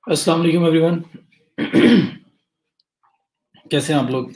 अस्सलाम वालेकुम एवरीवन। कैसे हैं आप लोग?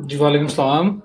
जी वालेकुम सलाम।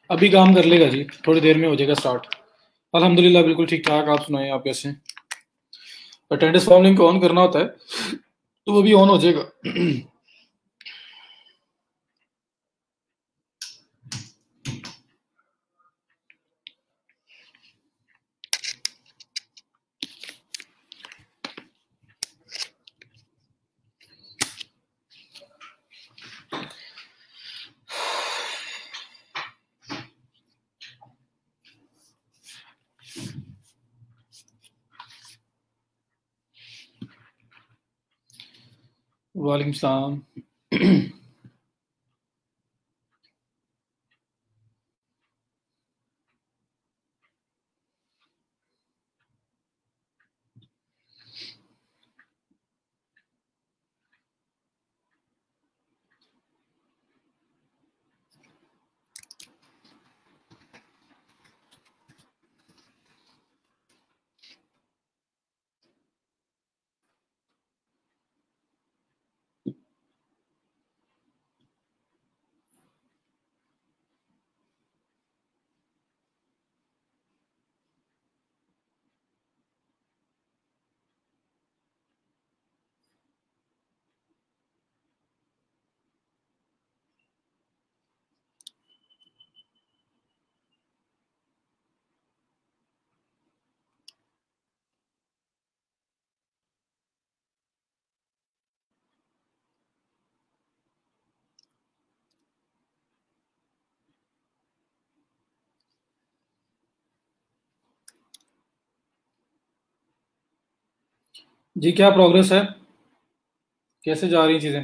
अभी काम कर लेगा जी, थोड़ी देर में हो जाएगा स्टार्ट। अल्हम्दुलिल्लाह बिल्कुल ठीक ठाक। आप सुनाएं, आप कैसे हैं? अटेंडेंस फॉर्म लिंक ऑन करना होता है तो वो भी ऑन हो जाएगा। वालेकुम सलाम। जी क्या प्रोग्रेस है? कैसे जा रही हैं चीज़ें?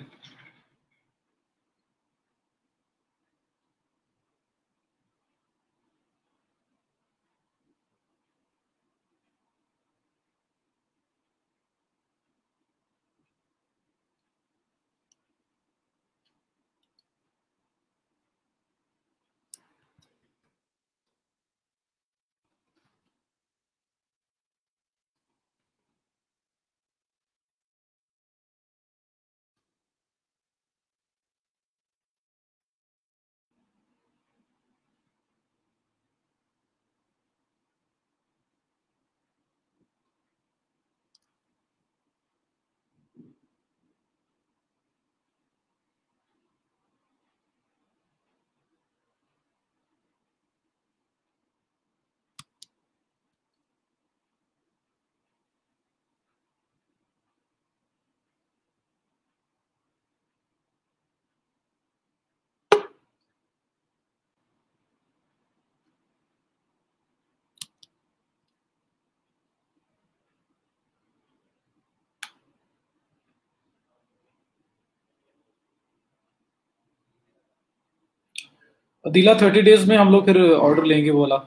अदीला 30 डेज में हम लोग फिर ऑर्डर लेंगे बोला।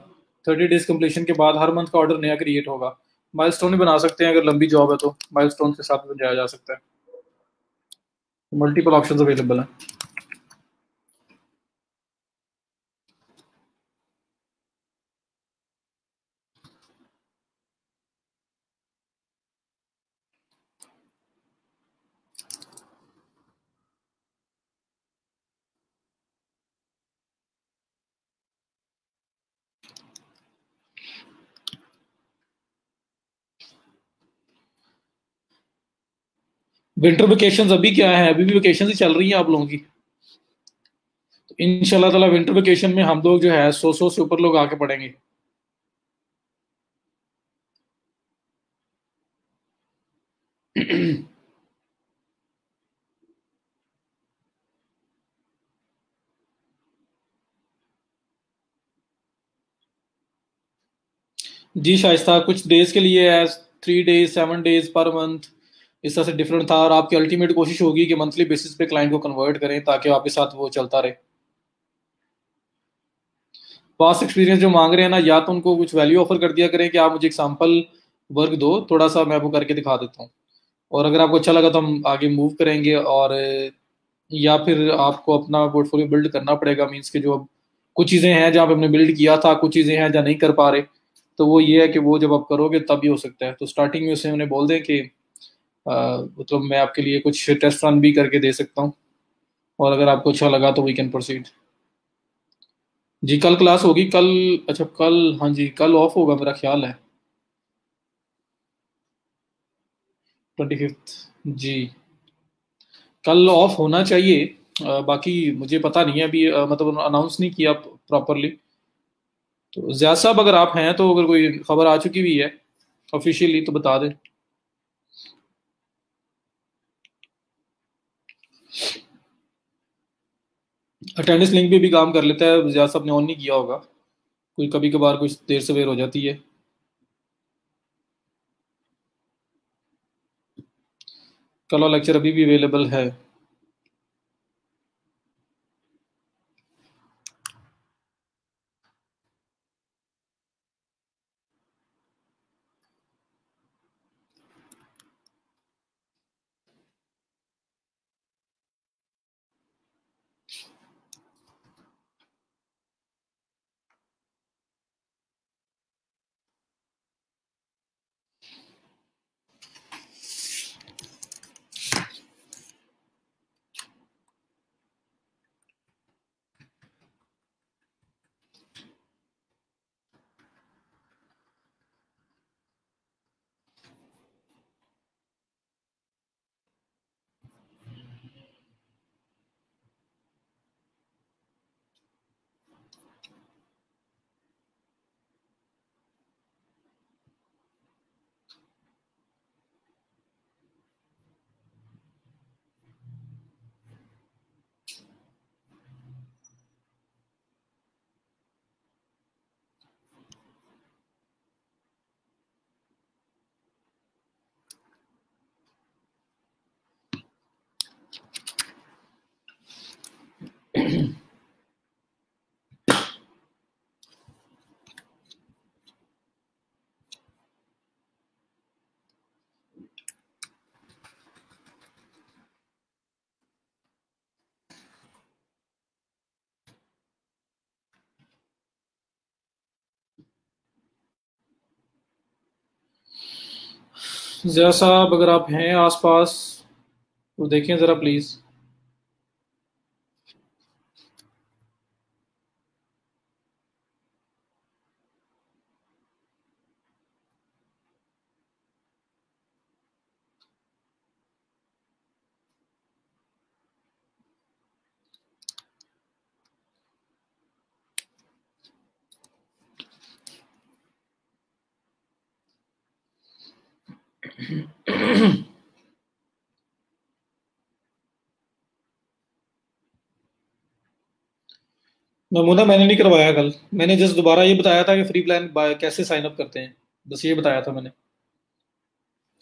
30 डेज कंप्लीशन के बाद हर मंथ का ऑर्डर नया क्रिएट होगा। माइलस्टोन भी बना सकते हैं, अगर लंबी जॉब है तो माइलस्टोन के साथ में जाया जा सकता है। मल्टीपल ऑप्शंस अवेलेबल हैं। विंटर वेकेशंस अभी क्या है, अभी भी वेकेशन ही चल रही है आप लोगों की। तो इंशाल्लाह ताला विंटर वेकेशन में हम लोग जो है 100 से ऊपर लोग आके पढ़ेंगे। जी शाइस्ता, कुछ डेज के लिए है, 3 डेज 7 डेज पर मंथ, इस तरह से डिफरेंट था। और आपकी अल्टीमेट कोशिश होगी कि मंथली बेसिस पे क्लाइंट को कन्वर्ट करें ताकि आपके साथ वो चलता रहे। पास्ट एक्सपीरियंस जो मांग रहे हैं ना, या तो उनको कुछ वैल्यू ऑफर कर दिया करें कि आप मुझे एग्जाम्पल वर्क दो थोड़ा सा, मैं वो करके दिखा देता हूँ। और अगर आपको अच्छा लगा तो हम आगे मूव करेंगे। और या फिर आपको अपना पोर्टफोलियो बिल्ड करना पड़ेगा, मीन्स के जो अब कुछ चीज़ें हैं जहाँ पे हमने बिल्ड किया था, कुछ चीज़ें हैं जहाँ नहीं कर पा रहे। तो वो ये है कि वो जब आप करोगे तब ही हो सकता है। तो स्टार्टिंग में उसे उन्हें बोल दें कि मतलब मैं आपके लिए कुछ टेस्ट रन भी करके दे सकता हूँ, और अगर आपको अच्छा लगा तो वी कैन प्रोसीड। जी कल क्लास होगी कल। अच्छा कल, हाँ जी कल ऑफ होगा मेरा ख्याल है, 25। जी कल ऑफ होना चाहिए। बाकी मुझे पता नहीं है अभी, मतलब अनाउंस नहीं किया प्रॉपरली। तो ज़िया साहब अगर आप हैं तो अगर कोई खबर आ चुकी हुई है ऑफिशियली तो बता दें। अटेंडेंस लिंक पे भी काम कर लेता है, ज़िया साहब ने ऑन नहीं किया होगा, कोई कभी कभार कुछ देर सवेर हो जाती है। कल वाला लेक्चर अभी भी अवेलेबल है। ज़िया साहब अगर आप हैं आसपास तो देखें ज़रा प्लीज़। नमूना मैंने नहीं करवाया कल, मैंने जस्ट दोबारा ये बताया था कि फ्री प्लान कैसे साइन अप करते हैं, बस ये बताया था मैंने।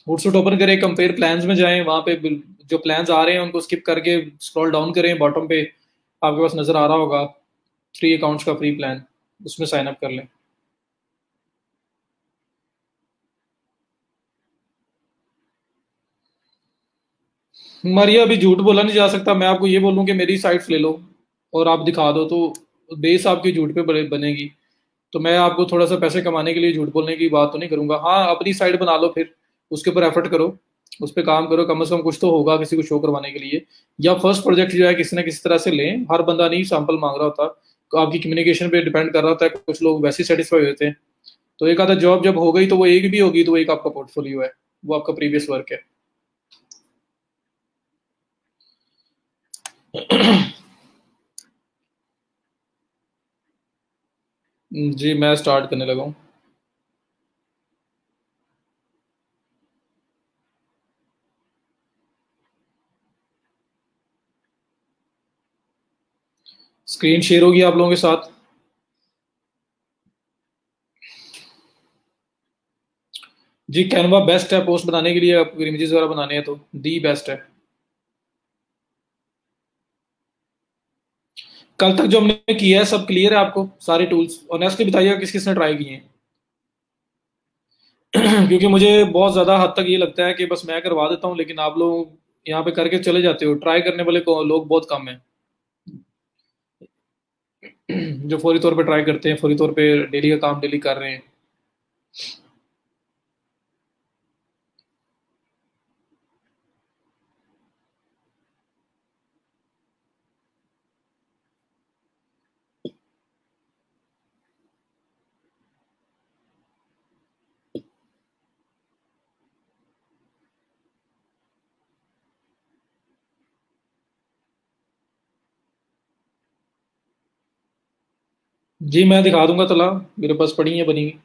हुडसुट ओपन करें, कंपेयर प्लान्स में जाएं, वहां पे जो प्लान्स आ रहे हैं उनको स्किप करके स्क्रॉल डाउन करें, बॉटम पे आपके पास नजर आ रहा होगा 3 अकाउंट्स का फ्री प्लान, उसमें साइन अप कर लें। मारिया अभी झूठ बोला नहीं जा सकता, मैं आपको ये बोलूं कि मेरी साइट्स ले लो और आप दिखा दो तो बेस आपकी झूठ पे बनेगी। तो मैं आपको थोड़ा सा पैसे कमाने के लिए झूठ बोलने की बात तो नहीं करूंगा। हाँ अपनी साइट बना लो, फिर उसके ऊपर एफर्ट करो, उस पर काम करो, कम से कम कुछ तो होगा किसी को शो करवाने के लिए। या फर्स्ट प्रोजेक्ट जो है किसी ना किसी तरह से लें, हर बंदा नहीं सैंपल मांग रहा होता, तो आपकी कम्युनिकेशन पे डिपेंड कर रहा होता है, कुछ लोग वैसे सेटिस्फाई होते हैं। तो एक आधा जॉब जब हो गई तो वो एक भी होगी तो वो एक आपका पोर्टफोलियो है, वो आपका प्रीवियस वर्क है। जी मैं स्टार्ट करने लगा हूँ। स्क्रीन शेयर होगी आप लोगों के साथ। जी कैनवा बेस्ट है पोस्ट बनाने के लिए, आपको इमेजेस वगैरह बनाने हैं तो दी बेस्ट है। कल तक जो हमने किया है सब क्लियर है आपको, सारे टूल्स? ऑनेस्टली बताइएगा किस किसने ट्राई किए हैं। क्योंकि मुझे बहुत ज़्यादा हद तक ये लगता है कि बस मैं करवा देता हूँ, लेकिन आप लोग यहाँ पे करके चले जाते हो, ट्राई करने वाले लोग बहुत कम हैं। जो फौरी तौर पे ट्राई करते हैं, फौरी तौर पे डेली का काम डेली कर रहे हैं। जी मैं दिखा दूंगा तला, मेरे पास पड़ी है बनी हुई।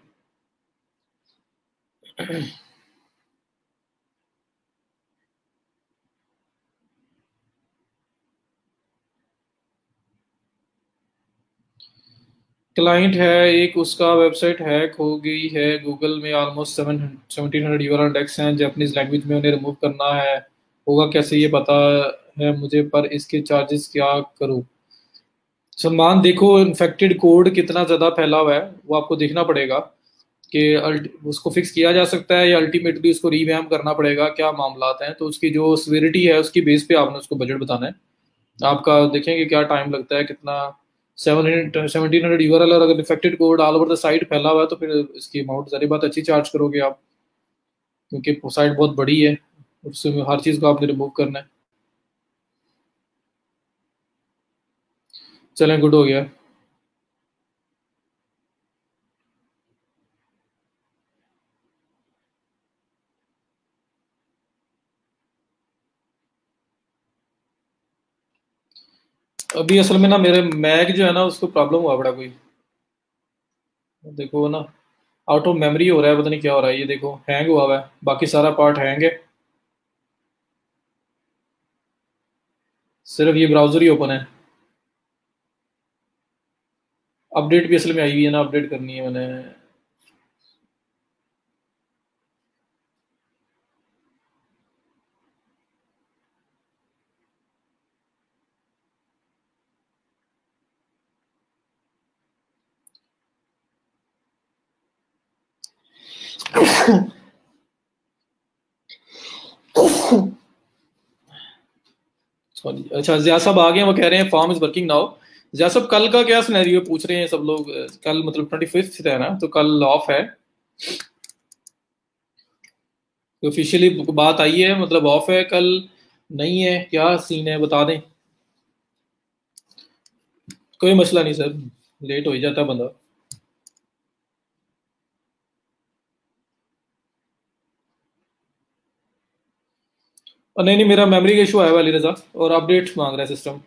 क्लाइंट है एक, उसका वेबसाइट हैक हो गई है, गूगल में ऑलमोस्ट 1700 यूआरएल डेक्स हैं, जापानीज लैंग्वेज में उन्हें रिमूव करना है, होगा कैसे ये पता है मुझे, पर इसके चार्जेस क्या करूँ? सलमान देखो इन्फेक्टेड कोड कितना ज़्यादा फैला हुआ है, वो आपको देखना पड़ेगा कि उसको फिक्स किया जा सकता है या अल्टीमेटली उसको रीवैम्प करना पड़ेगा, क्या मामलात हैं, तो उसकी जो सिविरिटी है उसकी बेस पे आपने उसको बजट बताना है। आपका देखेंगे क्या टाइम लगता है, कितना 1700 यूआरएल, और अगर infected code all over the site फैला हुआ है तो फिर इसकी अमाउंट सारी बात अच्छी चार्ज करोगे आप, क्योंकि साइट बहुत बड़ी है, उसमें हर चीज़ को आपने रिमूव करना है। चलें गुड हो गया। अभी असल में ना मेरे मैक जो है ना उसको प्रॉब्लम हुआ बड़ा कोई, देखो ना, आउट ऑफ मेमोरी हो रहा है, पता नहीं क्या हो रहा है, ये देखो हैंग हुआ हुआ है, बाकी सारा पार्ट हैंग है, सिर्फ ये ब्राउजर ही ओपन है। अपडेट भी असल में आई हुई है ना, अपडेट करनी है मैंने। सॉरी, अच्छा जिया साहब आ गए हैं, वो कह रहे हैं फॉर्म इज वर्किंग नाउ। जिया साहब कल का क्या सिनेरियो पूछ रहे हैं सब लोग? कल मतलब 25th है ना, तो कल ऑफ है, ऑफिशियली बात आई है, मतलब ऑफ है कल, नहीं है, क्या सीन है बता दें। कोई मसला नहीं सर, लेट हो ही जाता है बंदा। और नहीं नहीं, मेरा मेमोरी का इशू आया हुआ है अली रजा, और अपडेट मांग रहा है सिस्टम।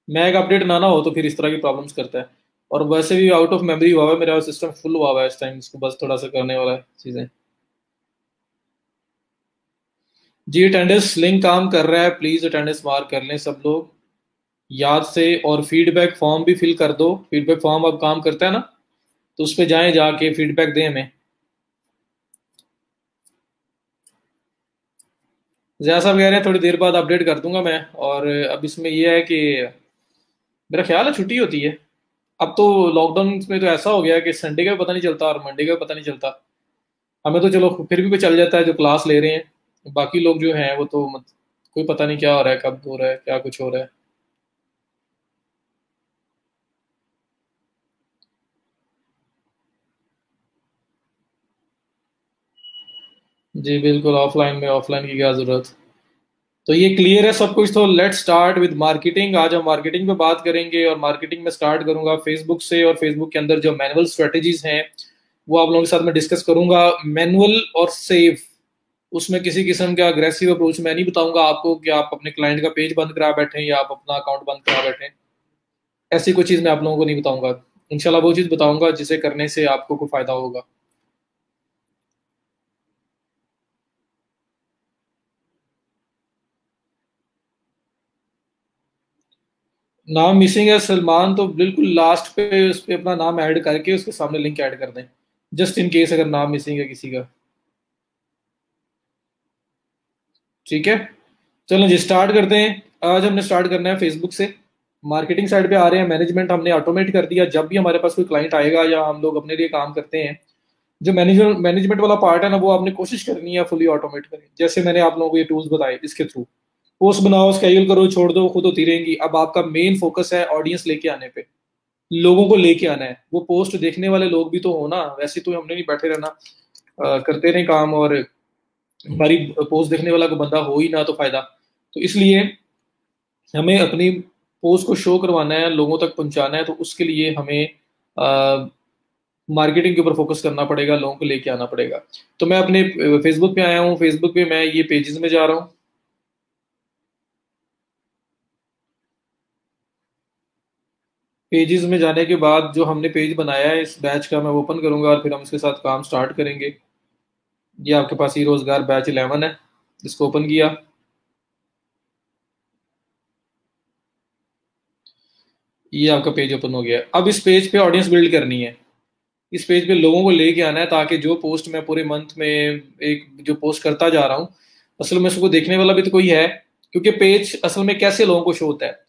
मैक अपडेट ना ना हो तो फिर इस तरह की प्रॉब्लम्स करता है, और वैसे भी आउट ऑफ मेमोरी हुआ हुआ है, मेरा सिस्टम फुल हुआ हुआ है इस टाइम, इसको बस थोड़ा सा करने वाला है चीज़ें। जी अटेंडेंस लिंक काम कर रहा है, प्लीज़ अटेंडेंस मार्क कर लें सब लोग याद से, और फीडबैक फॉर्म भी फिल कर दो, फीडबैक फॉर्म अब काम करता है ना, तो उस पर जाएं, जाके फीडबैक दें हमें। जैसा साहब कह रहे हैं थोड़ी देर बाद अपडेट कर दूंगा मैं, और अब इसमें यह है कि मेरा ख्याल है छुट्टी होती है अब तो, लॉकडाउन में तो ऐसा हो गया है कि संडे का भी पता नहीं चलता और मंडे का भी पता नहीं चलता। हमें तो चलो फिर भी चल जाता है जो क्लास ले रहे हैं, बाकी लोग जो हैं वो तो कोई पता नहीं क्या हो रहा है, कब हो रहा है, क्या कुछ हो रहा है। जी बिल्कुल, ऑफलाइन में ऑफलाइन की क्या जरूरत। तो ये क्लियर है सब कुछ, तो लेट्स स्टार्ट विद मार्केटिंग। आज हम मार्केटिंग पे बात करेंगे, और मार्केटिंग में स्टार्ट करूंगा फेसबुक से, और फेसबुक के अंदर जो मैनुअल स्ट्रेटेजीज हैं वो आप लोगों के साथ में डिस्कस करूंगा, मैनुअल और सेव। उसमें किसी किस्म का अग्रेसिव अप्रोच मैं नहीं बताऊंगा आपको कि आप अपने क्लाइंट का पेज बंद करा बैठें या आप अपना अकाउंट बंद करा बैठें। ऐसी कोई चीज़ मैं आप लोगों को नहीं बताऊंगा। इंशाल्लाह वो चीज़ बताऊंगा जिसे करने से आपको कोई फ़ायदा होगा। नाम मिसिंग है सलमान, तो बिल्कुल लास्ट पे उस पे अपना नाम ऐड करके उसके सामने लिंक ऐड कर दें, जस्ट इन केस अगर नाम मिसिंग है किसी का। ठीक है, चलो जी स्टार्ट करते हैं। आज हमने स्टार्ट करना है फेसबुक से। मार्केटिंग साइड पे आ रहे हैं, मैनेजमेंट हमने ऑटोमेट कर दिया। जब भी हमारे पास कोई क्लाइंट आएगा या हम लोग अपने लिए काम करते हैं, जो मैनेजमेंट मैनेजमेंट वाला पार्ट है ना, वो आपने कोशिश करनी है फुली ऑटोमेट करें। जैसे मैंने आप लोगों को ये टूल्स बताए, इसके थ्रू पोस्ट बनाओ, स्केड्यूल करो, छोड़ दो, खुद होती रहेंगी। अब आपका मेन फोकस है ऑडियंस लेके आने पे, लोगों को लेके आना है। वो पोस्ट देखने वाले लोग भी तो हो ना, वैसे तो हमने नहीं बैठे रहना, करते रहे काम, और हमारी पोस्ट देखने वाला कोई बंदा हो ही ना तो फायदा। तो इसलिए हमें अपनी पोस्ट को शो करवाना है, लोगों तक पहुंचाना है, तो उसके लिए हमें मार्केटिंग के ऊपर फोकस करना पड़ेगा, लोगों को लेके आना पड़ेगा। तो मैं अपने फेसबुक पे आया हूँ। फेसबुक पे मैं ये पेजेस में जा रहा हूँ। पेजेस में जाने के बाद जो हमने पेज बनाया है इस बैच का, मैं ओपन करूंगा और फिर हम इसके साथ काम स्टार्ट करेंगे। ये आपके पास ही रोजगार बैच 11 है, इसको ओपन किया। ये आपका पेज ओपन हो गया। अब इस पेज पे ऑडियंस बिल्ड करनी है। इस पेज पे लोगों को लेके आना है, ताकि जो पोस्ट मैं पूरे मंथ में एक जो पोस्ट करता जा रहा हूँ, असल में उसको देखने वाला भी तो कोई है। क्योंकि पेज असल में कैसे लोगों को शो होता है,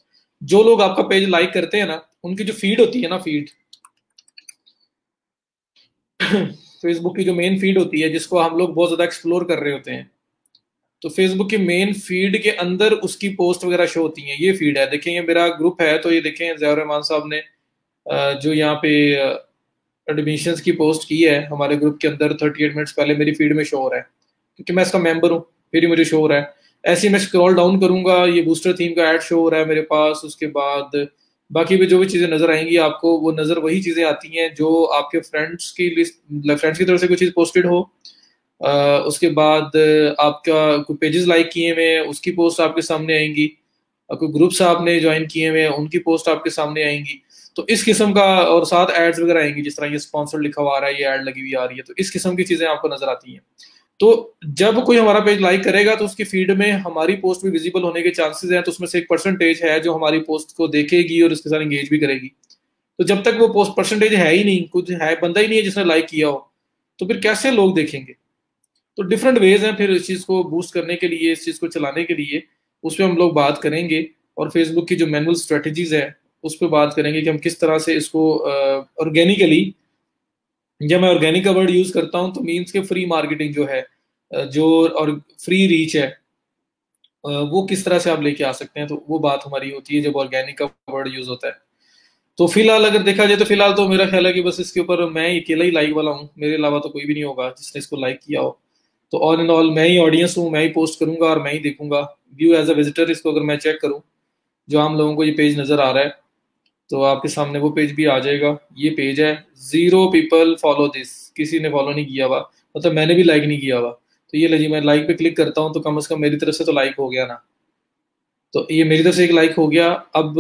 जो लोग आपका पेज लाइक करते हैं ना, उनकी जो फीड होती है ना, फीड फेसबुक की जो मेन फीड होती है, जिसको हम लोग बहुत ज्यादा एक्सप्लोर कर रहे होते हैं, तो फेसबुक की मेन फीड के अंदर उसकी पोस्ट वगैरह शो होती हैं। ये फीड है, देखें ये मेरा ग्रुप है, तो ये देखें ज़ियाउर रहमान साहब ने जो यहाँ पे एडमिशन्स की पोस्ट की है हमारे ग्रुप के अंदर, 38 मिनट्स पहले मेरी फीड में शो हो रहा है, क्योंकि मैं इसका मेंबर हूँ, फिर ही मुझे शो हो रहा है। ऐसे ही मैं स्क्रॉल डाउन करूंगा, ये बूस्टर थीम का ऐड शो हो रहा है मेरे पास। उसके बाद बाकी भी जो भी चीज़ें नजर आएंगी आपको, वो नजर वही चीज़ें आती हैं जो आपके फ्रेंड्स की लिस्ट, फ्रेंड्स की तरफ से कोई चीज़ पोस्टेड हो। उसके बाद आपका कोई पेजेस लाइक किए हुए हैं, उसकी पोस्ट आपके सामने आएंगी। कोई ग्रुप्स आपने ज्वाइन किए हुए हैं, उनकी पोस्ट आपके सामने आएंगी। तो इस किस्म का, और साथ एड्स वगैरह आएंगी, जिस तरह ये स्पॉन्सर लिखा हुआ आ रहा है, ये ऐड लगी हुई आ रही है, तो इस किस्म की चीजें आपको नजर आती हैं। तो जब कोई हमारा पेज लाइक करेगा, तो उसकी फीड में हमारी पोस्ट भी विजिबल होने के चांसेस हैं। तो उसमें से एक परसेंटेज है जो हमारी पोस्ट को देखेगी और उसके साथ एंगेज भी करेगी। तो जब तक वो पोस्ट परसेंटेज है ही नहीं, कुछ है बंदा ही नहीं है जिसने लाइक किया हो, तो फिर कैसे लोग देखेंगे। तो डिफरेंट वेज हैं फिर इस चीज़ को बूस्ट करने के लिए, इस चीज़ को चलाने के लिए। उस पर हम लोग बात करेंगे, और फेसबुक की जो मैनुअल स्ट्रेटजीज है उस पर बात करेंगे कि हम किस तरह से इसको ऑर्गेनिकली, जब मैं ऑर्गेनिक का वर्ड यूज करता हूँ तो मीन्स के फ्री मार्केटिंग जो है, जो और फ्री रीच है, वो किस तरह से आप लेके आ सकते हैं। तो वो बात हमारी होती है जब ऑर्गेनिक का वर्ड यूज होता है। तो फिलहाल अगर देखा जाए, तो फिलहाल तो मेरा ख्याल है कि बस इसके ऊपर मैं ही अकेला ही लाइक वाला हूँ, मेरे अलावा तो कोई भी नहीं होगा जिसने इसको लाइक किया हो। तो ऑल एंड ऑल मैं ही ऑडियंस हूँ, मैं ही पोस्ट करूंगा और मैं ही देखूंगा। व्यू एज अ विजिटर इसको अगर मैं चेक करूँ, जो आम लोगों को ये पेज नजर आ रहा है, तो आपके सामने वो पेज भी आ जाएगा। ये पेज है, 0 पीपल फॉलो दिस, किसी ने फॉलो नहीं किया हुआ, मतलब मैंने भी लाइक नहीं किया हुआ। तो ये लीजिए, मैं लाइक पे क्लिक करता हूँ, तो कम से कम मेरी तरफ से तो लाइक हो गया ना। तो ये मेरी तरफ से एक लाइक हो गया। अब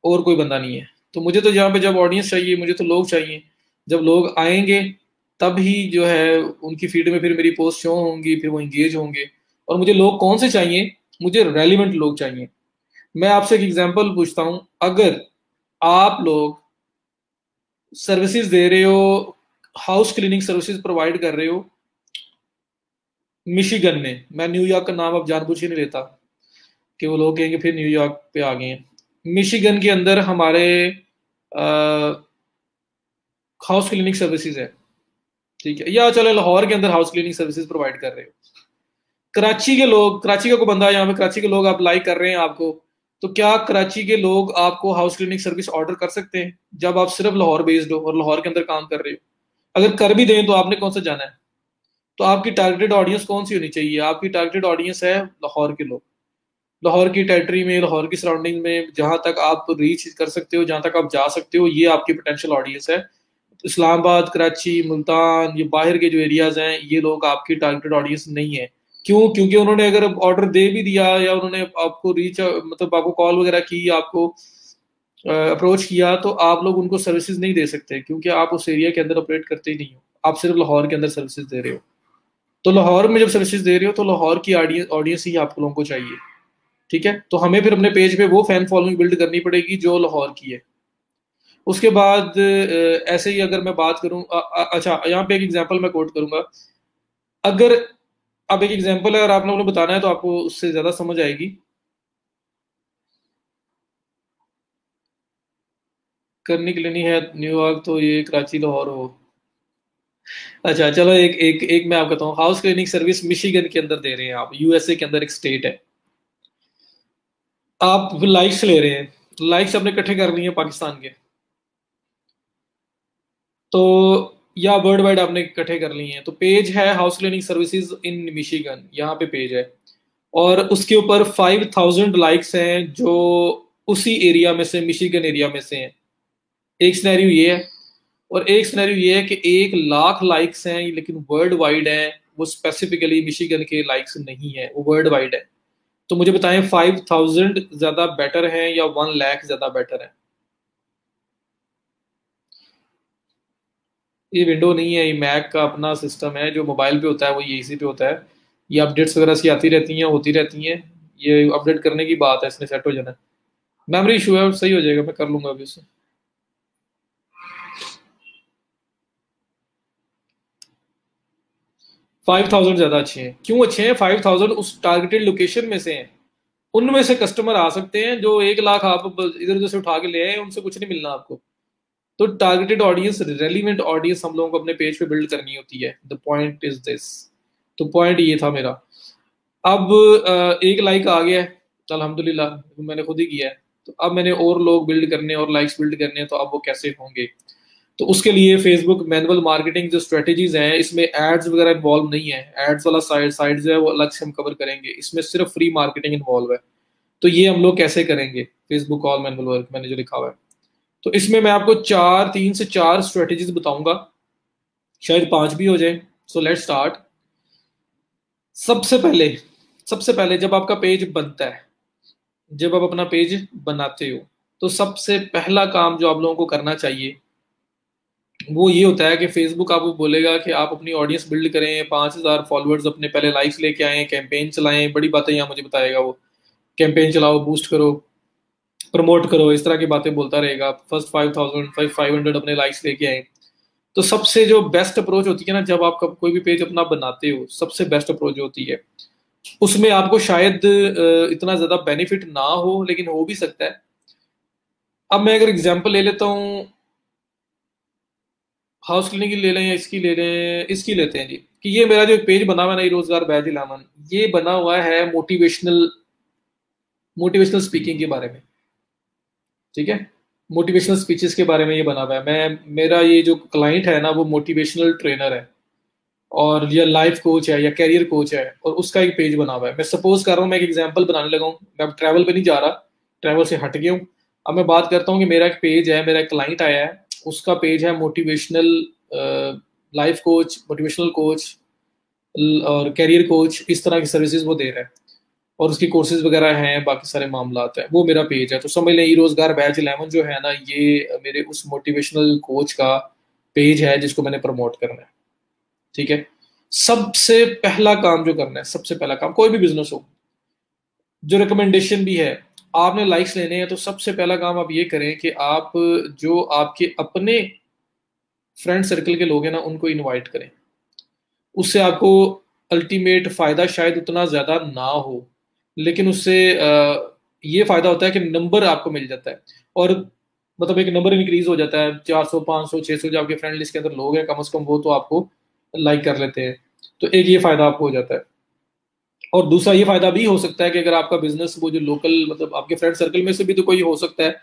और कोई बंदा नहीं है, तो मुझे तो यहाँ पे जब ऑडियंस चाहिए, मुझे तो लोग चाहिए। जब लोग आएंगे तब ही जो है उनकी फीड में फिर मेरी पोस्ट शो होंगी, फिर वो इंगेज होंगे। और मुझे लोग कौन से चाहिए, मुझे रेलिवेंट लोग चाहिए। मैं आपसे एक एग्जांपल पूछता हूं, अगर आप लोग सर्विसेज दे रहे हो, हाउस क्लीनिंग सर्विसेज प्रोवाइड कर रहे हो मिशिगन में, मैं न्यूयॉर्क का नाम अब जानबूझ के नहीं लेता कि वो लोग कहेंगे फिर न्यूयॉर्क पे आ गए हैं। मिशिगन के अंदर हमारे हाउस क्लीनिंग सर्विसेज है, ठीक है, या चलो लाहौर के अंदर हाउस क्लीनिंग सर्विसेज प्रोवाइड कर रहे हो। कराची के लोग, कराची का कोई बंदा है यहाँ पे, कराची के लोग आप लाइक कर रहे हैं आपको, तो क्या कराची के लोग आपको हाउस क्लीनिंग सर्विस ऑर्डर कर सकते हैं जब आप सिर्फ लाहौर बेस्ड हो और लाहौर के अंदर काम कर रहे हो? अगर कर भी दें तो आपने कौन सा जाना है? तो आपकी टारगेटेड ऑडियंस कौन सी होनी चाहिए? आपकी टारगेटेड ऑडियंस है लाहौर के लोग, लाहौर की टेरिटरी में, लाहौर की सराउंडिंग में, जहां तक आप रीच कर सकते हो, जहां तक आप जा सकते हो, ये आपकी पोटेंशियल ऑडियंस है। इस्लामाबाद, कराची, मुल्तान, ये बाहर के जो एरियाज हैं, ये लोग आपकी टारगेटेड ऑडियंस नहीं है। क्यों? क्योंकि उन्होंने अगर ऑर्डर दे भी दिया या उन्होंने आपको रीच मतलब आपको कॉल वगैरह की, आपको अप्रोच किया, तो आप लोग उनको सर्विसेज नहीं दे सकते क्योंकि आप उस एरिया के अंदर ऑपरेट करते ही नहीं हो। आप सिर्फ लाहौर के अंदर सर्विसेज दे रहे हो। तो लाहौर में जब सर्विसेज दे रहे हो तो लाहौर की ऑडियंस ऑडियंस ही आप लोगों को चाहिए। ठीक है, तो हमें फिर अपने पेज पे वो फैन फॉलोइंग बिल्ड करनी पड़ेगी जो लाहौर की है। उसके बाद ऐसे ही अगर मैं बात करूं, अच्छा यहाँ पे एक एग्जांपल मैं कोट करूंगा। अगर अब एक एग्जांपल है, अगर आप लोगों ने बताना है तो आपको उससे ज्यादा समझ आएगी। करने के लिए नहीं है न्यूयॉर्क, तो ये कराची लाहौर हो। अच्छा चलो, एक एक एक मैं आपको बताऊं, हाउस क्लीनिंग सर्विस मिशिगन के अंदर दे रहे हैं आप, यूएसए के अंदर एक स्टेट है। आप लाइक्स ले रहे हैं, लाइक्स आपने इकट्ठे कर लिए हैं पाकिस्तान के, तो या वर्ल्ड वाइड आपने इकट्ठे कर लिए हैं। तो पेज है house cleaning services in Michigan, यहाँ पे पेज है, और उसके ऊपर 5000 लाइक्स हैं जो उसी एरिया में से, मिशिगन एरिया में से हैं। एक सिनेरियो ये है, और एक सिनेरियो ये है कि 1 लाख लाइक्स हैं लेकिन वर्ल्ड वाइड है, वो स्पेसिफिकली मिशिगन के लाइक्स नहीं है, वो वर्ल्ड वाइड है। तो मुझे बताएं 5000 ज्यादा बेटर है या 1 लाख ज्यादा बेटर है? ये विंडो नहीं है, ये मैक का अपना सिस्टम है। जो मोबाइल पे होता है वो ये इसी पे होता है। ये अपडेट्स वगैरह सी आती रहती हैं, होती रहती हैं। ये अपडेट करने की बात है, इसने सेट हो जाना है। मेमोरी इशू है, सही हो जाएगा, मैं कर लूंगा अभी उसे। 5000 ज्यादा अच्छे हैं। क्यों अच्छे हैं? 5000 उस टारगेटेड लोकेशन में से हैं। उनमें से कस्टमर आ सकते हैं, जो 1 लाख आप इधर उधर से उठा के ले आए, उनसे कुछ नहीं मिलना आपको। तो टारगेटेड ऑडियंस, रेलिवेंट ऑडियंस हम लोगों को अपने पेज पे बिल्ड करनी होती है। The point is this. तो पॉइंट ये था मेरा। अब 1 लाइक आ गया है, अल्हम्दुलिल्लाह, मैंने खुद ही किया है। तो अब मैंने और लोग बिल्ड करने और लाइक्स बिल्ड करने हैं, तो अब वो कैसे होंगे? तो उसके लिए फेसबुक मैनुअल मार्केटिंग जो स्ट्रेटेजीज हैं, इसमें एड्स वगैरह इन्वॉल्व नहीं है। एड्स वाला साइड साइड जो है वो अलग से हम कवर करेंगे, इसमें सिर्फ फ्री मार्केटिंग इन्वॉल्व है। तो ये हम लोग कैसे करेंगे? फेसबुक ऑल मैनुअल वर्क मैंने जो लिखा हुआ है, तो इसमें मैं आपको 3 से 4 स्ट्रेटेजीज बताऊंगा, शायद 5 भी हो जाए। So let's start. सबसे पहले सबसे पहले जब आपका पेज बनता है, जब आप अपना पेज बनाते हो, तो सबसे पहला काम जो आप लोगों को करना चाहिए वो ये होता है कि फेसबुक आपको बोलेगा कि आप अपनी ऑडियंस बिल्ड करें, 5000 फॉलोअर्स अपने पहले लाइक्स लेके आए, कैंपेन चलाएं, बड़ी बातें यहाँ मुझे बताएगा वो। कैंपेन चलाओ, बूस्ट करो, प्रमोट करो, इस तरह की बातें बोलता रहेगा। फर्स्ट 500 अपने लाइक्स लेके आए। तो सबसे जो बेस्ट अप्रोच होती है ना, जब आप कोई भी पेज अपना बनाते हो, सबसे बेस्ट अप्रोच जो होती है, उसमें आपको शायद इतना ज्यादा बेनिफिट ना हो, लेकिन हो भी सकता है। अब मैं अगर एग्जांपल ले लेता हूँ, हाउस क्लीनिंग की ले लें या इसकी ले लें, इसकी लेते हैं जी, कि ये मेरा जो एक पेज बना हुआ है ना, ये रोजगार बैज इलामन, ये बना हुआ है मोटिवेशनल मोटिवेशनल स्पीकिंग के बारे में। ठीक है, मोटिवेशनल स्पीचेस के बारे में ये बना हुआ है। मेरा ये जो क्लाइंट है ना, वो मोटिवेशनल ट्रेनर है, और या लाइफ कोच है या कैरियर कोच है, और उसका एक पेज बना हुआ है। मैं सपोज कर रहा हूँ, मैं एक एग्जांपल बनाने लगा हूँ, मैं अब ट्रैवल पे नहीं जा रहा, ट्रैवल से हट गया हूँ। अब मैं बात करता हूँ कि मेरा एक पेज है, मेरा एक क्लाइंट आया है, उसका पेज है motivational life coach, motivational coach और कैरियर कोच, इस तरह की सर्विसेज वो दे रहा है, और उसकी कोर्सेज वगैरह हैं, बाकी सारे मामलात हैं। वो मेरा पेज है। तो समझ लें, ई रोजगार बैच 11 जो है ना, ये मेरे उस मोटिवेशनल कोच का पेज है जिसको मैंने प्रमोट करना है। ठीक है, सबसे पहला काम जो करना है, सबसे पहला काम, कोई भी बिजनेस हो, जो रिकमेंडेशन भी है, आपने लाइक्स लेने हैं, तो सबसे पहला काम आप ये करें कि आप जो आपके अपने फ्रेंड सर्कल के लोग हैं ना, उनको इनवाइट करें। उससे आपको अल्टीमेट फायदा शायद उतना ज्यादा ना हो, लेकिन उससे ये फायदा होता है कि नंबर आपको मिल जाता है, और मतलब एक नंबर इंक्रीज हो जाता है। 400 500 600 जो आपके फ्रेंड लिस्ट के अंदर लोग हैं, कम से कम वो तो आपको लाइक कर लेते हैं। तो एक ये फायदा आपको हो जाता है। और दूसरा ये फायदा भी हो सकता है कि अगर आपका बिजनेस वो जो लोकल, मतलब आपके फ्रेंड सर्कल में से भी तो कोई हो सकता है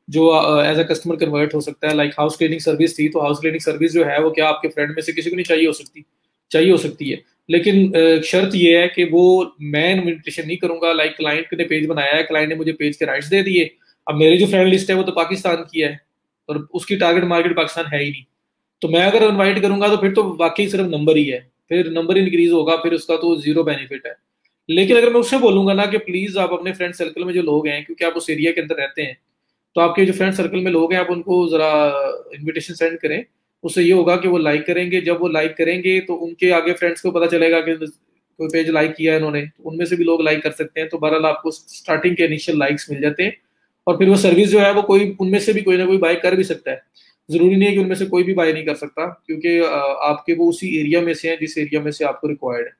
जो एज अ कस्टमर कन्वर्ट हो सकता है। लाइक हाउस क्लीनिंग सर्विस थी, तो हाउस क्लीनिंग सर्विस जो है वो क्या आपके फ्रेंड में से किसी को नहीं चाहिए हो सकती? चाहिए हो सकती है, लेकिन शर्त ये है कि वो, मैं इन्विटेशन नहीं करूंगा। लाइक क्लाइंट ने पेज बनाया है, क्लाइंट ने मुझे पेज के राइट्स दे दिए, अब मेरी जो फ्रेंड लिस्ट है वो तो पाकिस्तान की है, और उसकी टारगेट मार्केट पाकिस्तान है ही नहीं। तो मैं अगर इनवाइट करूंगा तो फिर तो वाकई सिर्फ नंबर ही है, फिर नंबर इंक्रीज होगा, फिर उसका तो जीरो बेनिफिट है। लेकिन अगर मैं उससे बोलूंगा ना कि प्लीज आप अपने फ्रेंड सर्कल में जो लोग हैं, क्योंकि आप उस एरिया के अंदर रहते हैं, तो आपके जो फ्रेंड सर्कल में लोग हैं आप उनको जरा इनविटेशन सेंड करें। उससे ये होगा कि वो लाइक करेंगे, जब वो लाइक करेंगे तो उनके आगे फ्रेंड्स को पता चलेगा कि कोई पेज लाइक किया है इन्होंने, तो उनमें से भी लोग लाइक कर सकते हैं। तो बहरहाल आपको स्टार्टिंग के इनिशियल लाइक्स मिल जाते हैं, और फिर वो सर्विस जो है वो कोई उनमें से भी कोई ना कोई बाय कर भी सकता है। जरूरी नहीं है कि उनमें से कोई भी बाय नहीं कर सकता, क्योंकि आपके वो उसी एरिया में से हैं जिस एरिया में से आपको रिक्वायर्ड है।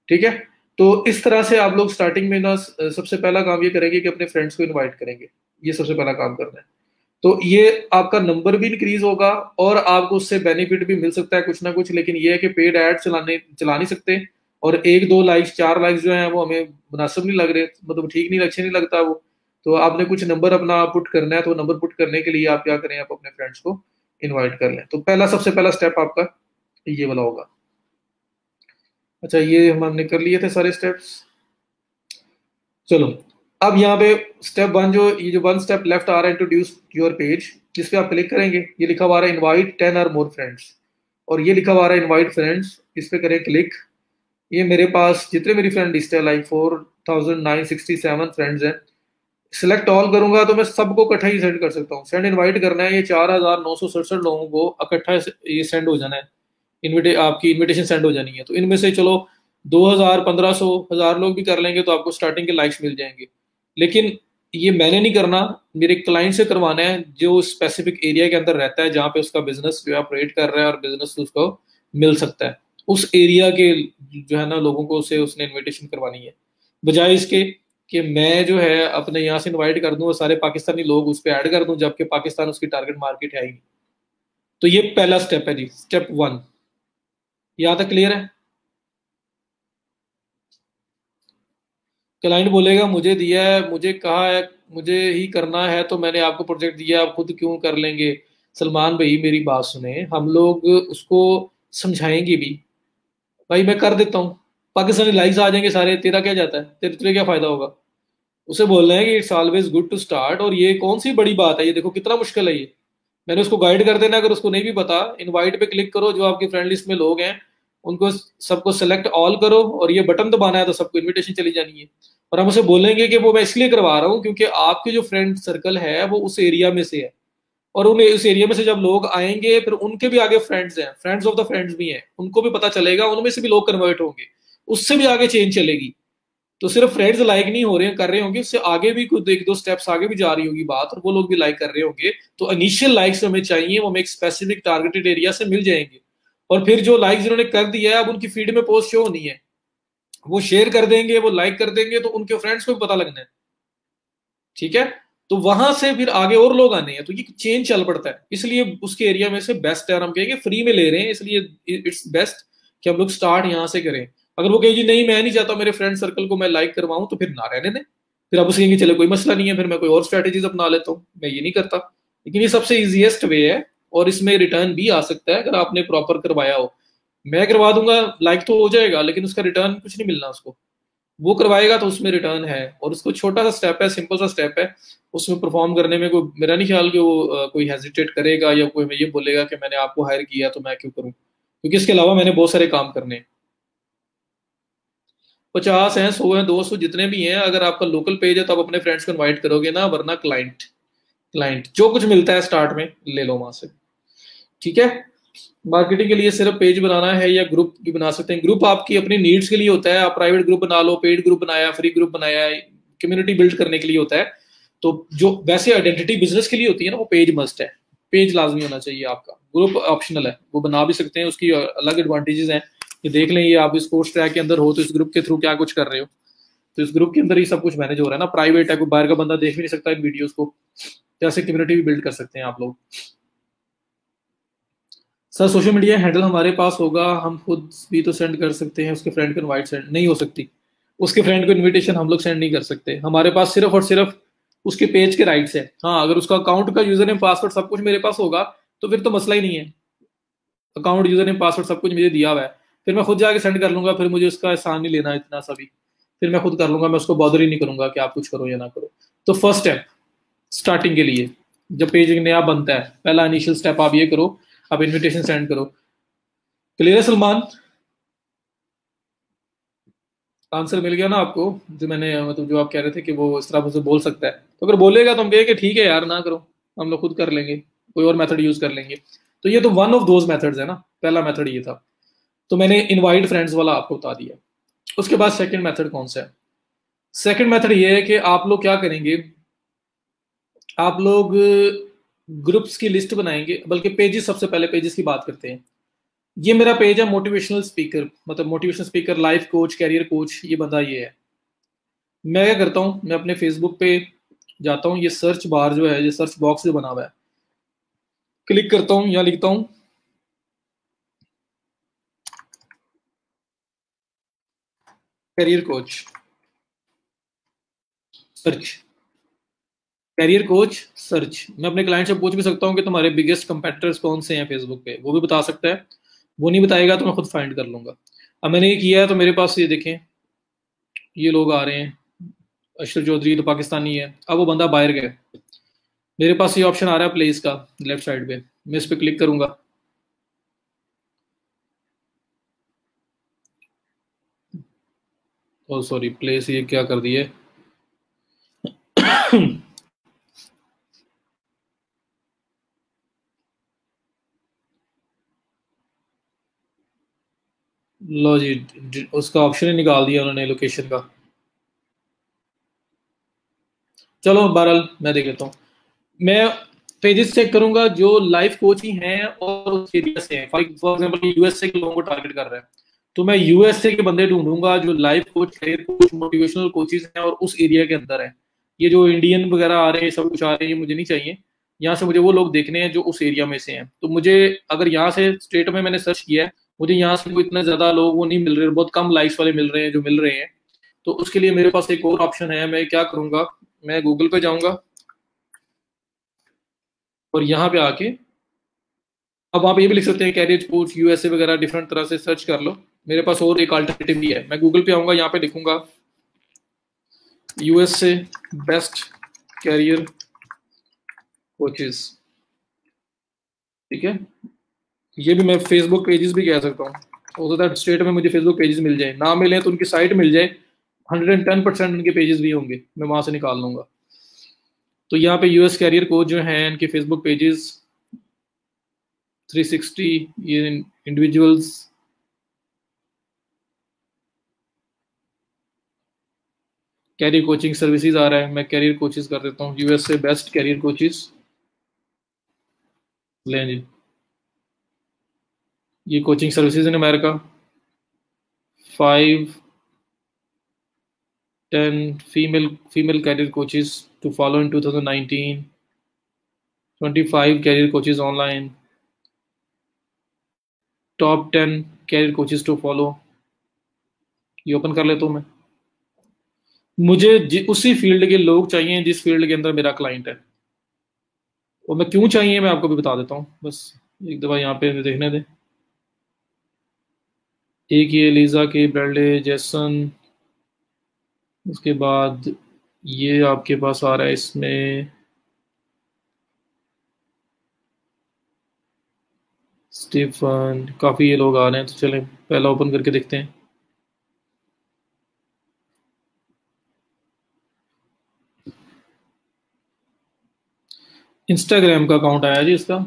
ठीक है, तो इस तरह से आप लोग स्टार्टिंग में ना सबसे पहला काम ये करेंगे कि अपने फ्रेंड्स को इनवाइट करेंगे। ये सबसे पहला काम करना है। तो ये आपका नंबर भी इंक्रीज होगा और आपको उससे बेनिफिट भी मिल सकता है कुछ ना कुछ। लेकिन ये है कि पेड ऐड चला नहीं सकते, और एक दो लाइक्स चार लाइक्स जो है वो हमें मुनासिब नहीं लग रहे, मतलब ठीक नहीं, अच्छे नहीं लगता वो। तो आपने कुछ नंबर अपना पुट करना है, तो नंबर पुट करने के लिए आप क्या करें, आप अपने फ्रेंड्स को इनवाइट कर लें। तो पहला सबसे पहला स्टेप आपका ये वाला होगा। अच्छा, ये हमने कर लिए थे सारे स्टेप्स। चलो, अब यहाँ पे स्टेप वन, जो ये जो वन स्टेप लेफ्ट आ रहा है, इंट्रोड्यूस योर पेज, जिस पे आप क्लिक करेंगे ये लिखा हुआ आ रहा है इनवाइट 10 और मोर फ्रेंड्स, और ये लिखा हुआ आ रहा है इनवाइट फ्रेंड्स, इस पे करें क्लिक। ये मेरे पास जितने मेरी फ्रेंड लिस्ट है लाइक 4967 फ्रेंड्स हैं। सिलेक्ट ऑल करूंगा तो मैं सबको इकट्ठा ही सेंड कर सकता हूँ। सेंड इनवाइट करना है, ये 4967 लोगों को इकट्ठा ये सेंड हो जाना है, आपकी इनविटेशन सेंड हो जानी है। तो इनमें से चलो 2000 1500 1000 लोग भी कर लेंगे तो आपको स्टार्टिंग के लाइक्स मिल जाएंगे। लेकिन ये मैंने नहीं करना, मेरे क्लाइंट से करवाना है जो स्पेसिफिक एरिया के अंदर रहता है, जहाँ पे उसका बिजनेस जो है ऑपरेट कर रहा है और बिजनेस उसको मिल सकता है। उस एरिया के जो है ना लोगों को उसे उसने इनविटेशन करवानी है, बजाय इसके कि मैं जो है अपने यहाँ से इनवाइट कर दूं और सारे पाकिस्तानी लोग उस पर ऐड कर दूं, जबकि पाकिस्तान उसकी टारगेट मार्केट है ही नहीं। तो ये पहला स्टेप है जी, स्टेप वन। यहाँ तक क्लियर है? क्लाइंट बोलेगा मुझे दिया है, मुझे कहा है, मुझे ही करना है, तो मैंने आपको प्रोजेक्ट दिया, आप खुद क्यों कर लेंगे? सलमान भाई मेरी बात सुने, हम लोग उसको समझाएंगे भी। भाई मैं कर देता हूँ, पाकिस्तानी लाइक्स आ जाएंगे सारे, तेरा क्या जाता है, तेरे क्या फायदा होगा? उसे बोलना है कि it's always good to start, और ये कौन सी बड़ी बात है, ये देखो कितना मुश्किल है ये। मैंने उसको गाइड कर देना, अगर उसको नहीं भी पता, इनवाइट पे क्लिक करो, जो आपकी फ्रेंड लिस्ट में लोग हैं उनको सबको सेलेक्ट ऑल करो, और ये बटन दबाना है तो सबको इनविटेशन चली जानी है। और हम उसे बोलेंगे कि वो मैं इसलिए करवा रहा हूँ क्योंकि आपके जो फ्रेंड सर्कल है वो उस एरिया में से है, और उन्हें उस एरिया में से जब लोग आएंगे फिर उनके भी आगे फ्रेंड्स हैं, फ्रेंड्स ऑफ द फ्रेंड्स भी हैं, उनको भी पता चलेगा, उनमें से भी लोग कन्वर्ट होंगे, उससे भी आगे चेंज चलेगी। तो सिर्फ फ्रेंड्स लाइक नहीं हो रहे हैं, कर रहे होंगे, उससे आगे भी कुछ एक दो स्टेप्स आगे भी जा रही होगी बात, और वो लोग भी लाइक कर रहे होंगे। तो इनिशियल लाइक्स हमें चाहिए, वो हमें एक स्पेसिफिक टारगेटेड एरिया से मिल जाएंगे। और फिर जो लाइक्स जिन्होंने कर दिया है अब उनकी फीड में पोस्ट शो होनी है, वो शेयर कर देंगे, वो लाइक कर देंगे, तो उनके फ्रेंड्स को भी पता लगना है। ठीक है, तो वहां से फिर आगे और लोग आने हैं, तो ये चेंज चल पड़ता है। इसलिए उसके एरिया में से बेस्ट है, और हम कहेंगे फ्री में ले रहे हैं, इसलिए इट्स बेस्ट कि हम लोग स्टार्ट यहाँ से करें। अगर वो कहे जी नहीं मैं नहीं चाहता मेरे फ्रेंड सर्कल को मैं लाइक करवाऊं, तो फिर ना रहने दें, फिर आप उसे कहेंगे चलो कोई मसला नहीं है, फिर मैं कोई और स्ट्रेटेजीज अपना लेता हूँ, मैं ये नहीं करता। लेकिन ये सबसे इजीएस्ट वे है, और इसमें रिटर्न भी आ सकता है अगर आपने प्रॉपर करवाया हो। मैं करवा दूंगा, लाइक तो हो जाएगा, लेकिन उसका रिटर्न कुछ नहीं मिलना उसको। वो करवाएगा तो उसमें रिटर्न है, और उसको छोटा सा स्टेप है, सिंपल सा स्टेप है, उसमें परफॉर्म करने में कोई मेरा नहीं ख्याल कि वो कोई हेजिटेट करेगा या कोई ये बोलेगा कि मैंने आपको हायर किया तो मैं क्यों करूं, क्योंकि इसके अलावा मैंने बहुत सारे काम करने हैं। 50 हैं, 100 हैं, 200 जितने भी हैं, अगर आपका लोकल पेज है तो आप अपने फ्रेंड्स को इन्वाइट करोगे ना, वरना क्लाइंट क्लाइंट जो कुछ मिलता है स्टार्ट में ले लो वहां से। ठीक है, मार्केटिंग के लिए सिर्फ पेज बनाना है या ग्रुप भी बना सकते हैं। ग्रुप आपकी अपनी नीड्स के लिए होता है, आप प्राइवेट ग्रुप बना लो, पेड ग्रुप बनाया, फ्री ग्रुप बनाया, कम्युनिटी बिल्ड करने के लिए होता है। तो जो वैसे आइडेंटिटी बिजनेस के लिए होती है ना, वो पेज मस्ट है, पेज लाजमी होना चाहिए आपका। ग्रुप ऑप्शनल है, वो बना भी सकते हैं, उसकी अलग एडवांटेजेस हैं। ये देख लें, ये आप इस कोर्स ट्रैक के अंदर हो तो इस ग्रुप के थ्रू क्या कुछ कर रहे हो, तो इस ग्रुप के अंदर ही सब कुछ मैनेज हो रहा है ना, प्राइवेट है, कोई बाहर का बंदा देख भी नहीं सकता इन वीडियोस को। जैसे कम्युनिटी भी बिल्ड कर सकते हैं आप लोग। सर सोशल मीडिया हैंडल हमारे पास होगा, हम खुद भी तो सेंड कर सकते हैं, उसके फ्रेंड को इनवाइट सेंड नहीं हो सकती, उसके फ्रेंड को इनविटेशन हम लोग सेंड नहीं कर सकते। हमारे पास सिर्फ और सिर्फ उसके पेज के राइट्स है। हाँ, अगर उसका अकाउंट का यूजर नेम पासवर्ड सब कुछ मेरे पास होगा तो फिर तो मसला ही नहीं है, अकाउंट यूजर नेम पासवर्ड सब कुछ मुझे दिया हुआ है, फिर मैं खुद जाके सेंड कर लूंगा, फिर मुझे उसका एहसान नहीं लेना इतना सा भी, फिर मैं खुद कर लूंगा, मैं उसको बॉदर ही नहीं करूंगा कि आप कुछ करो या ना करो। तो फर्स्ट स्टेप स्टार्टिंग के लिए जब पेज नया बनता है, पहला इनिशियल स्टेप आप ये करो, आप इनविटेशन सेंड करो। क्लियर है सलमान? आंसर मिल गया ना आपको? जो मैंने मतलब जो आप कह रहे थे कि वो इस तरह मुझसे बोल सकता है, तो अगर बोलेगा तो हम कहेंगे ठीक है यार, ना करो, हम लोग खुद कर लेंगे, कोई और मेथड यूज कर लेंगे। तो ये तो वन ऑफ दोज मेथड्स है ना, पहला मेथड ये था। तो मैंने इनवाइट फ्रेंड्स वाला आपको बता दिया। उसके बाद सेकंड मेथड कौन सा है? सेकंड मेथड ये है कि आप लोग क्या करेंगे, आप लोग ग्रुप्स की लिस्ट बनाएंगे, बल्कि पेजेस, सबसे पहले पेजेस की बात करते हैं। ये मेरा पेज है मोटिवेशनल स्पीकर, मतलब motivational speaker, life coach, career coach, ये बंदा ये है। मैं क्या करता हूँ, मैं अपने फेसबुक पे जाता हूँ, ये सर्च बार जो है, ये सर्च बॉक्स जो बना हुआ है, क्लिक करता हूँ, यहाँ लिखता हूँ career coach, search, career coach search. मैं अपने क्लाइंट से पूछ भी सकता हूँ कि तुम्हारे बिगेस्ट कंपेटिटर्स कौन से हैं फेसबुक पे, वो भी बता सकता है। वो नहीं बताएगा तो मैं खुद फाइंड कर लूंगा। अब मैंने ये किया है, तो मेरे पास ये देखें, ये लोग आ रहे हैं। अशरफ चौधरी तो पाकिस्तानी है, अब वो बंदा बाहर गया। मेरे पास ये ऑप्शन आ रहा है प्लेस का, लेफ्ट साइड पे, मैं इस पर क्लिक करूंगा। ओ सॉरी, प्लेस ये क्या कर दिए। लो जी, उसका ऑप्शन ही निकाल दिया उन्होंने लोकेशन का। चलो बहरहाल मैं देख लेता हूँ। मैं पेजेस चेक करूंगा जो लाइफ कोच ही हैं और उस एरिया से हैं। फॉर एग्जाम्पल यूएसए के लोगों को टारगेट कर रहे हैं, तो मैं यूएसए के बंदे ढूंढूंगा जो life coach, career coach, motivational coaches हैं और उस एरिया के अंदर है। ये जो इंडियन वगैरह आ रहे हैं, सब कुछ आ रहे हैं, ये मुझे नहीं चाहिए। यहाँ से मुझे वो लोग देखने हैं जो उस एरिया में से हैं। तो मुझे, अगर यहाँ से स्टेट में मैंने सर्च किया है, मुझे यहाँ से कोई इतना ज्यादा लोग वो नहीं मिल रहे, बहुत कम लाइक्स वाले मिल रहे हैं जो मिल रहे हैं। तो उसके लिए मेरे पास एक और ऑप्शन है। मैं क्या करूंगा, मैं गूगल पे जाऊंगा और यहाँ पे आके, अब आप ये भी लिख सकते हैं कैरियर कोच यूएसए वगैरह, डिफरेंट तरह से सर्च कर लो। मेरे पास और एक अल्टरनेटिव भी है। मैं गूगल पे आऊंगा, यहाँ पे लिखूंगा यूएसए बेस्ट कैरियर कोचेस, ठीक है। ये भी मैं फेसबुक पेजेस भी कह सकता हूँ, हो सकता है स्टेट में मुझे फेसबुक पेजेस मिल जाए, ना मिले तो उनकी साइट मिल जाए। 110% उनके पेजेस भी होंगे, मैं वहां से निकाल लूंगा। तो यहाँ पे यूएस कैरियर कोच जो हैं, इनके फेसबुक पेजेस 360, ये इंडिविजुअल्स। कैरियर कोचिंग सर्विसेज आ रहा है, मैं कैरियर कोचेस कर देता हूँ, यूएसए बेस्ट कैरियर कोचेस। लें जी, ये coaching services in America. 5 10 female career coaches to follow in 2019। 25 career coaches online. Top 10 career coaches to follow. ये ओपन कर लेता हूँ मैं। मुझे उसी फील्ड के लोग चाहिए जिस फील्ड के अंदर मेरा क्लाइंट है। और मैं क्यों चाहिए मैं आपको भी बता देता हूँ, बस एक दफ़ा यहाँ पे देखने दें। एक ये लीजा के ब्रैडले जैसन, उसके बाद ये आपके पास आ रहा है इसमें स्टीफन, काफ़ी ये लोग आ रहे हैं। तो चलें पहला ओपन करके देखते हैं। इंस्टाग्राम का अकाउंट आया जी इसका।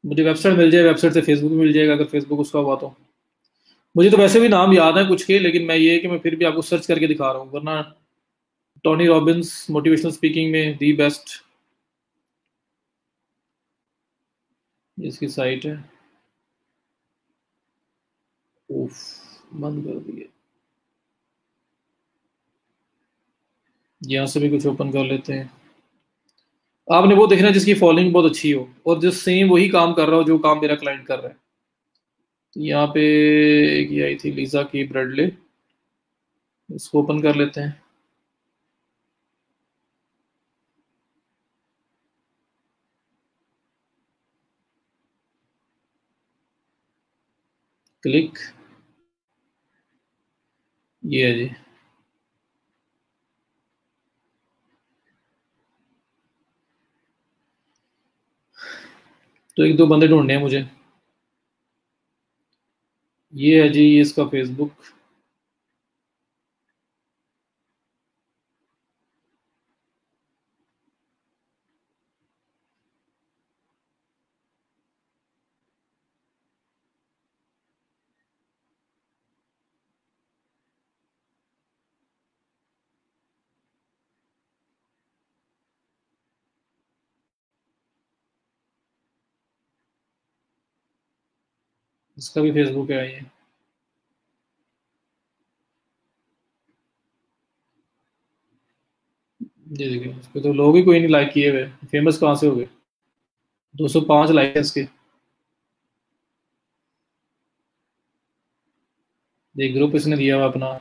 मुझे वेबसाइट मिल जाए, वेबसाइट से फेसबुक मिल जाएगा अगर फेसबुक उसका हुआ तो। मुझे तो वैसे भी नाम याद है कुछ के, लेकिन मैं ये है कि मैं फिर भी आपको सर्च करके दिखा रहा हूँ, वरना टोनी रॉबिन्स मोटिवेशनल स्पीकिंग में दी बेस्ट, इसकी साइट है। उफ, बंद कर दिए। यहाँ से भी कुछ ओपन कर लेते हैं। आपने वो देखना है जिसकी फॉलोइंग बहुत अच्छी हो और जो सेम वही काम कर रहा हो जो काम मेरा क्लाइंट कर रहा है। तो यहाँ पे एक ये आई थी लीजा की ब्रेडले, इसको ओपन कर लेते हैं। क्लिक, ये है जी। तो एक दो बंदे ढूंढने हैं मुझे। ये है जी इसका फेसबुक। इसका भी फेसबुक है ये। ये देखिए इसको तो लोग ही कोई नहीं लाइक किए हुए। फेमस कहाँ से हो गए? 205 लाइक है इसके। ये ग्रुप इसने दिया हुआ अपना।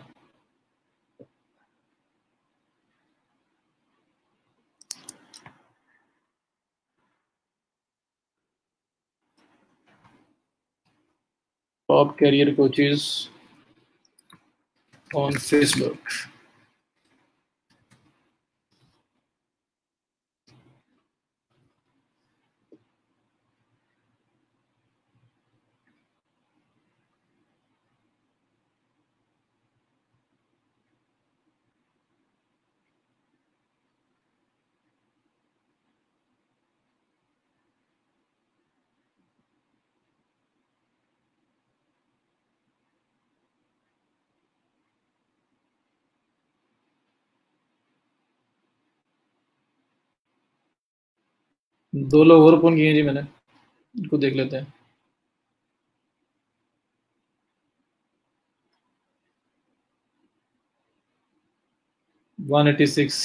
Top career coaches on Facebook. दो लोग और ओपन किए हैं जी मैंने। इनको देख लेते हैं। 186,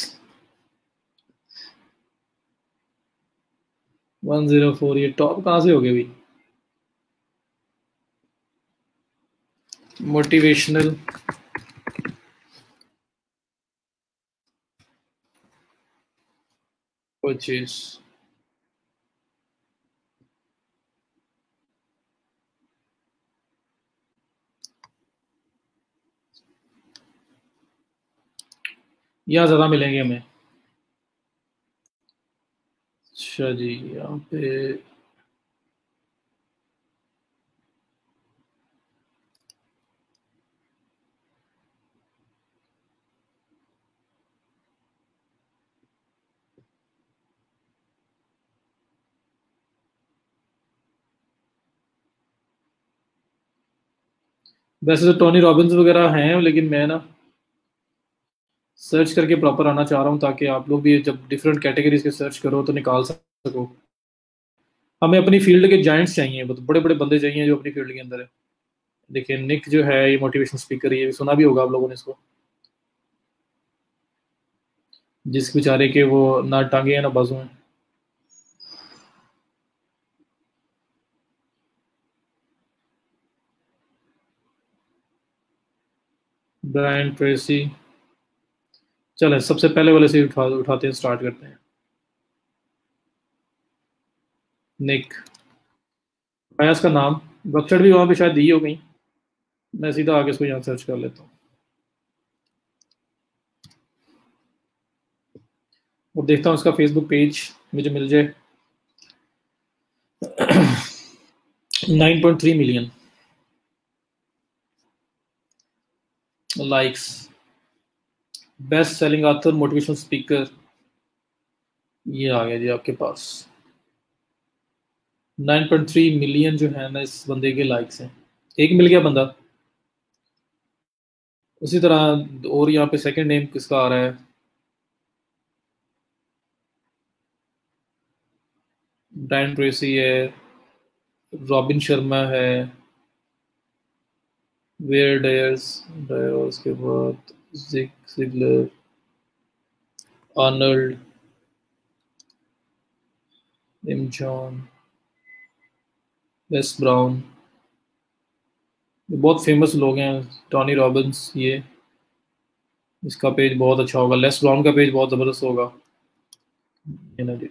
104। ये टॉप कहाँ से हो गए भाई? Motivational coaches. यहाँ ज़्यादा मिलेंगे हमें। अच्छा जी यहाँ पे वैसे तो टोनी रॉबिन्स वगैरह हैं, लेकिन मैं ना सर्च करके प्रॉपर आना चाह रहा हूँ, ताकि आप लोग भी जब डिफरेंट कैटेगरीज के सर्च करो तो निकाल सको। हमें अपनी फील्ड के जाइंट्स चाहिए, बहुत बड़े बड़े बंदे चाहिए जो अपनी फील्ड के अंदर है। देखिए निक जो है ये मोटिवेशनल स्पीकर, ये सुना भी होगा आप लोगों ने इसको। जिस बेचारे के वो ना टांगे हैं ना बाजू हैं। Brian Tracy. चले सबसे पहले वाले से उठाते हैं, स्टार्ट करते हैं। निक। आया इसका नाम। वेबसाइट भी वहाँ पे शायद दी हो गई। मैं सीधा आगे इसको यहाँ सर्च कर लेता हूँ और देखता हूँ इसका फेसबुक पेज मुझे मिल जाए। 9.3 million likes. Best selling author motivational speaker. ये आ गया जी आपके पास। 9.3 मिलियन जो है ना इस बंदे के लाइक्स हैं। एक मिल गया बंदा। उसी तरह और यहाँ पे सेकंड नेम किसका आ रहा है? ब्रायन ट्रेसी है, रॉबिन शर्मा है, वेयर डेयर्स, उसके बाद Zig Ziglar, Arnold, M John, Les Brown. ये बहुत फेमस लोग हैं। टॉनी रॉबिन्स ये। इसका पेज बहुत अच्छा होगा, लेस ब्राउन का पेज बहुत ज़बरदस्त होगा। ये ना जी।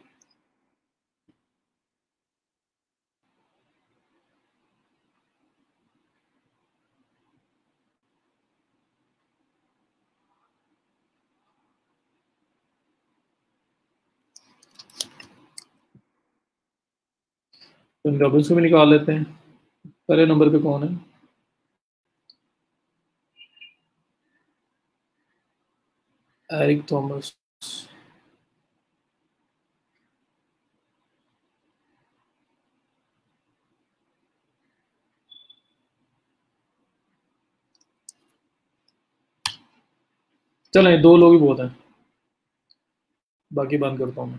तो इन डबल्स को भी निकाल लेते हैं। पहले नंबर पे कौन है? Eric Thomas. चलें, 2 लोग ही बहुत हैं, बाकी बंद करता हूँ मैं।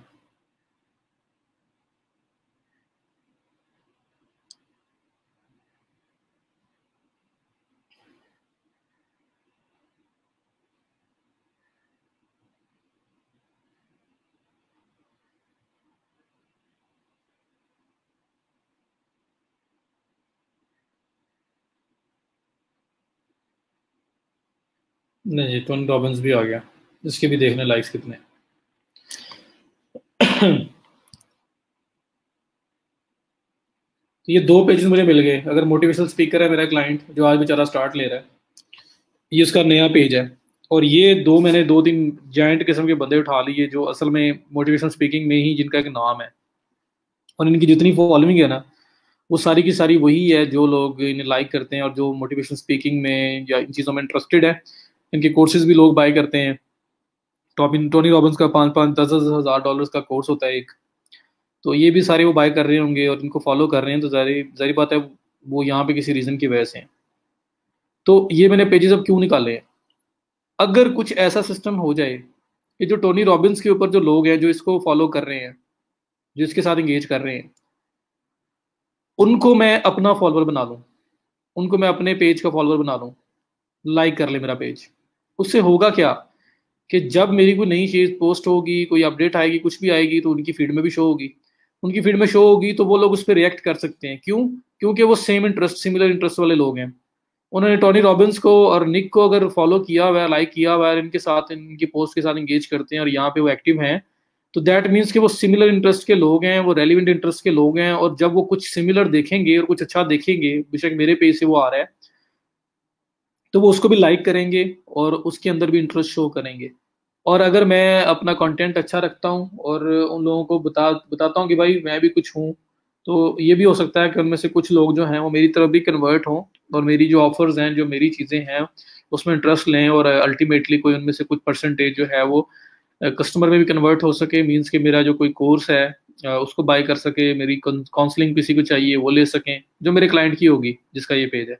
नहीं जी, टोनी रॉबिन्स भी आ गया, इसके भी देखने लाइक्स कितने। तो ये 2 पेजेस मुझे मिल गए। अगर मोटिवेशनल स्पीकर है मेरा क्लाइंट जो आज बेचारा स्टार्ट ले रहा है, ये उसका नया पेज है। और ये 2 मैंने 2-3 जायंट किस्म के बंदे उठा लिए जो असल में मोटिवेशनल स्पीकिंग में ही जिनका एक नाम है, और इनकी जितनी फॉलोइंग है ना, वो सारी की सारी वही है जो लोग इन्हें लाइक करते हैं और जो मोटिवेशनल स्पीकिंग में या इन चीज़ों में इंटरेस्टेड है। इनके कोर्सेज भी लोग बाय करते हैं। टोनी रॉबिन्स का 5-5 10-10 हज़ार डॉलर्स का कोर्स होता है एक। तो ये भी सारे वो बाय कर रहे होंगे और इनको फॉलो कर रहे हैं, तो जारी जारी बात है वो यहाँ पे किसी रीज़न की वजह से हैं। तो ये मैंने पेजेस अब क्यों निकाले हैं? अगर कुछ ऐसा सिस्टम हो जाए कि जो टोनी रॉबिन्स के ऊपर जो लोग हैं जो इसको फॉलो कर रहे हैं, जो इसके साथ इंगेज कर रहे हैं, उनको मैं अपना फॉलोअर बना लूँ, उनको मैं अपने पेज का फॉलोअर बना लूँ, लाइक कर ले मेरा पेज। उससे होगा क्या कि जब मेरी कोई नई चीज़ पोस्ट होगी, कोई अपडेट आएगी, कुछ भी आएगी, तो उनकी फीड में भी शो होगी। उनकी फीड में शो होगी तो वो लोग उस पर रिएक्ट कर सकते हैं। क्यों? क्योंकि वो सेम इंटरेस्ट, सिमिलर इंटरेस्ट वाले लोग हैं। उन्होंने टोनी रॉबिन्स को और निक को अगर फॉलो किया हुआ है, लाइक किया हुआ है, इनके साथ, इनकी पोस्ट के साथ इंगेज करते हैं और यहाँ पे वो एक्टिव हैं, तो दैट मीन्स कि वो सिमिलर इंटरेस्ट के लोग हैं, वो रेलिवेंट इंटरेस्ट के लोग हैं। और जब वो कुछ सिमिलर देखेंगे और कुछ अच्छा देखेंगे, बेशक मेरे पेज से वो आ रहा है, तो वो उसको भी लाइक करेंगे और उसके अंदर भी इंटरेस्ट शो करेंगे। और अगर मैं अपना कंटेंट अच्छा रखता हूँ और उन लोगों को बताता हूँ कि भाई मैं भी कुछ हूँ, तो ये भी हो सकता है कि उनमें से कुछ लोग जो हैं वो मेरी तरफ भी कन्वर्ट हों और मेरी जो ऑफर्स हैं, जो मेरी चीज़ें हैं, उसमें इंटरेस्ट लें और अल्टीमेटली कोई उनमें से कुछ परसेंटेज जो है वो कस्टमर में भी कन्वर्ट हो सके। मीन्स कि मेरा जो कोई कोर्स है उसको बाय कर सके, मेरी काउंसलिंग किसी को चाहिए वो ले सकें, जो मेरे क्लाइंट की होगी जिसका ये पेज है।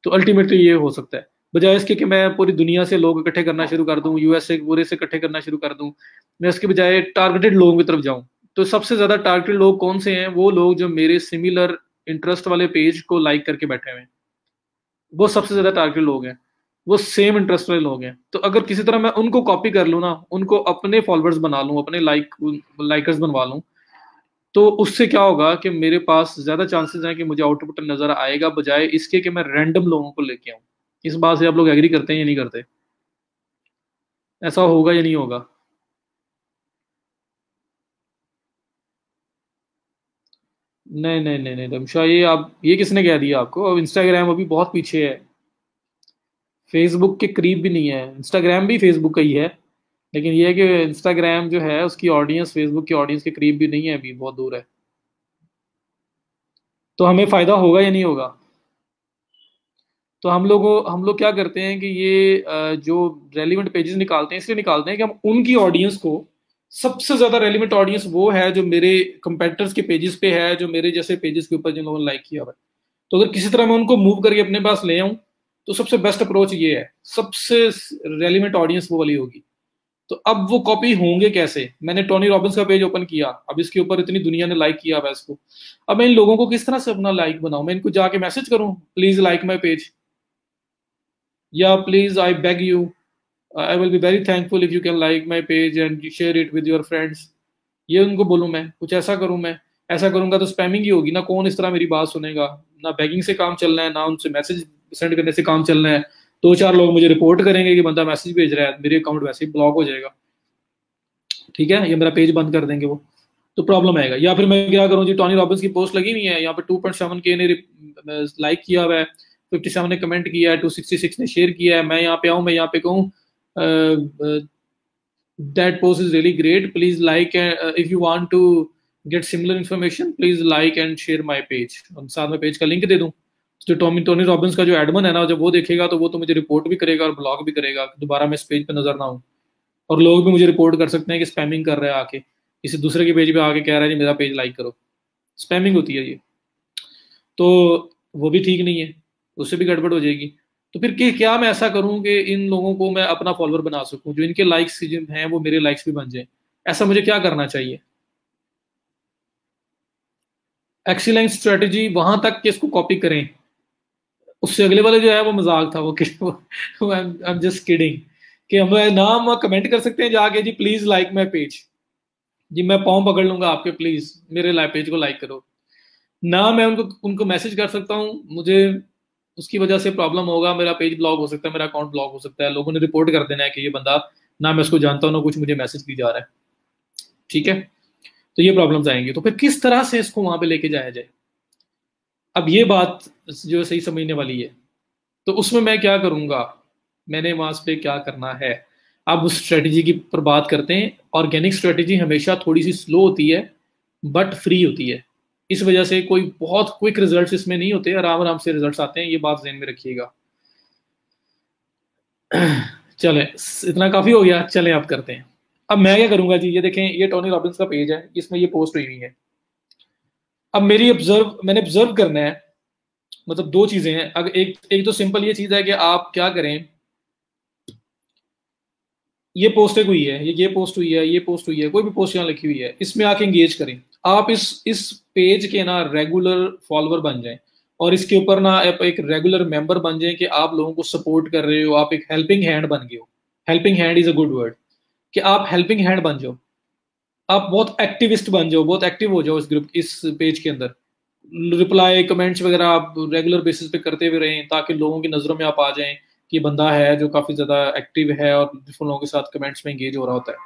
तो अल्टीमेटली ये हो सकता है, बजाय इसके कि मैं पूरी दुनिया से लोग इकट्ठे करना शुरू कर दूं, यूएस से पूरे से इकट्ठे करना शुरू कर दूं, मैं इसके बजाय टारगेटेड लोगों की तरफ जाऊं। तो सबसे ज्यादा टारगेटेड लोग कौन से हैं? वो लोग जो मेरे सिमिलर इंटरेस्ट वाले पेज को लाइक करके बैठे हुए हैं, वो सबसे ज्यादा टारगेटेड लोग हैं, वो सेम इंटरेस्ट वाले लोग हैं। तो अगर किसी तरह मैं उनको कॉपी कर लूँ ना, उनको अपने फॉलोअर्स बना लूँ, अपने लाइकर्स बनवा लूँ, तो उससे क्या होगा कि मेरे पास ज्यादा चांसेस हैं कि मुझे आउटपुट नजर आएगा, बजाय इसके कि मैं रैंडम लोगों को लेके आऊं। इस बात से आप लोग एग्री करते हैं या नहीं करते? ऐसा होगा या नहीं होगा? नहीं नहीं नहीं नहीं रमशा, ये आप, ये किसने कह दिया आपको? अब इंस्टाग्राम अभी बहुत पीछे है, फेसबुक के करीब भी नहीं है। इंस्टाग्राम भी फेसबुक का ही है, लेकिन ये है कि इंस्टाग्राम जो है उसकी ऑडियंस फेसबुक की ऑडियंस के करीब भी नहीं है, अभी बहुत दूर है। तो हमें फायदा होगा या नहीं होगा? तो हम लोग क्या करते हैं कि ये जो रेलिवेंट पेजेस निकालते हैं, इसलिए निकालते हैं कि हम उनकी ऑडियंस को, सबसे ज्यादा रेलिवेंट ऑडियंस वो है जो मेरे कंपेटिटर्स के पेजेस पे है, जो मेरे जैसे पेजेस के ऊपर जिन लोगों ने लाइक किया हुआ है। तो अगर किसी तरह मैं उनको मूव करके अपने पास ले आऊं, तो सबसे बेस्ट अप्रोच ये है, सबसे रेलिवेंट ऑडियंस वो वाली होगी। तो अब वो कॉपी होंगे कैसे? मैंने टोनी रॉबिन्स का पेज ओपन किया, अब इसके ऊपर इतनी दुनिया ने लाइक किया हुआ है इसको। अब मैं इन लोगों को किस तरह से अपना लाइक बनाऊं? मैं इनको जाके मैसेज करूं, प्लीज लाइक माई पेज, या please I beg you, I will be very thankful if you can like my page and share it with your friends? ये उनको बोलूं? मैं कुछ ऐसा करूं? मैं ऐसा करूंगा तो स्पैमिंग ही होगी ना, कौन इस तरह मेरी बात सुनेगा? ना बेगिंग से काम चलना है, ना उनसे मैसेज सेंड करने से काम चलना है। 2-4 लोग मुझे रिपोर्ट करेंगे कि बंदा मैसेज भेज रहा है, मेरे अकाउंट वैसे ही ब्लॉक हो जाएगा, ठीक है, ये मेरा पेज बंद कर देंगे वो, तो प्रॉब्लम आएगा। या फिर मैं क्या करूं जी, टोनी रॉबिन्स की पोस्ट लगी हुई है, यहाँ पे 2.7 के ने लाइक किया हुआ है, 57 ने कमेंट किया है, 266 ने शेयर किया है, मैं यहाँ पे आऊँ, मैं यहाँ पे कहूँ that post is really great, please like if you want to get similar information please like and share my page, और साथ में पेज का लिंक दे दूं। जो टोनी रॉबिन्स का जो एडमन है ना, जब वो देखेगा तो वो तो मुझे रिपोर्ट भी करेगा और ब्लॉग भी करेगा, दोबारा मैं इस पेज पे नजर ना हूं। और लोग भी मुझे रिपोर्ट कर सकते हैं कि स्पैमिंग कर रहा है आके, किसी दूसरे के पेज पे आके कह रहा है जी मेरा पेज लाइक करो। स्पैमिंग होती है ये, तो वो भी ठीक नहीं है, उससे भी गड़बड़ हो जाएगी। तो फिर क्या मैं ऐसा करूं कि इन लोगों को मैं अपना फॉलोअर बना सकूं, जो इनके लाइक्स हैं वो मेरे लाइक्स भी बन जाए। ऐसा मुझे क्या करना चाहिए? एक्सीलेंट स्ट्रेटेजी वहां तक कि इसको कॉपी करें। उससे अगले वाले जो है वो मजाक था, वो आई एम जस्ट किडिंग, कि हम नाम कमेंट कर सकते हैं जाके जी प्लीज लाइक माई पेज, जी मैं पाँव पकड़ लूंगा आपके, प्लीज मेरे पेज को लाइक करो ना। मैं उनको उनको मैसेज कर सकता हूँ, मुझे उसकी वजह से प्रॉब्लम होगा, मेरा पेज ब्लॉक हो सकता है, मेरा अकाउंट ब्लॉक हो सकता है, लोगों ने रिपोर्ट कर देना है कि ये बंदा ना मैं उसको जानता हूँ ना कुछ, मुझे मैसेज की जा रहा है। ठीक है, तो ये प्रॉब्लम्स आएंगी। तो फिर किस तरह से इसको वहां पे लेके जाया जाए? अब ये बात जो सही समझने वाली है, तो उसमें मैं क्या करूंगा, मैंने वहां पे क्या करना है। अब उस स्ट्रेटेजी की पर बात करते हैं। ऑर्गेनिक स्ट्रेटेजी हमेशा थोड़ी सी स्लो होती है बट फ्री होती है, इस वजह से कोई बहुत क्विक रिजल्ट्स इसमें नहीं होते, आराम आराम से रिजल्ट्स आते हैं, ये बात ध्यान में रखिएगा। चलें, इतना काफी हो गया, चलें आप करते हैं। अब मैं क्या करूंगा जी, ये देखें, ये टोनी रॉबिन्स का पेज है, इसमें ये पोस्ट हुई हुई है। अब मैंने ऑब्जर्व करना है, मतलब दो चीजें हैं। अगर एक तो सिंपल ये चीज है कि आप क्या करें, ये पोस्ट एक हुई है, ये पोस्ट हुई है, ये पोस्ट हुई है, कोई भी पोस्ट यहाँ लिखी हुई है, इसमें आके एंगेज करें। आप इस पेज के ना रेगुलर फॉलोअर बन जाएं, और इसके ऊपर ना आप एक रेगुलर मेंबर बन जाएं कि आप लोगों को सपोर्ट कर रहे हो, आप एक हेल्पिंग हैंड बन गए हो। Helping hand is a good word, कि आप हेल्पिंग हैंड बन जाओ, आप बहुत एक्टिविस्ट बन जाओ, बहुत एक्टिव हो जाओ इस पेज के अंदर। रिप्लाई कमेंट्स वगैरह आप रेगुलर बेसिस पे करते हुए रहें, ताकि लोगों की नजरों में आप आ जाएं कि बंदा है जो काफी ज्यादा एक्टिव है और डिफरेंट लोगों के साथ कमेंट्स में एंगेज हो रहा होता है।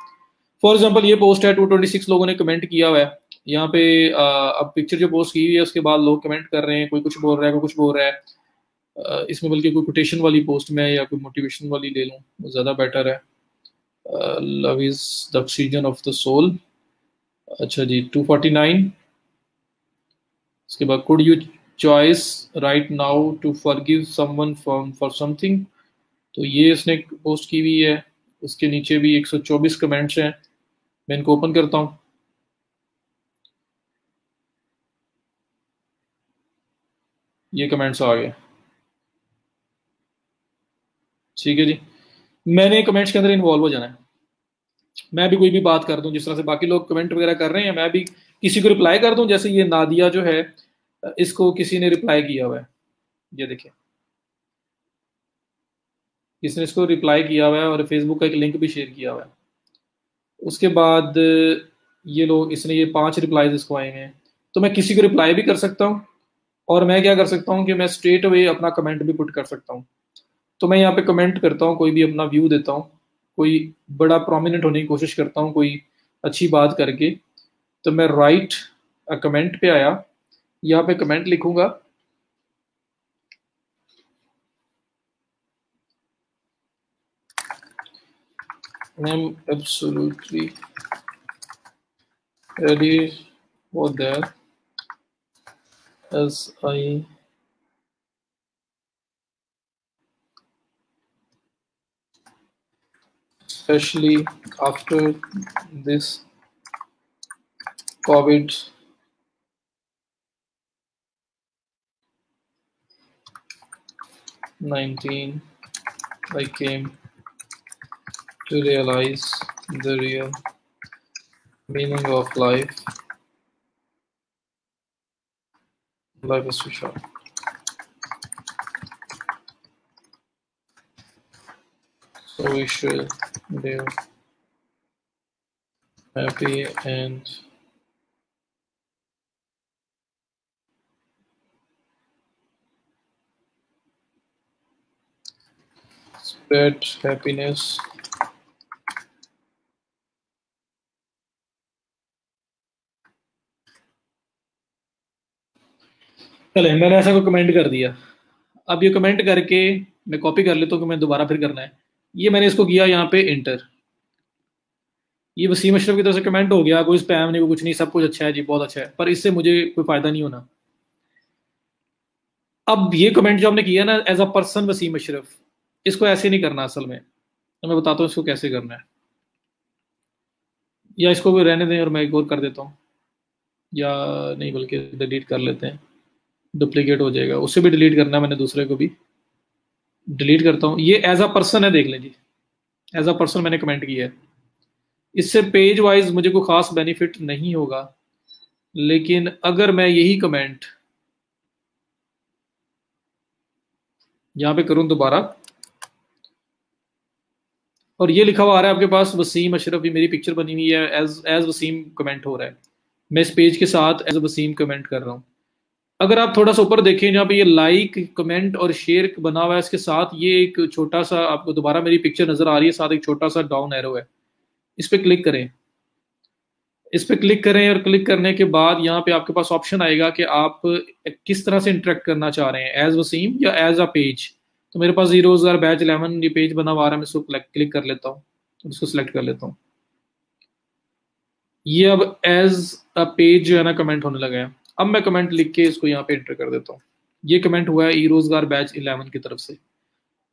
फॉर एग्जाम्पल ये पोस्ट है, 226 लोगों ने कमेंट किया हुआ है यहाँ पे। अब पिक्चर जो पोस्ट की हुई है उसके बाद लोग कमेंट कर रहे हैं, कोई कुछ बोल रहा है, कोई कुछ बोल रहा है। इसमें बल्कि कोई कोटेशन वाली पोस्ट में या कोई मोटिवेशन वाली ले लूँ, वो ज्यादा बेटर है। Love is the oxygen of the soul. अच्छा जी, 249। उसके बाद could you choice right now to forgive someone for something, तो ये इसने पोस्ट की हुई है। उसके नीचे भी 124 कमेंट्स हैं, मैं इनको ओपन करता हूँ। ये कमेंट्स आ गए, ठीक है जी। मैंने कमेंट्स के अंदर इन्वॉल्व हो जाना है, मैं भी कोई भी बात कर दूं, जिस तरह से बाकी लोग कमेंट वगैरह कर रहे हैं, मैं भी किसी को रिप्लाई कर दूं। जैसे ये नादिया जो है, इसको किसी ने रिप्लाई किया हुआ है, ये देखिए, किसी ने इसको रिप्लाई किया हुआ है और फेसबुक का एक लिंक भी शेयर किया हुआ है। उसके बाद ये लोग, इसने ये 5 रिप्लाईज इसको आए हैं, तो मैं किसी को रिप्लाई भी कर सकता हूँ, और मैं क्या कर सकता हूँ कि मैं स्ट्रेट अवे अपना कमेंट भी पुट कर सकता हूँ। तो मैं यहाँ पे कमेंट करता हूँ, कोई भी अपना व्यू देता हूँ, कोई बड़ा प्रोमिनेंट होने की कोशिश करता हूँ, कोई अच्छी बात करके। तो मैं राइट कमेंट पे आया, यहाँ पे कमेंट लिखूंगा, I am absolutely ready for that, as I especially after this COVID-19, I came to realize the real meaning of life. Life is too short. So we should live happy and spread happiness. चले, मैंने ऐसा को comment कर दिया। अब ये comment करके मैं कॉपी कर लेता हूँ कि मैं दोबारा फिर करना है। ये मैंने इसको किया यहाँ पे इंटर। ये वसीम अशरफ की तरफ से कमेंट हो गया, कोई स्पैम नहीं, कोई कुछ नहीं, सब कुछ अच्छा है जी, बहुत अच्छा है, पर इससे मुझे कोई फायदा नहीं होना। अब ये कमेंट जो आपने किया ना as a person Wasim Ashraf, इसको ऐसे नहीं करना असल में, तो मैं बताता हूँ इसको कैसे करना है। या इसको भी रहने दें और मैं इग्नोर कर देता हूँ, या नहीं बल्कि डिलीट कर लेते हैं, डुप्लीकेट हो जाएगा, उससे भी डिलीट करना है मैंने, दूसरे को भी डिलीट करता हूँ। ये एज अ पर्सन है, देख लें जी, एज अ पर्सन मैंने कमेंट किया है। इससे पेज वाइज मुझे कोई खास बेनिफिट नहीं होगा, लेकिन अगर मैं यही कमेंट यहां पे करूं दोबारा, और ये लिखा हुआ आ रहा है आपके पास वसीम अशरफ, ये मेरी पिक्चर बनी हुई है, एज एज वसीम कमेंट हो रहा है, मैं इस पेज के साथ एज वसीम कमेंट कर रहा हूं। अगर आप थोड़ा सा ऊपर देखें, जहाँ पे ये लाइक कमेंट और शेयर बना हुआ है, इसके साथ ये एक छोटा सा आपको दोबारा मेरी पिक्चर नजर आ रही है, साथ एक छोटा सा डाउन एरो है, इस पे क्लिक करें। इस पे क्लिक करें और क्लिक करने के बाद यहाँ पे आपके पास ऑप्शन आएगा कि आप किस तरह से इंटरेक्ट करना चाह रहे हैं, एज वसीम या एज अ पेज। तो मेरे पास 0 बैच 11 ये पेज बना हुआ है, मैं इसको क्लिक कर लेता हूँ, इसको सिलेक्ट कर लेता हूँ। ये अब एज अ पेज जो है ना कमेंट होने लगा है। अब मैं कमेंट लिख के इसको यहाँ पे एंटर कर देता हूँ। ये कमेंट हुआ है ई रोजगार बैच 11 की तरफ से।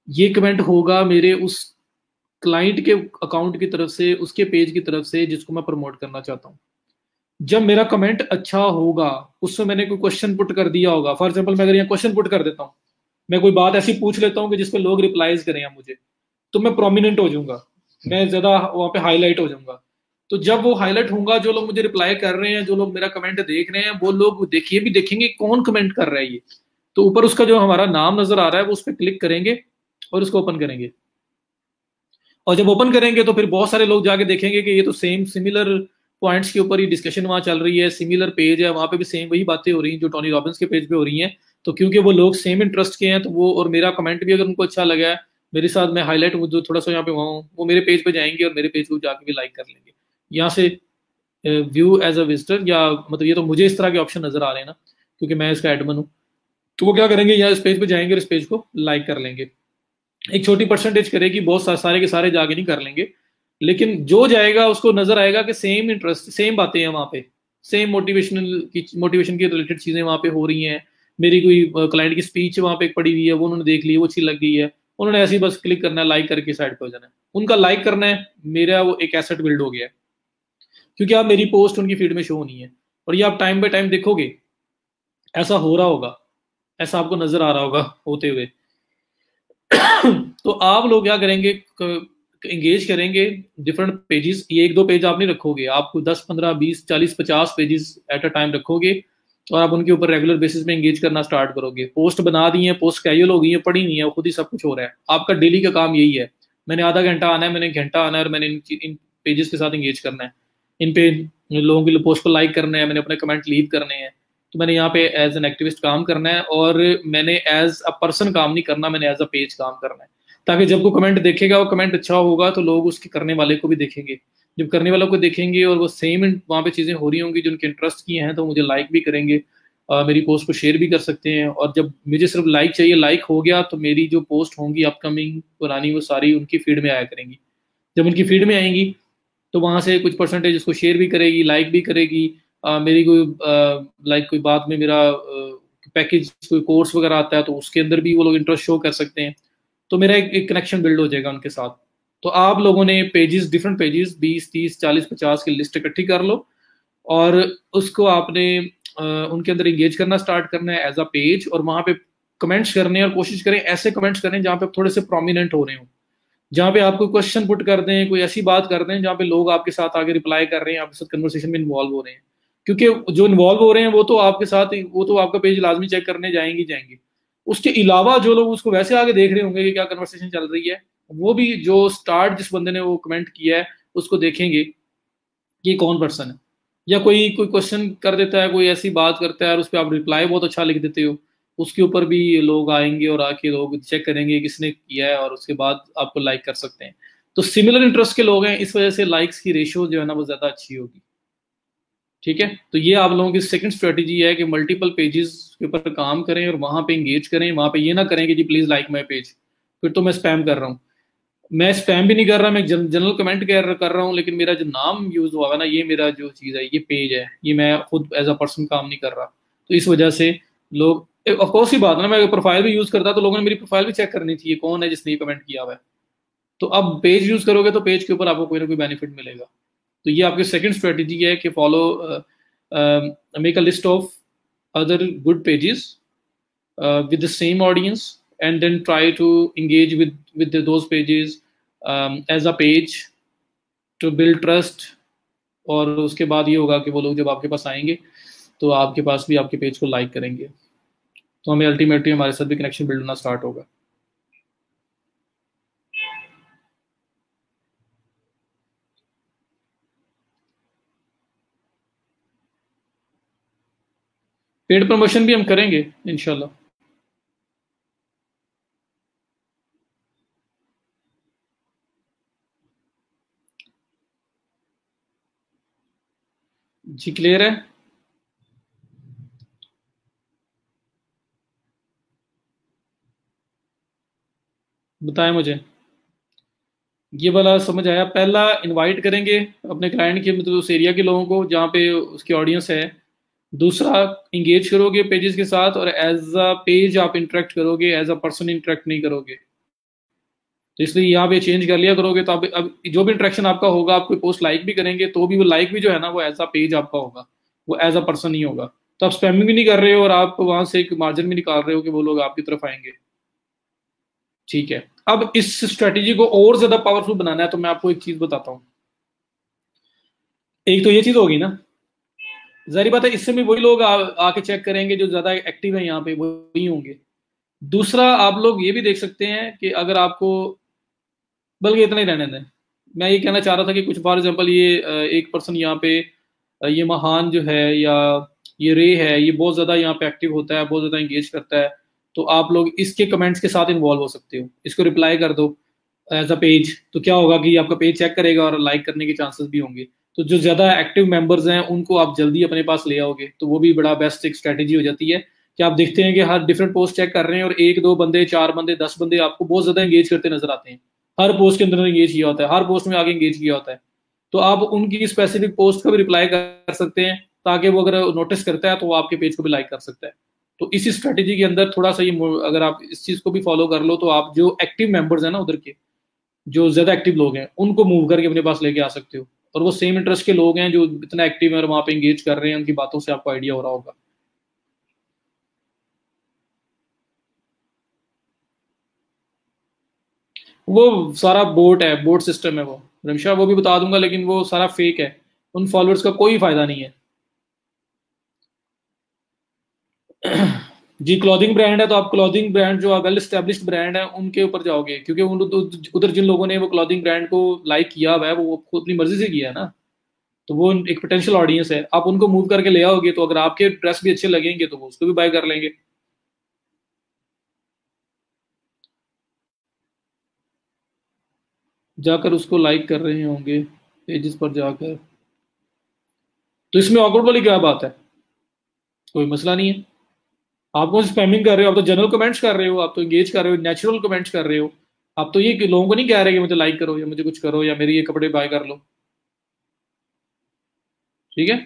ये कमेंट होगा मेरे उस क्लाइंट के अकाउंट की तरफ से, उसके पेज की तरफ से जिसको मैं प्रमोट करना चाहता हूँ। जब मेरा कमेंट अच्छा होगा, उसमें मैंने कोई क्वेश्चन पुट कर दिया होगा, फॉर एग्जाम्पल मैं अगर यहाँ क्वेश्चन पुट कर देता हूँ, मैं कोई बात ऐसी पूछ लेता हूँ कि जिसपे लोग रिप्लाईज करें या मुझे, तो मैं प्रोमिनेंट हो जाऊंगा, मैं ज्यादा वहां पे हाईलाइट हो जाऊंगा। तो जब वो हाईलाइट होगा, जो लोग मुझे रिप्लाई कर रहे हैं, जो लोग मेरा कमेंट देख रहे हैं, वो लोग देखिए भी देखेंगे कौन कमेंट कर रहा है ये। तो ऊपर उसका जो हमारा नाम नजर आ रहा है वो उस पर क्लिक करेंगे और उसको ओपन करेंगे, और जब ओपन करेंगे तो फिर बहुत सारे लोग जाके देखेंगे कि ये तो सेम सिमिलर पॉइंट्स के ऊपर ही डिस्कशन वहां चल रही है, सिमिलर पेज है, वहां पे भी सेम वही बातें हो रही हैं जो टोनी रॉबिन्स के पेज पे हो रही हैं। तो क्योंकि वो लोग सेम इंटरेस्ट के हैं, तो वो और मेरा कमेंट भी अगर उनको अच्छा लगा है, मेरे साथ मैं हाईलाइट जो थोड़ा सा यहाँ पे हुआ हूँ, वो मेरे पेज पे जाएंगे और मेरे पेज को जाके भी लाइक कर लेंगे। यहाँ से व्यू एज अ विजिटर, या मतलब ये तो मुझे इस तरह के ऑप्शन नजर आ रहे हैं ना, क्योंकि मैं इसका एडमिन हूँ। तो वो क्या करेंगे, यहाँ इस पेज पे जाएंगे और इस पेज को लाइक कर लेंगे। एक छोटी परसेंटेज करेगी, बहुत सारे के सारे जाके नहीं कर लेंगे, लेकिन जो जाएगा उसको नजर आएगा कि सेम इंटरेस्ट, सेम बातें हैं वहां पे, सेम मोटिवेशन की रिलेटेड चीजें वहां पे हो रही हैं। मेरी कोई क्लाइंट की स्पीच वहां पे पड़ी हुई है, वो उन्होंने देख ली, वो अच्छी लग गई है, उन्होंने ऐसे ही बस क्लिक करना है, लाइक करके साइड पे हो जाना है, उनका लाइक करना है, मेरा वो एक एसेट बिल्ड हो गया है, क्योंकि आप मेरी पोस्ट उनकी फीड में शो नहीं है। और ये आप टाइम बाय टाइम देखोगे ऐसा हो रहा होगा, ऐसा आपको नजर आ रहा होगा होते हुए। तो आप लोग क्या करेंगे, एंगेज करेंगे डिफरेंट पेजेस। ये एक दो पेज आप नहीं रखोगे, आपको 10 15 20 40 50 पेजेस एट अ टाइम रखोगे, और आप उनके ऊपर रेगुलर बेसिस में एंगेज करना स्टार्ट करोगे। पोस्ट बना दी है, पोस्ट कैजुअल हो गई है, पड़ी नहीं है, खुद ही सब कुछ हो रहा है। आपका डेली का काम यही है, मैंने आधा घंटा आना है, मैंने घंटा आना है, और मैंने इन पेजेस के साथ एंगेज करना है, इन पे लोगों की पोस्ट को लाइक करना है, मैंने अपने कमेंट लीव करने हैं। तो मैंने यहाँ पे एज एन एक्टिविस्ट काम करना है, और मैंने एज अ पर्सन काम नहीं करना, मैंने एज अ पेज काम करना है, ताकि जब वो कमेंट देखेगा, वो कमेंट अच्छा होगा तो लोग उसके करने वाले को भी देखेंगे। जब करने वालों को देखेंगे और वो सेम वहाँ पे चीज़ें हो रही होंगी जो उनके इंटरेस्ट की हैं, तो मुझे लाइक भी करेंगे, मेरी पोस्ट को शेयर भी कर सकते हैं। और जब मुझे सिर्फ लाइक चाहिए, लाइक हो गया, तो मेरी जो पोस्ट होंगी अपकमिंग पुरानी, वो सारी उनकी फीड में आया करेंगी। जब उनकी फीड में आएंगी तो वहाँ से कुछ परसेंटेज उसको शेयर भी करेगी, लाइक भी करेगी। मेरी कोई लाइक कोई बात में मेरा पैकेज कोई कोर्स वगैरह आता है, तो उसके अंदर भी वो लोग इंटरेस्ट शो कर सकते हैं। तो मेरा एक कनेक्शन बिल्ड हो जाएगा उनके साथ। तो आप लोगों ने पेजेस, डिफरेंट पेजेस 20 30 40 50 की लिस्ट इकट्ठी कर लो, और उसको आपने उनके अंदर एंगेज करना स्टार्ट करना है एज अ पेज, और वहाँ पे कमेंट्स करने हैं, और कोशिश करें ऐसे कमेंट्स करें जहाँ पे आप थोड़े से प्रोमिनेंट हो रहे हो, जहाँ पे आप कोई क्वेश्चन पुट कर दें, कोई ऐसी बात कर दें जहाँ पे लोग आपके साथ आगे रिप्लाई कर रहे हैं, आपके साथ कन्वर्सेशन में इन्वॉल्व हो रहे हैं। क्योंकि जो इन्वॉल्व हो रहे हैं वो तो आपके साथ, वो तो आपका पेज लाजमी चेक करने जाएंगे। उसके अलावा जो लोग उसको वैसे आगे देख रहे होंगे कि क्या कन्वर्सेशन चल रही है, वो भी जो स्टार्ट जिस बंदे ने वो कमेंट किया है उसको देखेंगे कि कौन पर्सन है। या कोई कोई क्वेश्चन कर देता है, कोई ऐसी बात करता है और उस पर आप रिप्लाई बहुत अच्छा लिख देते हो, उसके ऊपर भी लोग आएंगे और आके लोग चेक करेंगे किसने किया है, और उसके बाद आपको लाइक कर सकते हैं। तो सिमिलर इंटरेस्ट के लोग हैं, इस वजह से लाइक्स की रेशियो जो है ना वो ज्यादा अच्छी होगी। ठीक है, तो ये आप लोगों की सेकंड स्ट्रेटेजी है कि मल्टीपल पेजेस के ऊपर काम करें और वहां पे एंगेज करें। वहां पे ये ना करें कि जी प्लीज लाइक माय पेज, फिर तो मैं स्पैम कर रहा हूँ। मैं स्पैम भी नहीं कर रहा, मैं जनरल कमेंट कर रहा हूँ, लेकिन मेरा जो नाम यूज हुआ है ना, ये मेरा जो चीज़ है, ये पेज है, ये मैं खुद एज अ पर्सन काम नहीं कर रहा। तो इस वजह से लोग, ऑफ कोर्स ही बात है ना, मैं प्रोफाइल भी यूज करता तो लोगों ने मेरी प्रोफाइल भी चेक करनी चाहिए, कौन है जिसने ये कमेंट किया हुआ है। तो अब पेज यूज करोगे तो पेज के ऊपर आपको कोई ना कोई बेनिफिट मिलेगा। तो ये आपकी सेकंड स्ट्रेटेजी है कि follow, make a list of other good pages with the same audience, and then try to engage with those pages as a page to build trust। और उसके बाद ये होगा कि वो लोग जब आपके पास आएंगे तो आपके पास भी आपके पेज को लाइक करेंगे, तो हमें अल्टीमेटली हमारे साथ भी कनेक्शन बिल्ड होना स्टार्ट होगा। पेड प्रमोशन भी हम करेंगे इंशाल्लाह। जी क्लियर है? बताएं मुझे, ये वाला समझ आया? पहला इनवाइट करेंगे अपने क्लाइंट के, मतलब उस एरिया के लोगों को जहाँ पे उसकी ऑडियंस है। दूसरा, इंगेज करोगे पेजेस के साथ, और एज अ पेज आप इंटरेक्ट करोगे, एज अ पर्सन इंटरेक्ट नहीं करोगे। तो इसलिए यहाँ पे चेंज कर लिया करोगे, तो अब जो भी इंटरेक्शन आपका होगा, आप कोई पोस्ट लाइक भी करेंगे तो भी वो लाइक भी जो है ना, वो एज अ पेज आपका होगा, वो एज अ पर्सन नहीं होगा। तो आप स्पैमिंग भी नहीं कर रहे हो, और आप वहां से एक मार्जिन भी निकाल रहे हो कि वो लोग आपकी तरफ आएंगे। ठीक है, अब इस स्ट्रेटेजी को और ज्यादा पावरफुल बनाना है, तो मैं आपको एक चीज बताता हूँ। एक तो ये चीज होगी ना, जारी बात है, इससे भी वही लोग आके चेक करेंगे जो ज्यादा एक्टिव है यहाँ पे, वही होंगे। दूसरा, आप लोग ये भी देख सकते हैं कि अगर आपको, बल्कि इतना ही रहने दें, मैं ये कहना चाह रहा था कि कुछ फॉर एग्जांपल ये एक पर्सन यहाँ पे, ये महान जो है, या ये रे है, ये बहुत ज़्यादा यहाँ पे एक्टिव होता है, बहुत ज़्यादा इंगेज करता है, तो आप लोग इसके कमेंट्स के साथ इन्वॉल्व हो सकते हो, इसको रिप्लाई कर दो एज अ पेज। तो क्या होगा कि आपका पेज चेक करेगा और लाइक करने के चांसेस भी होंगे। तो जो ज़्यादा एक्टिव मेंबर्स हैं उनको आप जल्दी अपने पास ले आओगे, तो वो भी बड़ा बेस्ट एक स्ट्रैटेजी हो जाती है कि आप देखते हैं कि हर डिफरेंट पोस्ट चेक कर रहे हैं, और एक दो बंदे, चार बंदे, 10 बंदे आपको बहुत ज़्यादा इंगेज करते नजर आते हैं, हर पोस्ट के अंदर इंगेज किया होता है, हर पोस्ट में आगे इंगेज किया होता है। तो आप उनकी स्पेसिफिक पोस्ट का भी रिप्लाई कर सकते हैं, ताकि वो अगर नोटिस करता है तो वो आपके पेज को भी लाइक कर सकता है। तो इसी स्ट्रेटेजी के अंदर थोड़ा सा ये, अगर आप इस चीज को भी फॉलो कर लो, तो आप जो एक्टिव मेंबर्स हैं ना उधर के, जो ज्यादा एक्टिव लोग हैं, उनको मूव करके अपने पास लेके आ सकते हो। और वो सेम इंटरेस्ट के लोग हैं जो इतना एक्टिव है और वहां पे इंगेज कर रहे हैं, उनकी बातों से आपको आइडिया हो रहा होगा। वो सारा बोट है, बोट सिस्टम है वो, रमशा, वो भी बता दूंगा, लेकिन वो सारा फेक है, उन फॉलोअर्स का कोई फायदा नहीं है। जी, क्लॉथिंग ब्रांड है तो आप क्लॉथिंग ब्रांड जो वेल स्टेब्लिश्ड ब्रांड है उनके ऊपर जाओगे, क्योंकि उधर जिन लोगों ने वो क्लॉथिंग ब्रांड को लाइक किया हुआ है, वो खुद अपनी मर्जी से किया है ना, तो वो एक पोटेंशियल ऑडियंस है, आप उनको मूव करके ले आओगे, तो अगर आपके ड्रेस भी अच्छे लगेंगे तो वो उसको भी बाय कर लेंगे। जाकर उसको लाइक कर रहे होंगे पेजेस पर जाकर, तो इसमें ऑकवर्ड वाली क्या बात है? कोई मसला नहीं है। आप कौन स्पैमिंग कर रहे हो? आप तो जनरल कमेंट्स कर रहे हो, आप तो इंगेज कर रहे हो, नेचुरल कमेंट्स कर रहे हो। आप तो ये कि लोगों को नहीं कह रहे कि मुझे लाइक करो या मुझे कुछ करो या मेरे ये कपड़े बाय कर लो। ठीक है,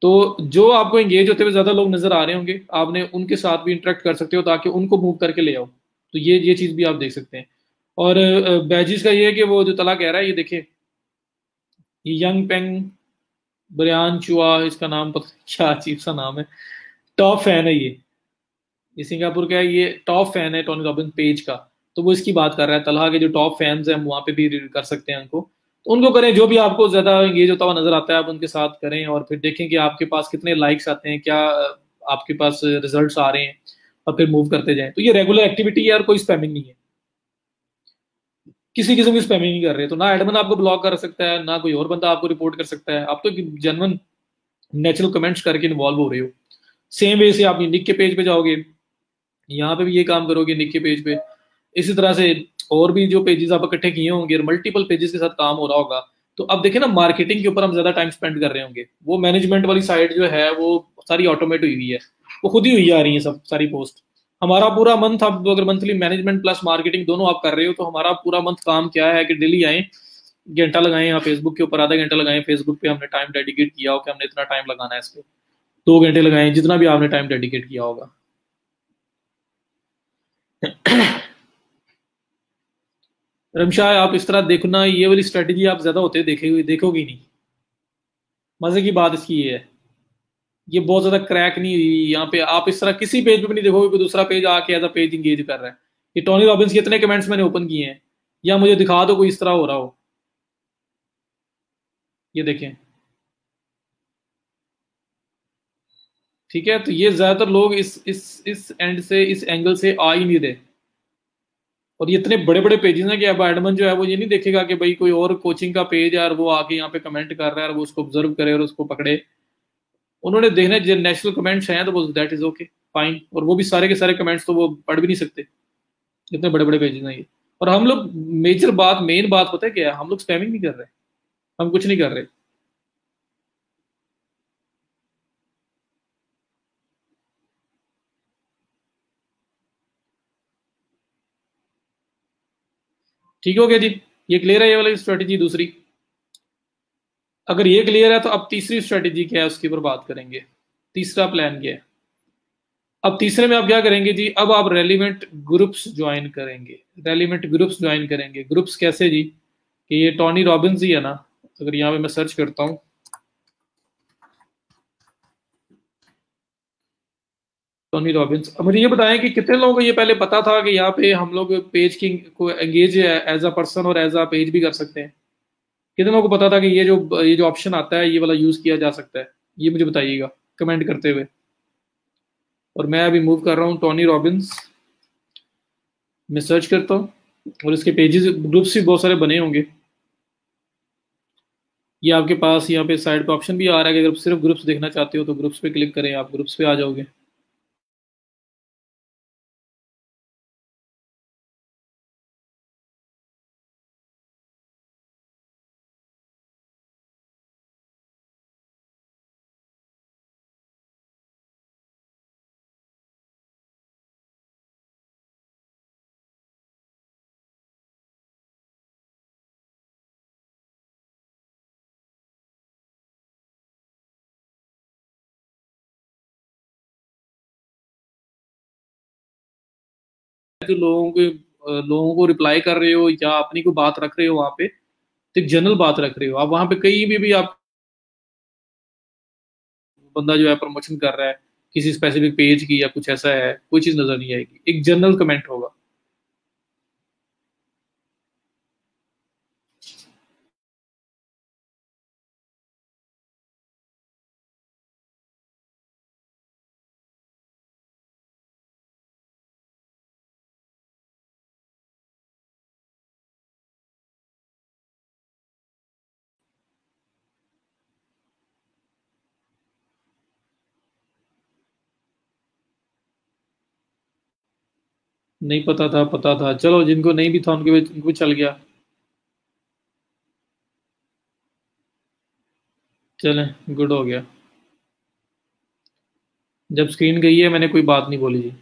तो जो आपको एंगेज होते हुए ज्यादा लोग नजर आ रहे होंगे, आपने उनके साथ भी इंटरेक्ट कर सकते हो, ताकि उनको मूव करके ले आओ। तो ये चीज भी आप देख सकते हैं। और बैजिस का ये है कि वो जो तला कह रहा है, ये देखिए, ये यंग पेंग बरियान चुआ, इसका नाम पता नहीं, क्या अजीब सा नाम है, टॉप फैन है ये सिंगापुर का है, ये टॉप फैन है टोनी रॉबिन्स पेज का। तो वो इसकी बात कर रहा है, तलहा के जो टॉप फैंस हैं हम वहाँ पे भी कर सकते हैं उनको, तो उनको करें, जो भी आपको ज्यादा एंगेज होता हुआ नजर आता है आप उनके साथ करें, और फिर देखें कि आपके पास कितने लाइक्स आते हैं, क्या आपके पास रिजल्ट्स आ रहे हैं, और फिर मूव करते जाएं। तो ये रेगुलर एक्टिविटी है और कोई स्पैमिंग नहीं है, किसी किस्म की स्पैमिंग नहीं कर रहे। तो ना एडमिन आपको ब्लॉक कर सकता है, ना कोई और बंदा आपको रिपोर्ट कर सकता है, आप तो जेन्युइन नेचुरल कमेंट्स करके इन्वॉल्व हो रहे हो। सेम वे से आप निक के पेज पे जाओगे, यहाँ पे भी ये काम करोगे निक के पेज पे, इसी तरह से और भी जो पेजेस आप इकट्ठे किए होंगे और मल्टीपल पेजेस के साथ काम हो रहा होगा। तो अब देखें ना, मार्केटिंग के ऊपर हम ज्यादा टाइम स्पेंड कर रहे होंगे, वो मैनेजमेंट वाली साइड जो है वो सारी ऑटोमेट हुई हुई है, वो खुद ही हुई आ रही है सब सारी पोस्ट। हमारा पूरा मंथ, आप अगर मंथली मैनेजमेंट प्लस मार्केटिंग दोनों आप कर रहे हो तो हमारा पूरा मंथ काम क्या है कि डेली आए, घंटा लगाएं यहाँ फेसबुक के ऊपर, आधा घंटा लगाएं फेसबुक पे, हमने टाइम डेडिकेट किया हो कि हमने इतना टाइम लगाना है इस पे, 2 घंटे लगाएं, जितना भी आपने टाइम डेडिकेट किया होगा। रमशाह आप इस तरह देखना, ये वाली स्ट्रेटेजी आप ज्यादा होते देखे देखोगे नहीं। मजे की बात इसकी ये है, ये बहुत ज्यादा क्रैक नहीं हुई यहाँ पे। आप इस तरह किसी पेज पे भी नहीं देखोगे कोई दूसरा पेज आके एज अ पेज इंगेज कर रहा है। ये टोनी रॉबिन्स के इतने कमेंट्स मैंने ओपन किए हैं, या मुझे दिखा दो कोई इस तरह हो रहा हो। ये देखें, ठीक है, तो ये ज्यादातर लोग इस एंड से, इस एंगल से आ ही नहीं रहे। और ये इतने बड़े बड़े पेजेस हैं कि अब एडमन जो है वो ये नहीं देखेगा कि भाई कोई और कोचिंग का पेज है और वो आके यहाँ पे कमेंट कर रहा है और वो उसको ऑब्जर्व करे और उसको पकड़े। उन्होंने देखना जो नेशनल कमेंट्स हैं तो वो दैट इज ओके फाइन, और वो भी सारे के सारे कमेंट्स तो वो पढ़ भी नहीं सकते, इतने बड़े बड़े पेजेस हैं ये। और हम लोग मेजर बात, मेन बात पता है क्या है, हम लोग स्पैमिंग नहीं कर रहे, हम कुछ नहीं कर रहे। ठीक हो गया जी, ये क्लियर है ये वाली स्ट्रेटेजी। दूसरी, अगर ये क्लियर है तो अब तीसरी स्ट्रेटेजी क्या है उसके ऊपर बात करेंगे। तीसरा प्लान क्या है, अब तीसरे में आप क्या करेंगे जी, अब आप रेलिवेंट ग्रुप्स ज्वाइन करेंगे। रेलिवेंट ग्रुप्स ज्वाइन करेंगे, ग्रुप्स कैसे जी, कि ये टोनी रॉबिन्स ही है ना, अगर यहाँ पे मैं सर्च करता हूँ टोनी रॉबिन्स, अब मुझे ये बताएं कि कितने लोगों को ये पहले पता था कि यहाँ पे हम लोग पेज की को एंगेज एज अ पर्सन और एज अ पेज भी कर सकते हैं। कितने लोगों को पता था कि ये जो ऑप्शन आता है ये वाला यूज किया जा सकता है, ये मुझे बताइएगा कमेंट करते हुए। और मैं अभी मूव कर रहा हूँ टोनी रॉबिन्स, मैं सर्च करता हूँ और इसके पेजेस ग्रुप्स भी बहुत सारे बने होंगे। ये आपके पास यहाँ पे साइड पे ऑप्शन भी आ रहा है कि अगर सिर्फ ग्रुप्स देखना चाहते हो तो ग्रुप्स पे क्लिक करें, आप ग्रुप्स पे आ जाओगे। जो लोगों को रिप्लाई कर रहे हो या अपनी कोई बात रख रहे हो वहां पे, तो एक जनरल बात रख रहे हो आप, वहां पे कहीं भी आप बंदा जो है प्रमोशन कर रहा है किसी स्पेसिफिक पेज की या कुछ ऐसा है, कोई चीज नजर नहीं आएगी, एक जनरल कमेंट होगा। नहीं पता था, पता था, चलो जिनको नहीं भी था उनको भी चल गया। चलें, गुड हो गया, जब स्क्रीन गई है मैंने कोई बात नहीं बोली जी।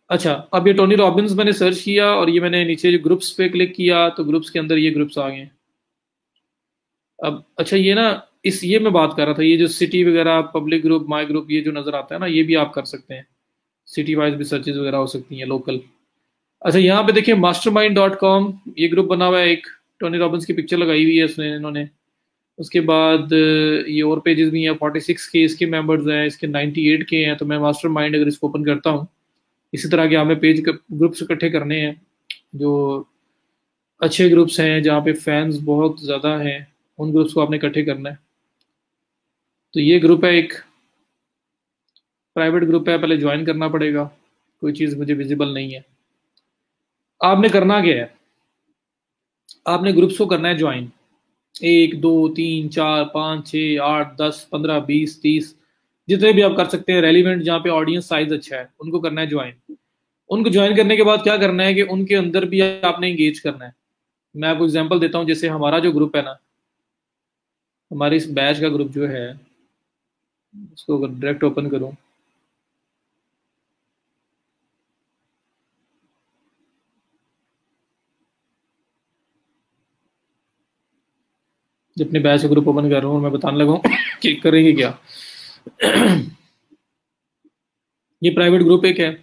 अच्छा, अब ये टोनी रॉबिन्स मैंने सर्च किया और ये मैंने नीचे जो ग्रुप्स पे क्लिक किया तो ग्रुप्स के अंदर ये ग्रुप्स आ गए। अब अच्छा, ये ना, इस ये मैं बात कर रहा था, ये जो सिटी वगैरह पब्लिक ग्रुप माई ग्रुप ये जो नज़र आता है ना, ये भी आप कर सकते हैं, सिटी वाइज भी सर्चेज वगैरह हो सकती हैं लोकल। अच्छा, यहाँ पे देखिए mastermind.com, ये ग्रुप बना हुआ है एक, टोनी रॉबिन्स की पिक्चर लगाई हुई है उसने इन्होंने। उसके बाद ये और पेजेस भी हैं, 46 के इसके मेंबर्स हैं, इसके 98 के हैं। तो मैं मास्टर माइंड अगर इसको ओपन करता हूँ, इसी तरह के हमें पेज ग्रुप्स इकट्ठे करने हैं जो अच्छे ग्रुप्स हैं जहाँ पे फैंस बहुत ज़्यादा हैं, उन ग्रुप्स को आपने इकट्ठे करना है। तो ये ग्रुप है एक, प्राइवेट ग्रुप है, पहले ज्वाइन करना पड़ेगा, कोई चीज़ मुझे विजिबल नहीं है। आपने करना क्या है, आपने ग्रुप्स को करना है ज्वाइन, 1 2 3 4 5 6 8 10 15 20 30, जितने भी आप कर सकते हैं रेलिवेंट, जहाँ पे ऑडियंस साइज अच्छा है उनको करना है ज्वाइन। उनको ज्वाइन करने के बाद क्या करना है कि उनके अंदर भी आपने इंगेज करना है। मैं आपको एग्जांपल देता हूँ, जैसे हमारा जो ग्रुप है ना, हमारे इस बैच का ग्रुप जो है, उसको अगर डायरेक्ट ओपन करूँ, जब अपने बैच का ग्रुप ओपन कर रहा हूँ और मैं बताने लगा हूँ कि करेंगे क्या। ये प्राइवेट ग्रुप एक है,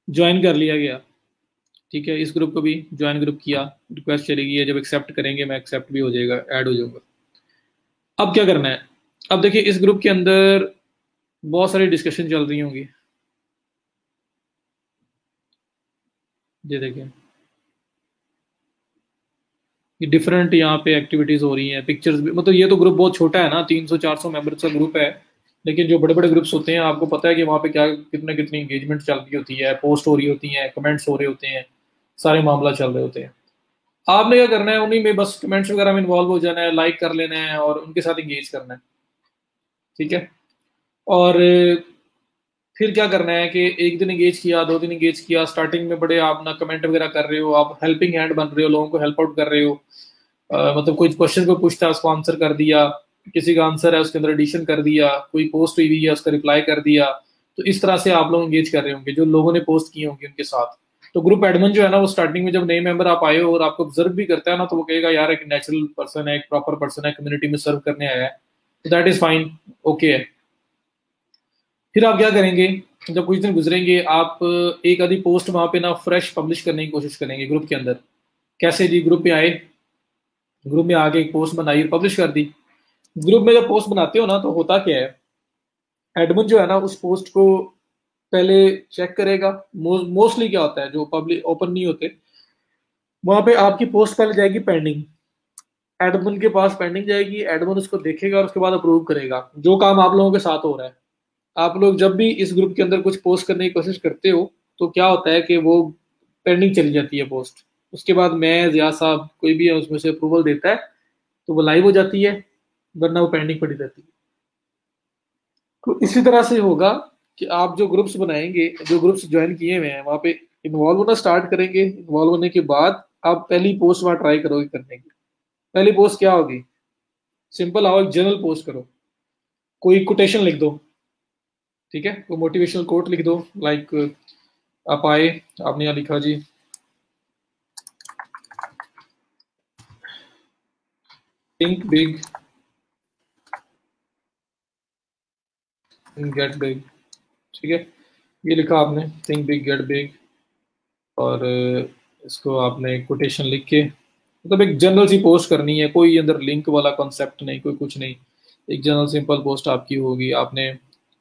ज्वाइन कर लिया गया, ठीक है। इस ग्रुप को भी ज्वाइन ग्रुप किया, रिक्वेस्ट चलेगी है, जब एक्सेप्ट करेंगे मैं एक्सेप्ट भी हो जाएगा, ऐड हो जाऊंगा। अब क्या करना है, अब देखिए इस ग्रुप के अंदर बहुत सारी डिस्कशन चल रही होंगी, ये देखिए ये डिफरेंट यहाँ पे एक्टिविटीज हो रही हैं, पिक्चर्स भी, मतलब ये तो ग्रुप बहुत छोटा है ना, 300-400 मेंबर्स का ग्रुप है। लेकिन जो बड़े बड़े ग्रुप्स होते हैं आपको पता है कि वहाँ पे क्या कितने कितनी एंगेजमेंट चल रही होती है, पोस्ट हो रही होती हैं, कमेंट्स हो रहे होते हैं, सारे मामला चल रहे होते हैं। आपने क्या करना है, उन्हीं में बस कमेंट्स वगैरह में इन्वॉल्व हो जाना है, लाइक कर लेना है और उनके साथ इंगेज करना है, ठीक है। और फिर क्या करना है कि एक दिन इंगेज किया, 2 दिन इंगेज किया, स्टार्टिंग में बड़े आप ना कमेंट वगैरह कर रहे हो, आप हेल्पिंग हैंड बन रहे हो, लोगों को हेल्प आउट कर रहे हो। मतलब कोई क्वेश्चन को पूछता है उसको आंसर कर दिया, किसी का आंसर है उसके अंदर एडिशन कर दिया, कोई पोस्ट हुई है उसका रिप्लाई कर दिया। तो इस तरह से आप लोग इंगेज कर रहे होंगे जो लोगों ने पोस्ट किए होंगे उनके साथ। तो ग्रुप एडमिन जो है ना, वो स्टार्टिंग में जब नए मेंबर आप आए हो और आपको ऑब्जर्व भी करता है ना, तो वो कहेगा यार एक नेचुरल पर्सन है, एक प्रॉपर पर्सन है, कम्युनिटी में सर्व करने आया है, तो दैट इज फाइन, ओके है। फिर आप क्या करेंगे, जब कुछ दिन गुजरेंगे आप एक आधी पोस्ट वहां पे ना फ्रेश पब्लिश करने की कोशिश करेंगे ग्रुप के अंदर। कैसे जी, ग्रुप में आए, ग्रुप में आके एक पोस्ट बनाई, पब्लिश कर दी। ग्रुप में जब पोस्ट बनाते हो ना, तो होता क्या है, एडमिन जो है ना उस पोस्ट को पहले चेक करेगा। मोस्टली क्या होता है, जो पब्लिक ओपन नहीं होते वहां पे आपकी पोस्ट पहले जाएगी पेंडिंग, एडमिन के पास पेंडिंग जाएगी, एडमिन उसको देखेगा और उसके बाद अप्रूव करेगा। जो काम आप लोगों के साथ हो रहा है, आप लोग जब भी इस ग्रुप के अंदर कुछ पोस्ट करने की कोशिश करते हो, तो क्या होता है कि वो पेंडिंग चली जाती है पोस्ट। उसके बाद मैं जिया साहब कोई भी है उसमें से अप्रूवल देता है, तो वो लाइव हो जाती है, वरना वो पेंडिंग पड़ी रहती है। तो इसी तरह से होगा कि आप जो ग्रुप्स बनाएंगे, जो ग्रुप्स ज्वाइन किए हुए हैं वहां पे इन्वॉल्व होना स्टार्ट करेंगे। इन्वॉल्व होने के बाद आप पहली पोस्ट वहां ट्राई करोगे करने की। पहली पोस्ट क्या होगी, सिंपल आओ एक जनरल पोस्ट करो, कोई कोटेशन लिख दो, ठीक है, कोई मोटिवेशनल कोट लिख दो, लाइक आप आए, आपने यहाँ लिखा जी, think big and get big, ठीक है, ये लिखा आपने, थिंक बिग गेट बिग। और इसको आपने कोटेशन लिख के, मतलब एक जनरल सी पोस्ट करनी है, कोई अंदर लिंक वाला कॉन्सेप्ट नहीं, कोई कुछ नहीं, एक जनरल सिंपल पोस्ट आपकी होगी। आपने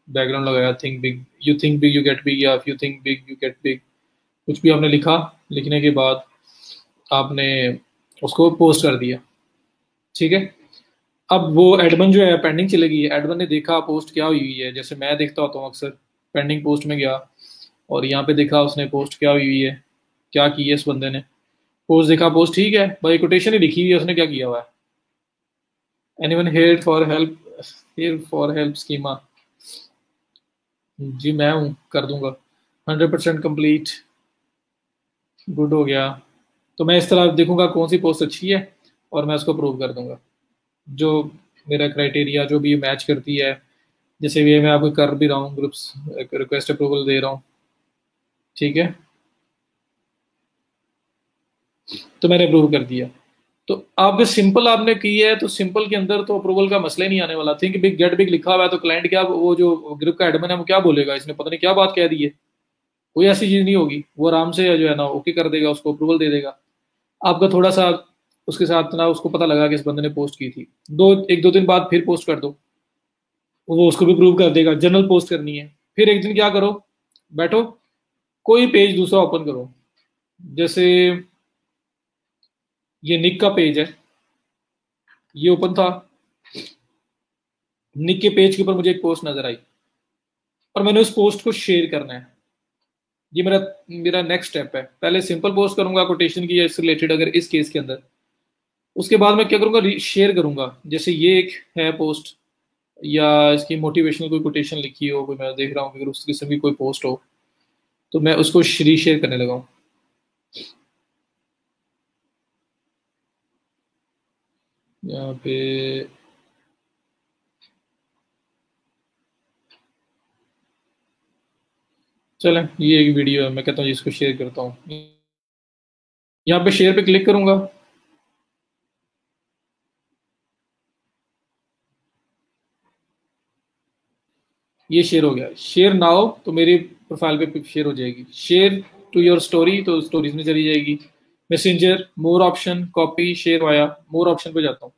बैकग्राउंड लगाया think big, you think big you get big, या you think big you get big, कुछ भी आपने लिखा। लिखने के बाद आपने उसको पोस्ट कर दिया, ठीक है। अब वो एडमिन जो है पेंडिंग चलेगी, एडमिन ने देखा पोस्ट क्या हुई हुई है, जैसे मैं देखता होता हूँ अक्सर, पेंडिंग पोस्ट में गया और यहाँ पे देखा उसने पोस्ट क्या हुई हुई है, क्या की है इस बंदे ने, पोस्ट देखा, पोस्ट ठीक है भाई, कोटेशन ही लिखी हुई है, उसने क्या किया हुआ है, anyone here for help, here for help schema, जी मैं हूँ कर दूंगा, 100% कंप्लीट, गुड हो गया। तो मैं इस तरह देखूंगा कौन सी पोस्ट अच्छी है और मैं उसको अप्रूव कर दूंगा, जो मेरा क्राइटेरिया जो भी मैच करती है। जैसे ये मैं आपको कर भी रहा हूँ, ग्रुप्स रिक्वेस्ट अप्रूवल दे रहा हूँ, ठीक है, तो मैंने अप्रूव कर दिया। तो आपके सिंपल आपने की है, तो सिंपल के अंदर तो अप्रूवल का मसला ही नहीं आने वाला। थिंक बिग गेट बिग लिखा हुआ है, तो क्लाइंट क्या, वो जो ग्रुप का एडमिन है वो क्या बोलेगा, इसने पता नहीं क्या बात कह दी है, कोई ऐसी चीज नहीं होगी, वो आराम से जो है ना ओके कर देगा, उसको अप्रूवल दे देगा। आपका थोड़ा सा उसके साथ ना उसको पता लगा कि इस बंदे ने पोस्ट की थी, 1-2 दिन बाद फिर पोस्ट कर दो, वो उसको भी अप्रूव कर देगा। जनरल पोस्ट करनी है, फिर एक दिन क्या करो, बैठो कोई पेज दूसरा ओपन करो, जैसे ये निक का पेज है, ये ओपन था, निक के पेज के ऊपर मुझे एक पोस्ट नजर आई और मैंने उस पोस्ट को शेयर करना है। ये मेरा मेरा नेक्स्ट स्टेप है, पहले सिंपल पोस्ट करूंगा कोटेशन की या इससे रिलेटेड, अगर इस केस के अंदर, उसके बाद मैं क्या करूंगा, शेयर करूंगा। जैसे ये एक है पोस्ट, या इसकी मोटिवेशनल कोई कोटेशन लिखी हो, कोई मैं देख रहा हूँ कि अगर उस किस्म की कोई पोस्ट हो, तो मैं उसको शेयर करने लगा हूँ। यहाँ पे चलें, ये एक वीडियो है, मैं कहता हूँ इसको शेयर करता हूँ। यहाँ पे शेयर पे क्लिक करूंगा, ये शेयर हो गया। शेयर नाउ तो मेरी प्रोफाइल पे शेयर हो जाएगी। शेयर टू योर स्टोरी तो स्टोरीज में चली जाएगी। Messenger, more option, copy, share via, more option पे जाता हूँ।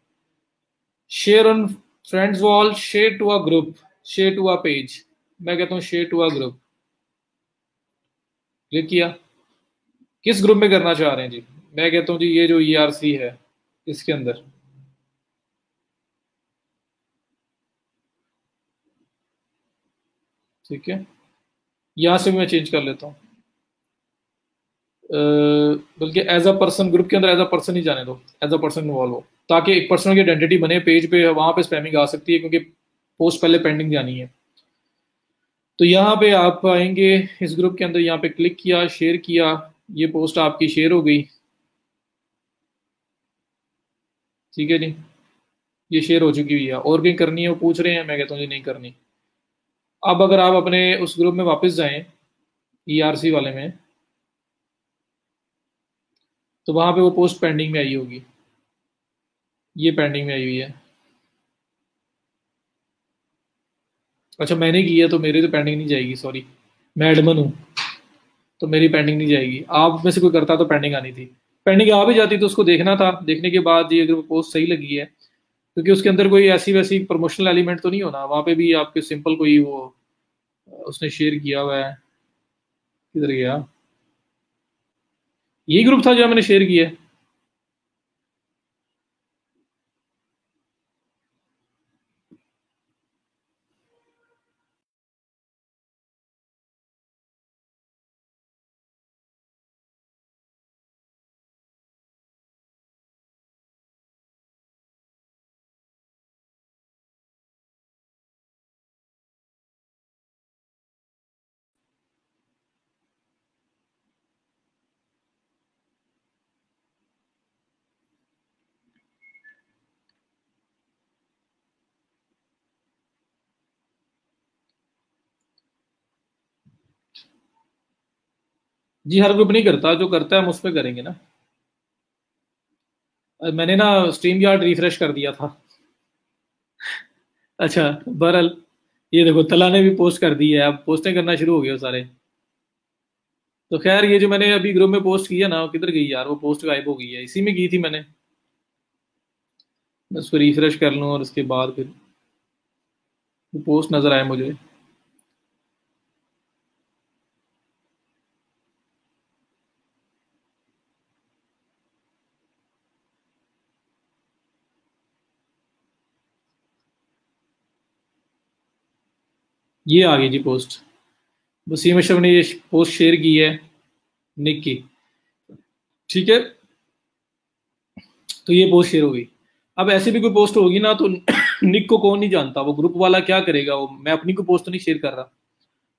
Share on friends wall, share to a group, share to a page. मैं कहता हूँ share to a group, click किया। किस ग्रुप में करना चाह रहे हैं जी? मैं कहता हूँ जी ये जो ERC है इसके अंदर। ठीक है, यहां से भी मैं चेंज कर लेता हूँ। बल्कि एज अ पर्सन, ग्रुप के अंदर एज अ पर्सन ही जाने दो, एज अ पर्सन इन्वॉल्व हो, ताकि एक पर्सनल की आइडेंटिटी बने पेज पे। वहां पे स्पैमिंग आ सकती है क्योंकि पोस्ट पहले पेंडिंग जानी है। तो यहाँ पे आप आएंगे इस ग्रुप के अंदर, यहाँ पे क्लिक किया, शेयर किया, ये पोस्ट आपकी शेयर हो गई। ठीक है जी, ये शेयर हो चुकी हुई है। और कहीं करनी है वो पूछ रहे हैं, मैं कहता हूँ जी नहीं करनी। अब अगर आप अपने उस ग्रुप में वापस जाएं, ERC वाले में, तो वहां पे वो पोस्ट पेंडिंग में आई होगी। ये पेंडिंग में आई हुई है। अच्छा, मैंने की है तो मेरी तो पेंडिंग नहीं जाएगी, सॉरी, मैं एडमन हूँ तो मेरी पेंडिंग नहीं जाएगी। आप में से कोई करता तो पेंडिंग आनी थी। पेंडिंग आ भी जाती तो उसको देखना था, देखने के बाद ये अगर पोस्ट सही लगी है, क्योंकि उसके अंदर कोई ऐसी वैसी प्रमोशनल एलिमेंट तो नहीं होना वहां पे भी। आपके सिंपल कोई वो उसने शेयर किया हुआ है, किधर गया? यही ग्रुप था जो मैंने शेयर किया है। जी हर ग्रुप नहीं करता, जो करता है हम उस पर करेंगे ना। मैंने ना स्ट्रीम यार्ड रिफ्रेश कर दिया था। अच्छा, बहरहाल ये देखो तला ने भी पोस्ट कर दी है, अब पोस्टें करना शुरू हो गए हो सारे। तो खैर ये जो मैंने अभी ग्रुप में पोस्ट किया ना, वो किधर गई यार? वो पोस्ट गायब हो गई है, इसी में की थी मैंने। मैं उसको रिफ्रेश कर लूँ और उसके बाद फिर वो पोस्ट नजर आए मुझे। ये आ गई जी पोस्ट। वसीम अशरफ ने ये पोस्ट शेयर की है, निक की। ठीक है, तो ये पोस्ट शेयर हो गई। अब ऐसी भी कोई पोस्ट होगी ना तो निक को कौन नहीं जानता, वो ग्रुप वाला क्या करेगा? वो मैं अपनी को पोस्ट तो नहीं शेयर कर रहा,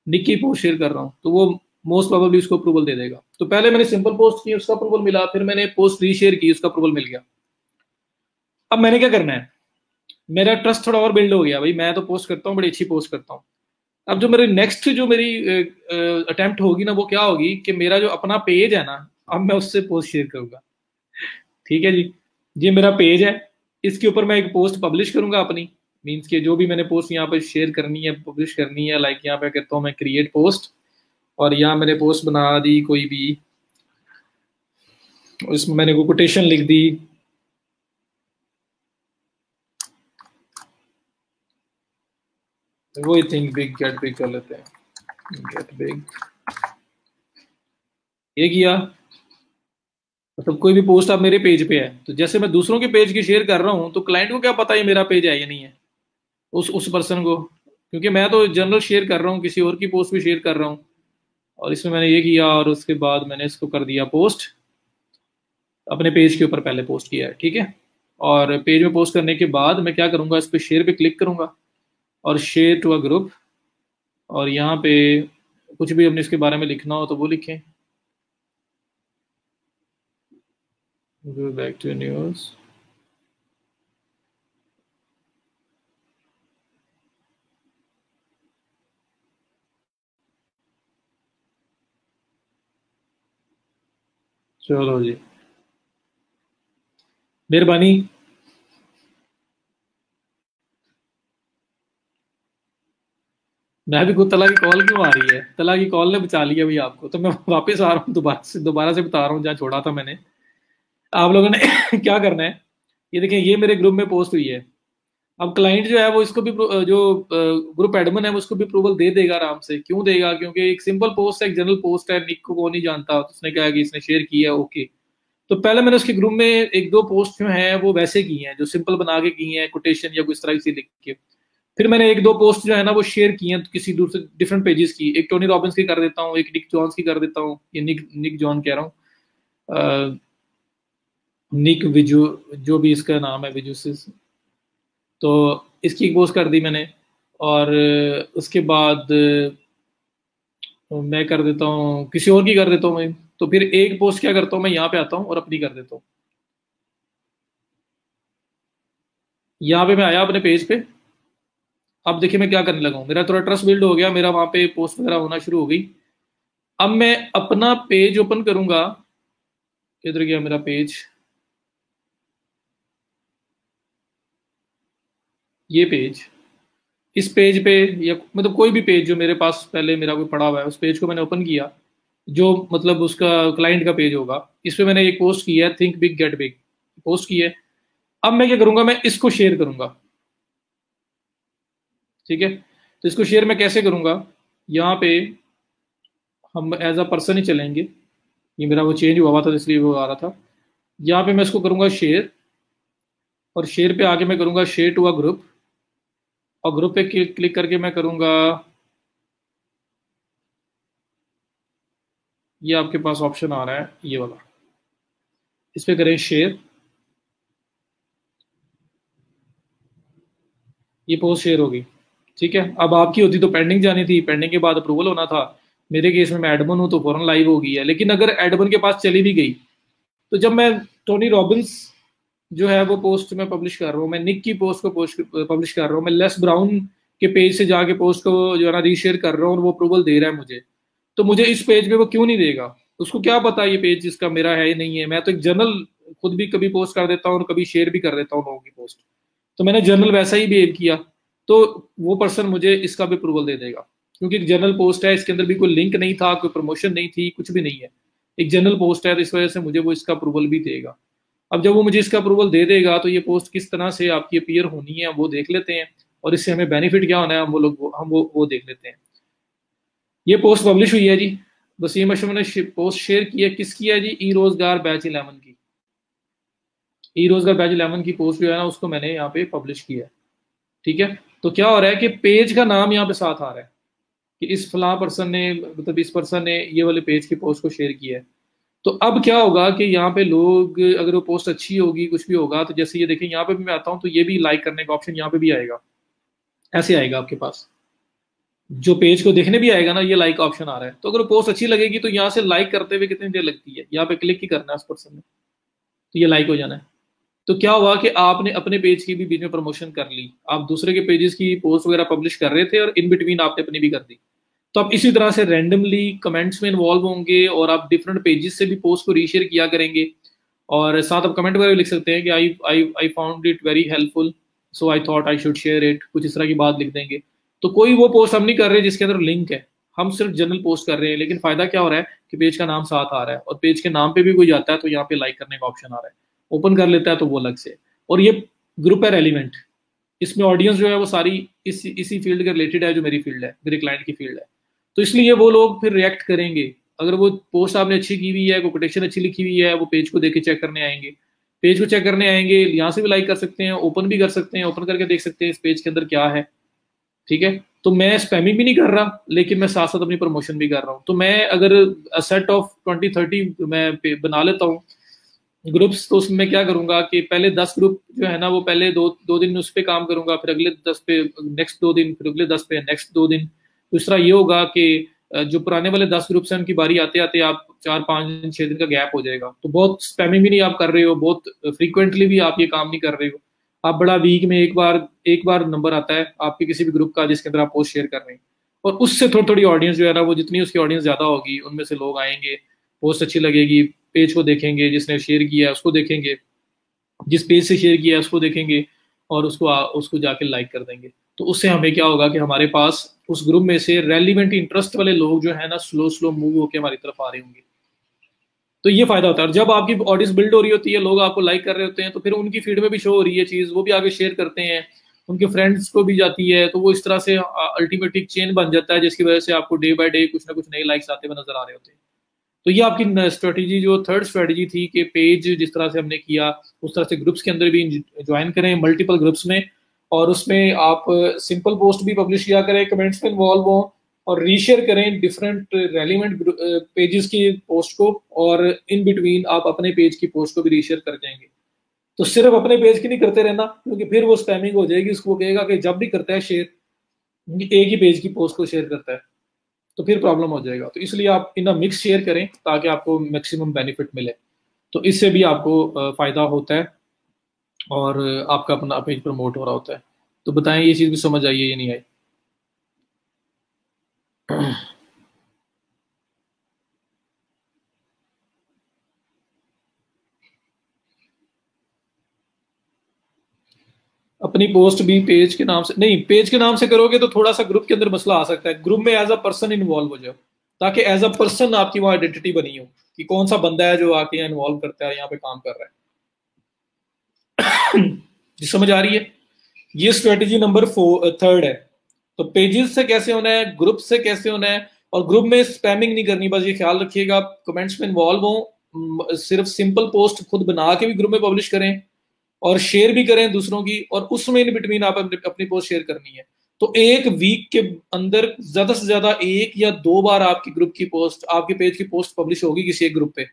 निक की पोस्ट शेयर कर रहा हूँ, तो वो मोस्ट प्रोबेबली उसको अप्रूवल दे देगा। तो पहले मैंने सिंपल पोस्ट की, उसका अप्रूवल मिला, फिर मैंने पोस्ट रीशेयर की, उसका अप्रूवल मिल गया। अब मैंने क्या करना है? मेरा ट्रस्ट थोड़ा और बिल्ड हो गया, भाई मैं तो पोस्ट करता हूँ, बड़ी अच्छी पोस्ट करता हूँ। अब जो मेरे नेक्स्ट जो मेरी अटेम्प्ट होगी ना, वो क्या होगी कि मेरा जो अपना पेज है ना, अब मैं उससे पोस्ट शेयर करूंगा। ठीक है जी, ये मेरा पेज है, इसके ऊपर मैं एक पोस्ट पब्लिश करूंगा अपनी। मीन्स के जो भी मैंने पोस्ट यहाँ पे शेयर करनी है, पब्लिश करनी है, लाइक यहाँ पे करता हूँ मैं क्रिएट पोस्ट, और यहाँ मैंने पोस्ट बना दी कोई भी, इसमें मैंने कोई कोटेशन लिख दी। वही थिंक बिग गेट बिग कर लेते हैं, गेट बिग। ये किया, मतलब कोई भी पोस्ट आप मेरे पेज पे है, तो जैसे मैं दूसरों के पेज की शेयर कर रहा हूँ, तो क्लाइंट को क्या पता ये मेरा पेज है या नहीं है, उस पर्सन को? क्योंकि मैं तो जनरल शेयर कर रहा हूँ, किसी और की पोस्ट भी शेयर कर रहा हूँ। और इसमें मैंने ये किया, और उसके बाद मैंने इसको कर दिया पोस्ट, अपने पेज के ऊपर पहले पोस्ट किया है। ठीक है, और पेज में पोस्ट करने के बाद मैं क्या करूंगा, इस पर शेयर पे क्लिक करूंगा, और शेयर टू अ ग्रुप, और यहाँ पे कुछ भी हमने इसके बारे में लिखना हो तो वो लिखें। Go back to news. चलो जी, मेहरबानी। मैं भी खुद तला की कॉल क्यों आ रही है, तला की कॉल ने बचा लिया भाई आपको, तो मैं वापस आ रहा हूँ, दोबारा से बता रहा हूँ जहाँ छोड़ा था मैंने। आप लोगों ने क्या करना है, ये देखें, ये मेरे ग्रुप में पोस्ट हुई है। अब क्लाइंट जो है वो इसको भी जो ग्रुप एडमिन है वो उसको भी अप्रूवल दे देगा आराम से। क्यों देगा? क्योंकि एक सिंपल पोस्ट है, एक जनरल पोस्ट है, निक को नहीं जानता, तो उसने कहा कि इसने शेयर किया, ओके। तो पहले मैंने उसके ग्रुप में एक दो पोस्ट जो है वो वैसे की हैं, जो सिंपल बना के की हैं, कोटेशन या कुछ तरह से लिख के। फिर मैंने एक दो पोस्ट जो है ना वो शेयर की हैं किसी दूसरे डिफरेंट पेजेस की। एक टोनी रॉबिन्स की कर देता हूँ, एक निक जॉन्स की कर देता हूँ, ये निक निक जॉन कह रहा हूँ, निक विजू, जो भी इसका नाम है, विजू से। तो इसकी एक पोस्ट कर दी मैंने। और उसके बाद मैं कर देता हूँ, किसी और की कर देता हूँ मैं। तो फिर एक पोस्ट क्या करता हूँ, मैं यहाँ पे आता हूँ और अपनी कर देता हूँ। यहाँ पे मैं आया अपने पेज पे। अब देखिए मैं क्या करने लगा हूँ, मेरा थोड़ा ट्रस्ट बिल्ड हो गया, मेरा वहां पे पोस्ट वगैरह होना शुरू हो गई। अब मैं अपना पेज ओपन करूंगा। इधर गया मेरा पेज, ये पेज। इस पेज पे, या मतलब कोई भी पेज जो मेरे पास पहले मेरा कोई पड़ा हुआ है, उस पेज को मैंने ओपन किया, जो मतलब उसका क्लाइंट का पेज होगा। इस पे मैंने एक पोस्ट की है, think big get big, post की है। अब मैं क्या करूंगा, मैं इसको शेयर करूंगा। ठीक है, तो इसको शेयर मैं कैसे करूंगा, यहाँ पे हम एज अ पर्सन ही चलेंगे। ये मेरा वो चेंज हुआ था इसलिए वो आ रहा था। यहाँ पे मैं इसको करूंगा शेयर, और शेयर पे आके मैं करूंगा शेयर टू अ ग्रुप, और ग्रुप पे क्लिक करके मैं करूंगा, ये आपके पास ऑप्शन आ रहा है ये वाला, इस पे करें शेयर। ये पोस्ट शेयर होगी। ठीक है, अब आपकी होती तो पेंडिंग जानी थी, पेंडिंग के बाद अप्रूवल होना था। मेरे केस में मैं एडमिन हूं तो फौरन लाइव हो गई है। लेकिन अगर एडमिन के पास चली भी गई, तो जब मैं टोनी रॉबिन्स जो है वो पोस्ट में पब्लिश कर रहा हूँ, मैं निक की पोस्ट को पोस्ट पब्लिश कर रहा हूँ, मैं लेस ब्राउन के पेज से जाके पोस्ट को जो है ना रीशेयर कर रहा हूँ, और वो अप्रूवल दे रहा है मुझे, तो मुझे इस पेज पे वो क्यों नहीं देगा? उसको क्या पता ये पेज जिसका मेरा है या नहीं है। मैं तो एक जर्नल खुद भी कभी पोस्ट कर देता हूँ और कभी शेयर भी कर देता हूँ लोगों की पोस्ट। तो मैंने जर्नल वैसा ही बिहेव किया, तो वो पर्सन मुझे इसका भी अप्रूवल दे देगा, क्योंकि एक जर्नल पोस्ट है, इसके अंदर भी कोई लिंक नहीं था, कोई प्रमोशन नहीं थी, कुछ भी नहीं है, एक जनरल पोस्ट है, तो इस वजह से मुझे वो इसका अप्रूवल भी देगा। अब जब वो मुझे इसका अप्रूवल दे देगा, तो ये पोस्ट किस तरह से आपकी अपीयर होनी है वो देख लेते हैं, और इससे हमें बेनिफिट क्या होना है हम वो देख लेते हैं। ये पोस्ट पब्लिश हुई है जी, वसीम अशरफ ने पोस्ट शेयर की है, किसकी है जी? ई रोजगार बैच 11 की। ई रोजगार बैच 11 की पोस्ट जो है ना उसको मैंने यहाँ पे पब्लिश किया है। ठीक है, तो क्या हो रहा है कि पेज का नाम यहाँ पे साथ आ रहा है कि इस फलां पर्सन ने, मतलब इस पर्सन ने ये वाले पेज की पोस्ट को शेयर किया है। तो अब क्या होगा कि यहाँ पे लोग, अगर वो पोस्ट अच्छी होगी, कुछ भी होगा, तो जैसे ये देखें यहाँ पे भी मैं आता हूँ, तो ये भी लाइक करने का ऑप्शन यहाँ पे भी आएगा, ऐसे आएगा आपके पास, जो पेज को देखने भी आएगा ना, ये लाइक ऑप्शन आ रहा है। तो अगर पोस्ट अच्छी लगेगी तो यहाँ से लाइक करते हुए कितनी देर लगती है, यहाँ पे क्लिक ही करना है उस पर्सन ने, तो ये लाइक हो जाना है। तो क्या हुआ कि आपने अपने पेज की भी बीच में प्रमोशन कर ली, आप दूसरे के पेजेस की पोस्ट वगैरह पब्लिश कर रहे थे, और इन बिटवीन आपने अपनी भी कर दी। तो आप इसी तरह से रैंडमली कमेंट्स में इन्वॉल्व होंगे, और आप डिफरेंट पेजेस से भी पोस्ट को रीशेयर किया करेंगे, और साथ आप कमेंट वगैरह लिख सकते हैं कि I found it very helpful, so I thought I should share it, कुछ इस तरह की बात लिख देंगे। तो कोई वो पोस्ट हम नहीं कर रहे जिसके अंदर लिंक है, हम सिर्फ जनरल पोस्ट कर रहे हैं। लेकिन फायदा क्या हो रहा है कि पेज का नाम साथ आ रहा है, और पेज के नाम पे भी कोई जाता है तो यहाँ पे लाइक करने का ऑप्शन आ रहा है, ओपन कर लेता है तो वो अलग से। और ये ग्रुप है रेलिवेंट, इसमें ऑडियंस जो है वो सारी इसी फील्ड के रिलेटेड है, जो मेरी फील्ड है, मेरे क्लाइंट की फील्ड है। तो इसलिए वो लोग फिर रिएक्ट करेंगे। अगर वो पोस्ट आपने अच्छी की हुई है, कोटेशन अच्छी लिखी हुई है, वो पेज को देख के चेक करने आएंगे, पेज को चेक करने आएंगे, यहाँ से भी लाइक कर सकते हैं, ओपन भी कर सकते हैं, ओपन करके देख सकते हैं इस पेज के अंदर क्या है। ठीक है, तो मैं स्पैमिंग भी नहीं कर रहा, लेकिन मैं साथ साथ अपनी प्रमोशन भी कर रहा हूँ। तो मैं अगर सेट ऑफ 20-30 मैं बना लेता हूँ ग्रुप्स, तो उसमें क्या करूंगा कि पहले 10 ग्रुप जो है ना, वो पहले दो दिन उस पर काम करूंगा, फिर अगले 10 पे नेक्स्ट 2 दिन, फिर अगले 10 पे नेक्स्ट 2 दिन। तो इस तरह ये होगा कि जो पुराने वाले 10 ग्रुप्स हैं उनकी बारी आते आते आप 4-5 दिन 6 दिन का गैप हो जाएगा। तो बहुत स्पैमिंग भी नहीं आप कर रहे हो, बहुत फ्रीक्वेंटली भी आप ये काम नहीं कर रहे हो। आप बड़ा वीक में एक बार नंबर आता है आपके किसी भी ग्रुप का जिसके अंदर आप पोस्ट शेयर कर रहे हैं, और उससे थोड़ी थोड़ी ऑडियंस जो है ना, वो जितनी उसकी ऑडियंस ज्यादा होगी, उनमें से लोग आएंगे, पोस्ट अच्छी लगेगी, पेज को देखेंगे, जिसने शेयर किया है उसको देखेंगे, जिस पेज से शेयर किया है उसको देखेंगे, और उसको जाके लाइक कर देंगे। तो उससे हमें क्या होगा कि हमारे पास उस ग्रुप में से रेलिवेंट इंटरेस्ट वाले लोग जो है ना स्लो स्लो मूव होकर हमारी तरफ आ रहे होंगे। तो ये फायदा होता है। और जब आपकी ऑडियंस बिल्ड हो रही होती है, लोग आपको लाइक कर रहे होते हैं, तो फिर उनकी फीड में भी शो हो रही है चीज, वो भी आगे शेयर करते हैं, उनके फ्रेंड्स को भी जाती है, तो वो इस तरह से अल्टीमेटली चेन बन जाता है, जिसकी वजह से आपको डे बाय डे कुछ ना कुछ नए लाइक्स आते हुए नजर आ रहे होते हैं। तो ये आपकी स्ट्रेटेजी, जो थर्ड स्ट्रेटेजी थी कि पेज जिस तरह से हमने किया उस तरह से ग्रुप्स के अंदर भी ज्वाइन करें, मल्टीपल ग्रुप्स में, और उसमें आप सिंपल पोस्ट भी पब्लिश किया करें, कमेंट्स में इन्वॉल्व हो, और रीशेयर करें डिफरेंट रेलिवेंट पेजेस की पोस्ट को, और इन बिटवीन आप अपने पेज की पोस्ट को भी रीशेयर कर जाएंगे। तो सिर्फ अपने पेज की नहीं करते रहना, क्योंकि फिर वो स्पैमिंग हो जाएगी, उसको कहेगा कि जब भी करता है शेयर एक ही पेज की पोस्ट को शेयर करता है, तो फिर प्रॉब्लम हो जाएगा। तो इसलिए आप इन मिक्स शेयर करें ताकि आपको मैक्सिमम बेनिफिट मिले। तो इससे भी आपको फायदा होता है और आपका अपना पेज प्रमोट हो रहा होता है। तो बताएं ये चीज भी समझ आई है या नहीं आई? अपनी पोस्ट भी पेज के नाम से नहीं, पेज के नाम से करोगे तो थोड़ा सा ग्रुप के अंदर मसला आ सकता है। ग्रुप में एज अ पर्सन इन्वॉल्व हो जाओ, ताकि एज अ पर्सन आपकी वहां आइडेंटिटी बनी हो कि कौन सा बंदा है जो आके यहाँ इन्वॉल्व करता है, यहाँ पे काम कर रहा है। जी समझ आ रही है? ये स्ट्रेटेजी नंबर थर्ड है। तो पेजेस से कैसे होना है, ग्रुप से कैसे होना है, और ग्रुप में स्पैमिंग नहीं करनी, बस ये ख्याल रखिएगा कमेंट्स में इन्वॉल्व हो, सिर्फ सिंपल पोस्ट खुद बना के भी ग्रुप में पब्लिश करें और शेयर भी करें दूसरों की, और उसमें इन बिटवीन आप अपनी पोस्ट शेयर करनी है। तो एक वीक के अंदर ज्यादा से ज्यादा 1 या 2 बार आपकी ग्रुप की पोस्ट, आपके पेज की पोस्ट पब्लिश होगी किसी एक ग्रुप पे,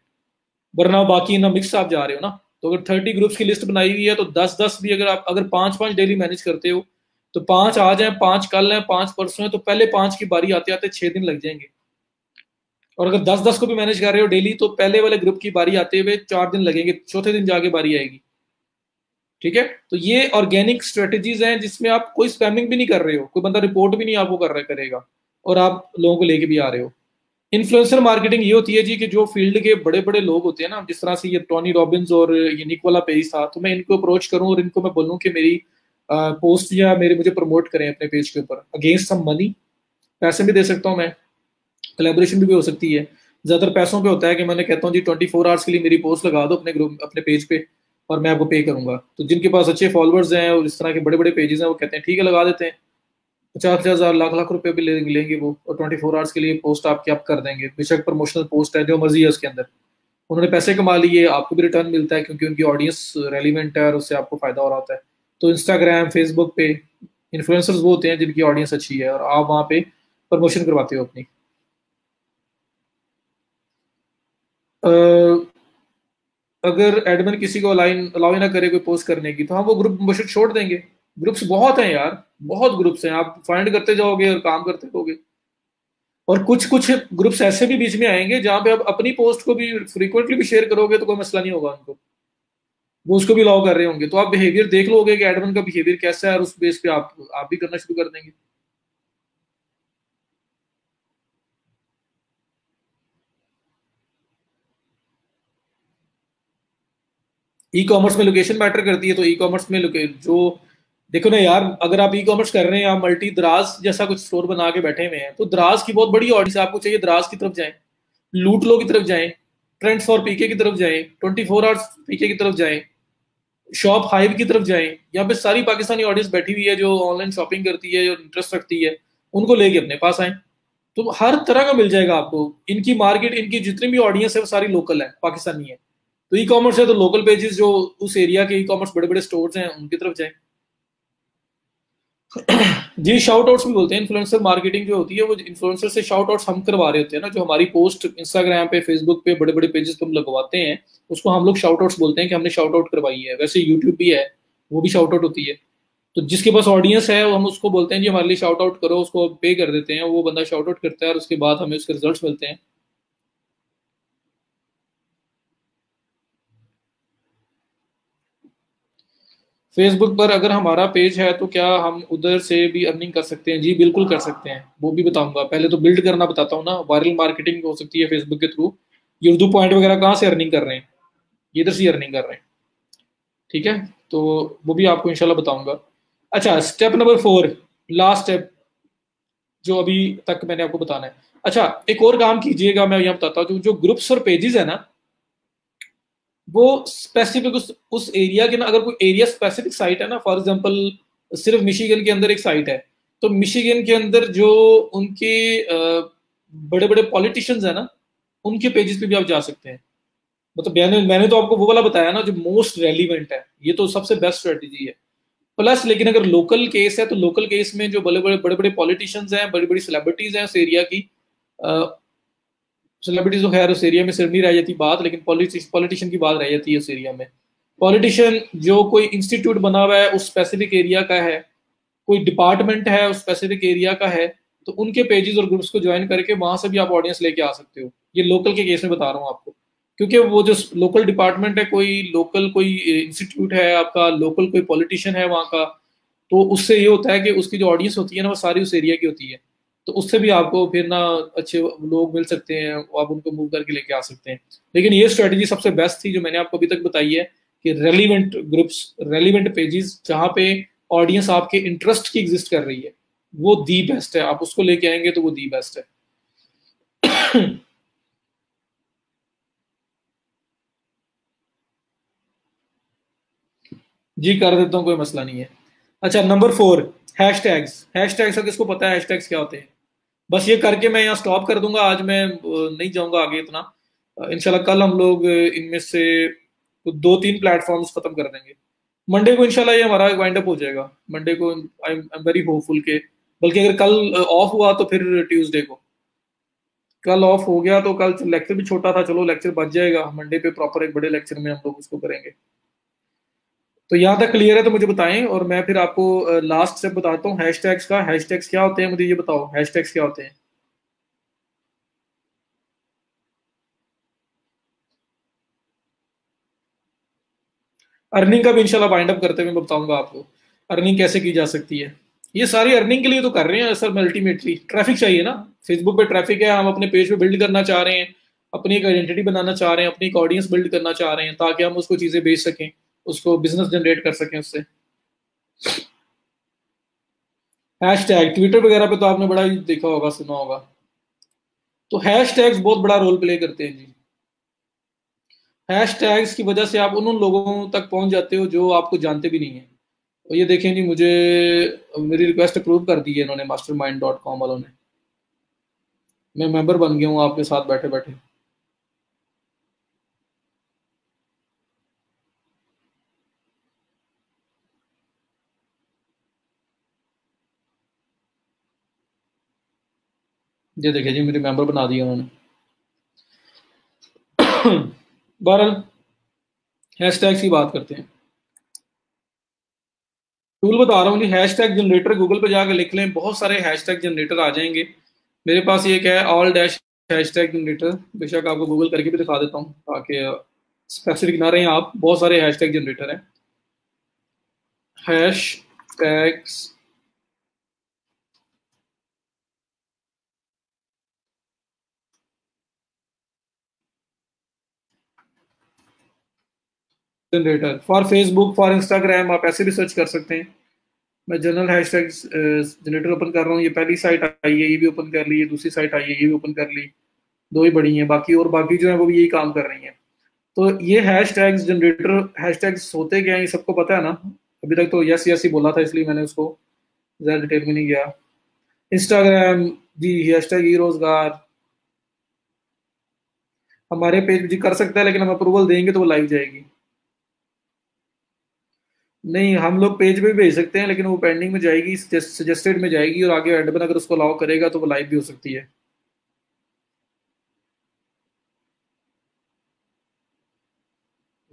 वरना बाकी ना मिक्स आप जा रहे हो ना। तो अगर 30 ग्रुप्स की लिस्ट बनाई हुई है तो 10-10 भी अगर 5-5 डेली मैनेज करते हो, तो 5 आज हैं, 5 कल हैं, 5 परसों हैं, तो पहले 5 की बारी आते आते 6 दिन लग जाएंगे। और अगर 10-10 को भी मैनेज कर रहे हो डेली, तो पहले वाले ग्रुप की बारी आते हुए 4 दिन लगेंगे, चौथे दिन जाके बारी आएगी। ठीक है? तो ये ऑर्गेनिक स्ट्रेटेजीज हैं जिसमें आप कोई स्पैमिंग भी नहीं कर रहे हो, कोई बंदा रिपोर्ट भी नहीं आपको करेगा, और आप लोगों को लेके भी आ रहे हो। इन्फ्लुएंसर मार्केटिंग ये होती है जी कि जो फील्ड के बड़े बड़े लोग होते हैं ना, जिस तरह से ये टोनी रॉबिन्स और ये निक वाला पेज था, तो मैं इनको अप्रोच करूं और इनको मैं बोलूं कि मेरी पोस्ट या मुझे प्रमोट करें अपने पेज के ऊपर अगेंस्ट सम मनी। पैसे भी दे सकता हूं मैं, कोलैबोरेशन भी हो सकती है। ज्यादातर पैसों पे होता है कि मैंने कहता हूँ जी 24 आवर्स के लिए मेरी पोस्ट लगा दो अपने ग्रुप, अपने पेज पे, और मैं आपको पे करूंगा। तो जिनके पास अच्छे फॉलोअर्स हैं और इस तरह के बड़े बड़े पेजेस हैं, वो कहते हैं ठीक है लगा देते हैं, 50,000 लाख लाख रुपए भी लेंगे वो, और 24 आवर्स के लिए पोस्ट आपकी आप कर देंगे, बेशक प्रमोशनल पोस्ट है, जो मर्जी है उसके अंदर। उन्होंने पैसे कमा लिए, आपको भी रिटर्न मिलता है क्योंकि उनकी ऑडियंस रेलिवेंट है और उससे आपको फायदा हो रहा होता है। तो इंस्टाग्राम फेसबुक पे इन्फ्लुएंसर्स वो होते हैं जिनकी ऑडियंस अच्छी है, और आप वहाँ पे प्रमोशन करवाते हो अपनी। अगर एडमिन किसी को अलाउ ना करे कोई पोस्ट करने की, तो हम वो ग्रुप मेंबरशिप छोड़ देंगे। ग्रुप्स बहुत हैं यार, बहुत ग्रुप्स हैं, आप फाइंड करते जाओगे और काम करते रहोगे। और कुछ कुछ ग्रुप्स ऐसे भी बीच में आएंगे जहां पे आप अपनी पोस्ट को भी फ्रीक्वेंटली भी शेयर करोगे तो कोई मसला नहीं होगा उनको, वो उसको भी अलाउ कर रहे होंगे। तो आप बिहेवियर देख लोगे कि एडमिन का बिहेवियर कैसा है, और उस बेस पे आप भी करना शुरू कर देंगे। ई कॉमर्स में लोकेशन मैटर करती है। तो ई कॉमर्स में जो देखो ना यार, अगर आप ई कॉमर्स कर रहे हैं, आप मल्टी द्रास जैसा कुछ स्टोर बना के बैठे हुए हैं, तो द्रास की बहुत बड़ी ऑडियंस है, आपको चाहिए द्रास की तरफ जाएं, लूट लो की तरफ जाएं, ट्रेंड्स फॉर पीके की तरफ जाएं, 24 आवर्स पीके की तरफ जाएं, शॉप हाइव की तरफ जाएं। यहाँ पे सारी पाकिस्तानी ऑडियंस बैठी हुई है जो ऑनलाइन शॉपिंग करती है, जो इंटरेस्ट रखती है, उनको लेके अपने पास आए। तो हर तरह का मिल जाएगा आपको। इनकी मार्केट, इनकी जितनी भी ऑडियंस है वो सारी लोकल है, पाकिस्तानी है। तो ई कॉमर्स है तो लोकल पेजेस जो उस एरिया के ई कॉमर्स बड़े बड़े स्टोर्स हैं उनकी तरफ जाएं। जी शाउट आउट्स भी बोलते हैं। इन्फ्लुएंसर मार्केटिंग जो होती है वो इन्फ्लुएंसर से शाउट आउट्स हम करवा रहे होते हैं ना, जो हमारी पोस्ट इंस्टाग्राम पे फेसबुक पे बड़े बड़े पेजेस पे हम लगवाते हैं, उसको हम लोग शाउट आउट्स बोलते हैं कि हमने शाउट आउट करवाई है। वैसे यूट्यूब भी है, वो भी शाउट आउट होती है। तो जिसके पास ऑडियंस है हम उसको बोलते हैं जी हमारे लिए शाउट आउट करो, उसको पे कर देते हैं, वो बंदा शाउट आउट करता है और उसके बाद हमें उसके रिजल्ट मिलते हैं। फेसबुक पर अगर हमारा पेज है तो क्या हम उधर से भी अर्निंग कर सकते हैं? जी बिल्कुल कर सकते हैं, वो भी बताऊंगा। पहले तो बिल्ड करना बताता हूँ ना। वायरल मार्केटिंग हो सकती है फेसबुक के थ्रू। ये उर्दू पॉइंट वगैरह कहाँ से अर्निंग कर रहे हैं? ये इधर से अर्निंग कर रहे हैं। ठीक है, तो वो भी आपको इंशाल्लाह बताऊंगा। अच्छा, स्टेप नंबर 4, लास्ट स्टेप जो अभी तक मैंने आपको बताना है। अच्छा, एक और काम कीजिएगा, मैं यहाँ बताता हूँ, जो ग्रुप्स और पेजेस है ना, वो स्पेसिफिक उस एरिया के ना, अगर कोई एरिया स्पेसिफिक साइट है ना, फॉर एग्जांपल सिर्फ मिशिगन के अंदर एक साइट है, तो मिशिगन के अंदर जो उनके बड़े बड़े पॉलिटिशियंस है ना, उनके पेजेस पे भी आप जा सकते हैं। मतलब मैंने मैंने तो आपको वो वाला बताया ना जो मोस्ट रेलिवेंट है, ये तो सबसे बेस्ट स्ट्रेटेजी है। प्लस लेकिन अगर लोकल केस है तो लोकल केस में जो बड़े बड़े पॉलिटिशियंस हैं, बड़ी बड़ी सेलिब्रिटीज हैं उस एरिया की, सेलिब्रिटीज तो खैर उस एरिया में सिर्फ नहीं रह जाती बात, लेकिन पॉलिटिशियन की बात रह जाती है उस एरिया में। पॉलिटिशियन जो कोई इंस्टीट्यूट बना हुआ है उस स्पेसिफिक एरिया का है, कोई डिपार्टमेंट है उस स्पेसिफिक एरिया का है, तो उनके पेजेस और ग्रुप्स को ज्वाइन करके वहां से भी आप ऑडियंस लेके आ सकते हो। ये लोकल के केस में बता रहा हूँ आपको, क्योंकि वो जो लोकल डिपार्टमेंट है, कोई लोकल कोई इंस्टीट्यूट है आपका, लोकल कोई पॉलिटिशियन है वहाँ का, तो उससे ये होता है कि उसकी जो ऑडियंस होती है ना वो सारी उस एरिया की होती है, तो उससे भी आपको फिर ना अच्छे लोग मिल सकते हैं, आप उनको मूव करके लेके आ सकते हैं। लेकिन ये स्ट्रेटजी सबसे बेस्ट थी जो मैंने आपको अभी तक बताई है, कि रेलिवेंट ग्रुप्स, रेलिवेंट पेजेस जहाँ पे ऑडियंस आपके इंटरेस्ट की एग्जिस्ट कर रही है, वो दी बेस्ट है। आप उसको लेके आएंगे तो वो दी बेस्ट है। जी कर देता हूँ, कोई मसला नहीं है। अच्छा, नंबर 4, हैशटैग्स। हैशटैग्स का किसको पता है हैशटैग्स क्या होते हैं? बस ये करके मैं यहाँ स्टॉप कर दूंगा, आज मैं नहीं जाऊंगा आगे इतना। इंशाल्लाह कल हम लोग इनमें से 2-3 प्लेटफॉर्म्स खत्म कर देंगे। मंडे को इंशाल्लाह ये हमारा वाइंड अप हो जाएगा। मंडे को आई एम वेरी होपफुल के, बल्कि अगर कल ऑफ हुआ तो फिर ट्यूसडे को। कल ऑफ हो गया तो कल लेक्चर भी छोटा था, चलो लेक्चर बच जाएगा, मंडे पे प्रॉपर एक बड़े लेक्चर में हम लोग उसको करेंगे। तो यहाँ तक क्लियर है तो मुझे बताएं, और मैं फिर आपको लास्ट से बताता हूँ हैशटैग्स का। हैशटैग्स क्या होते हैं मुझे ये बताओ, हैशटैग्स क्या होते हैं? अर्निंग का भी इंशाल्लाह बाइंड अप करते हुए मैं बताऊंगा आपको अर्निंग कैसे की जा सकती है। ये सारी अर्निंग के लिए तो कर रहे हैं सर, अल्टीमेटली ट्रैफिक चाहिए ना। फेसबुक पे ट्रैफिक है, हम अपने पेज पे बिल्ड करना चाह रहे हैं, अपनी एक आइडेंटिटी बनाना चाह रहे हैं, अपनी एक ऑडियंस बिल्ड करना चाह रहे हैं, ताकि हम उसको चीजें बेच सकें, उसको बिजनेस जनरेट कर सकें उससे। हैश टैग ट्विटर वगैरह पे तो आपने बड़ा ही देखा होगा, सुना होगा। तो हैश टैग्स बहुत बड़ा रोल प्ले करते हैं जी। हैश टैग्स की वजह से आप उन उन लोगों तक पहुंच जाते हो जो आपको जानते भी नहीं है। और ये देखें जी, मुझे मेरी रिक्वेस्ट अप्रूव कर दी है इन्होंने, mastermind.com वालों ने। मैं मेंबर बन गया हूँ आपके साथ बैठे बैठे। ये देखिए जी, मेरे मेंबर बना दिया उन्होंने। बहरहाल हैशटैग्स की बात करते हैं। टूल बता रहा हूँ जी, हैशटैग जनरेटर। गूगल पे जाकर लिख लें, बहुत सारे हैशटैग जनरेटर आ जाएंगे। मेरे पास एक है ऑल डैश हैशटैग जनरेटर, बेशक आपको गूगल करके भी दिखा देता हूँ ताकि स्पेसिफिक ना रहे आप। बहुत सारे हैशटैग जनरेटर हैं। Hash tags generator for Facebook, for Instagram, आप ऐसे भी सर्च कर सकते हैं। मैं जनरल हैशटैग जनरेटर ओपन कर रहा हूँ। ये पहली साइट आई है, ये भी ओपन कर ली। ये दूसरी साइट आई है, ये भी ओपन कर ली। दो ही बड़ी हैं, बाकी और बाकी जो है वो भी यही काम कर रही हैं। तो ये hash tags generator, hash tags होते क्या हैं ये सबको पता है ना? अभी तक तो यस यस ही बोला था, इसलिए मैंने उसको ज़्यादा डिटेल में नहीं गया। इंस्टाग्राम जी, हैश टैग ई रोजगार हमारे पेज जी कर सकता है, लेकिन हम अप्रूवल देंगे तो वो लाइव जाएगी। नहीं, हम लोग पेज पे भी भेज सकते हैं, लेकिन वो पेंडिंग में जाएगी, सजेस्टेड में जाएगी, और आगे एडमिन अगर उसको अलाउ करेगा तो वो लाइव भी हो सकती है।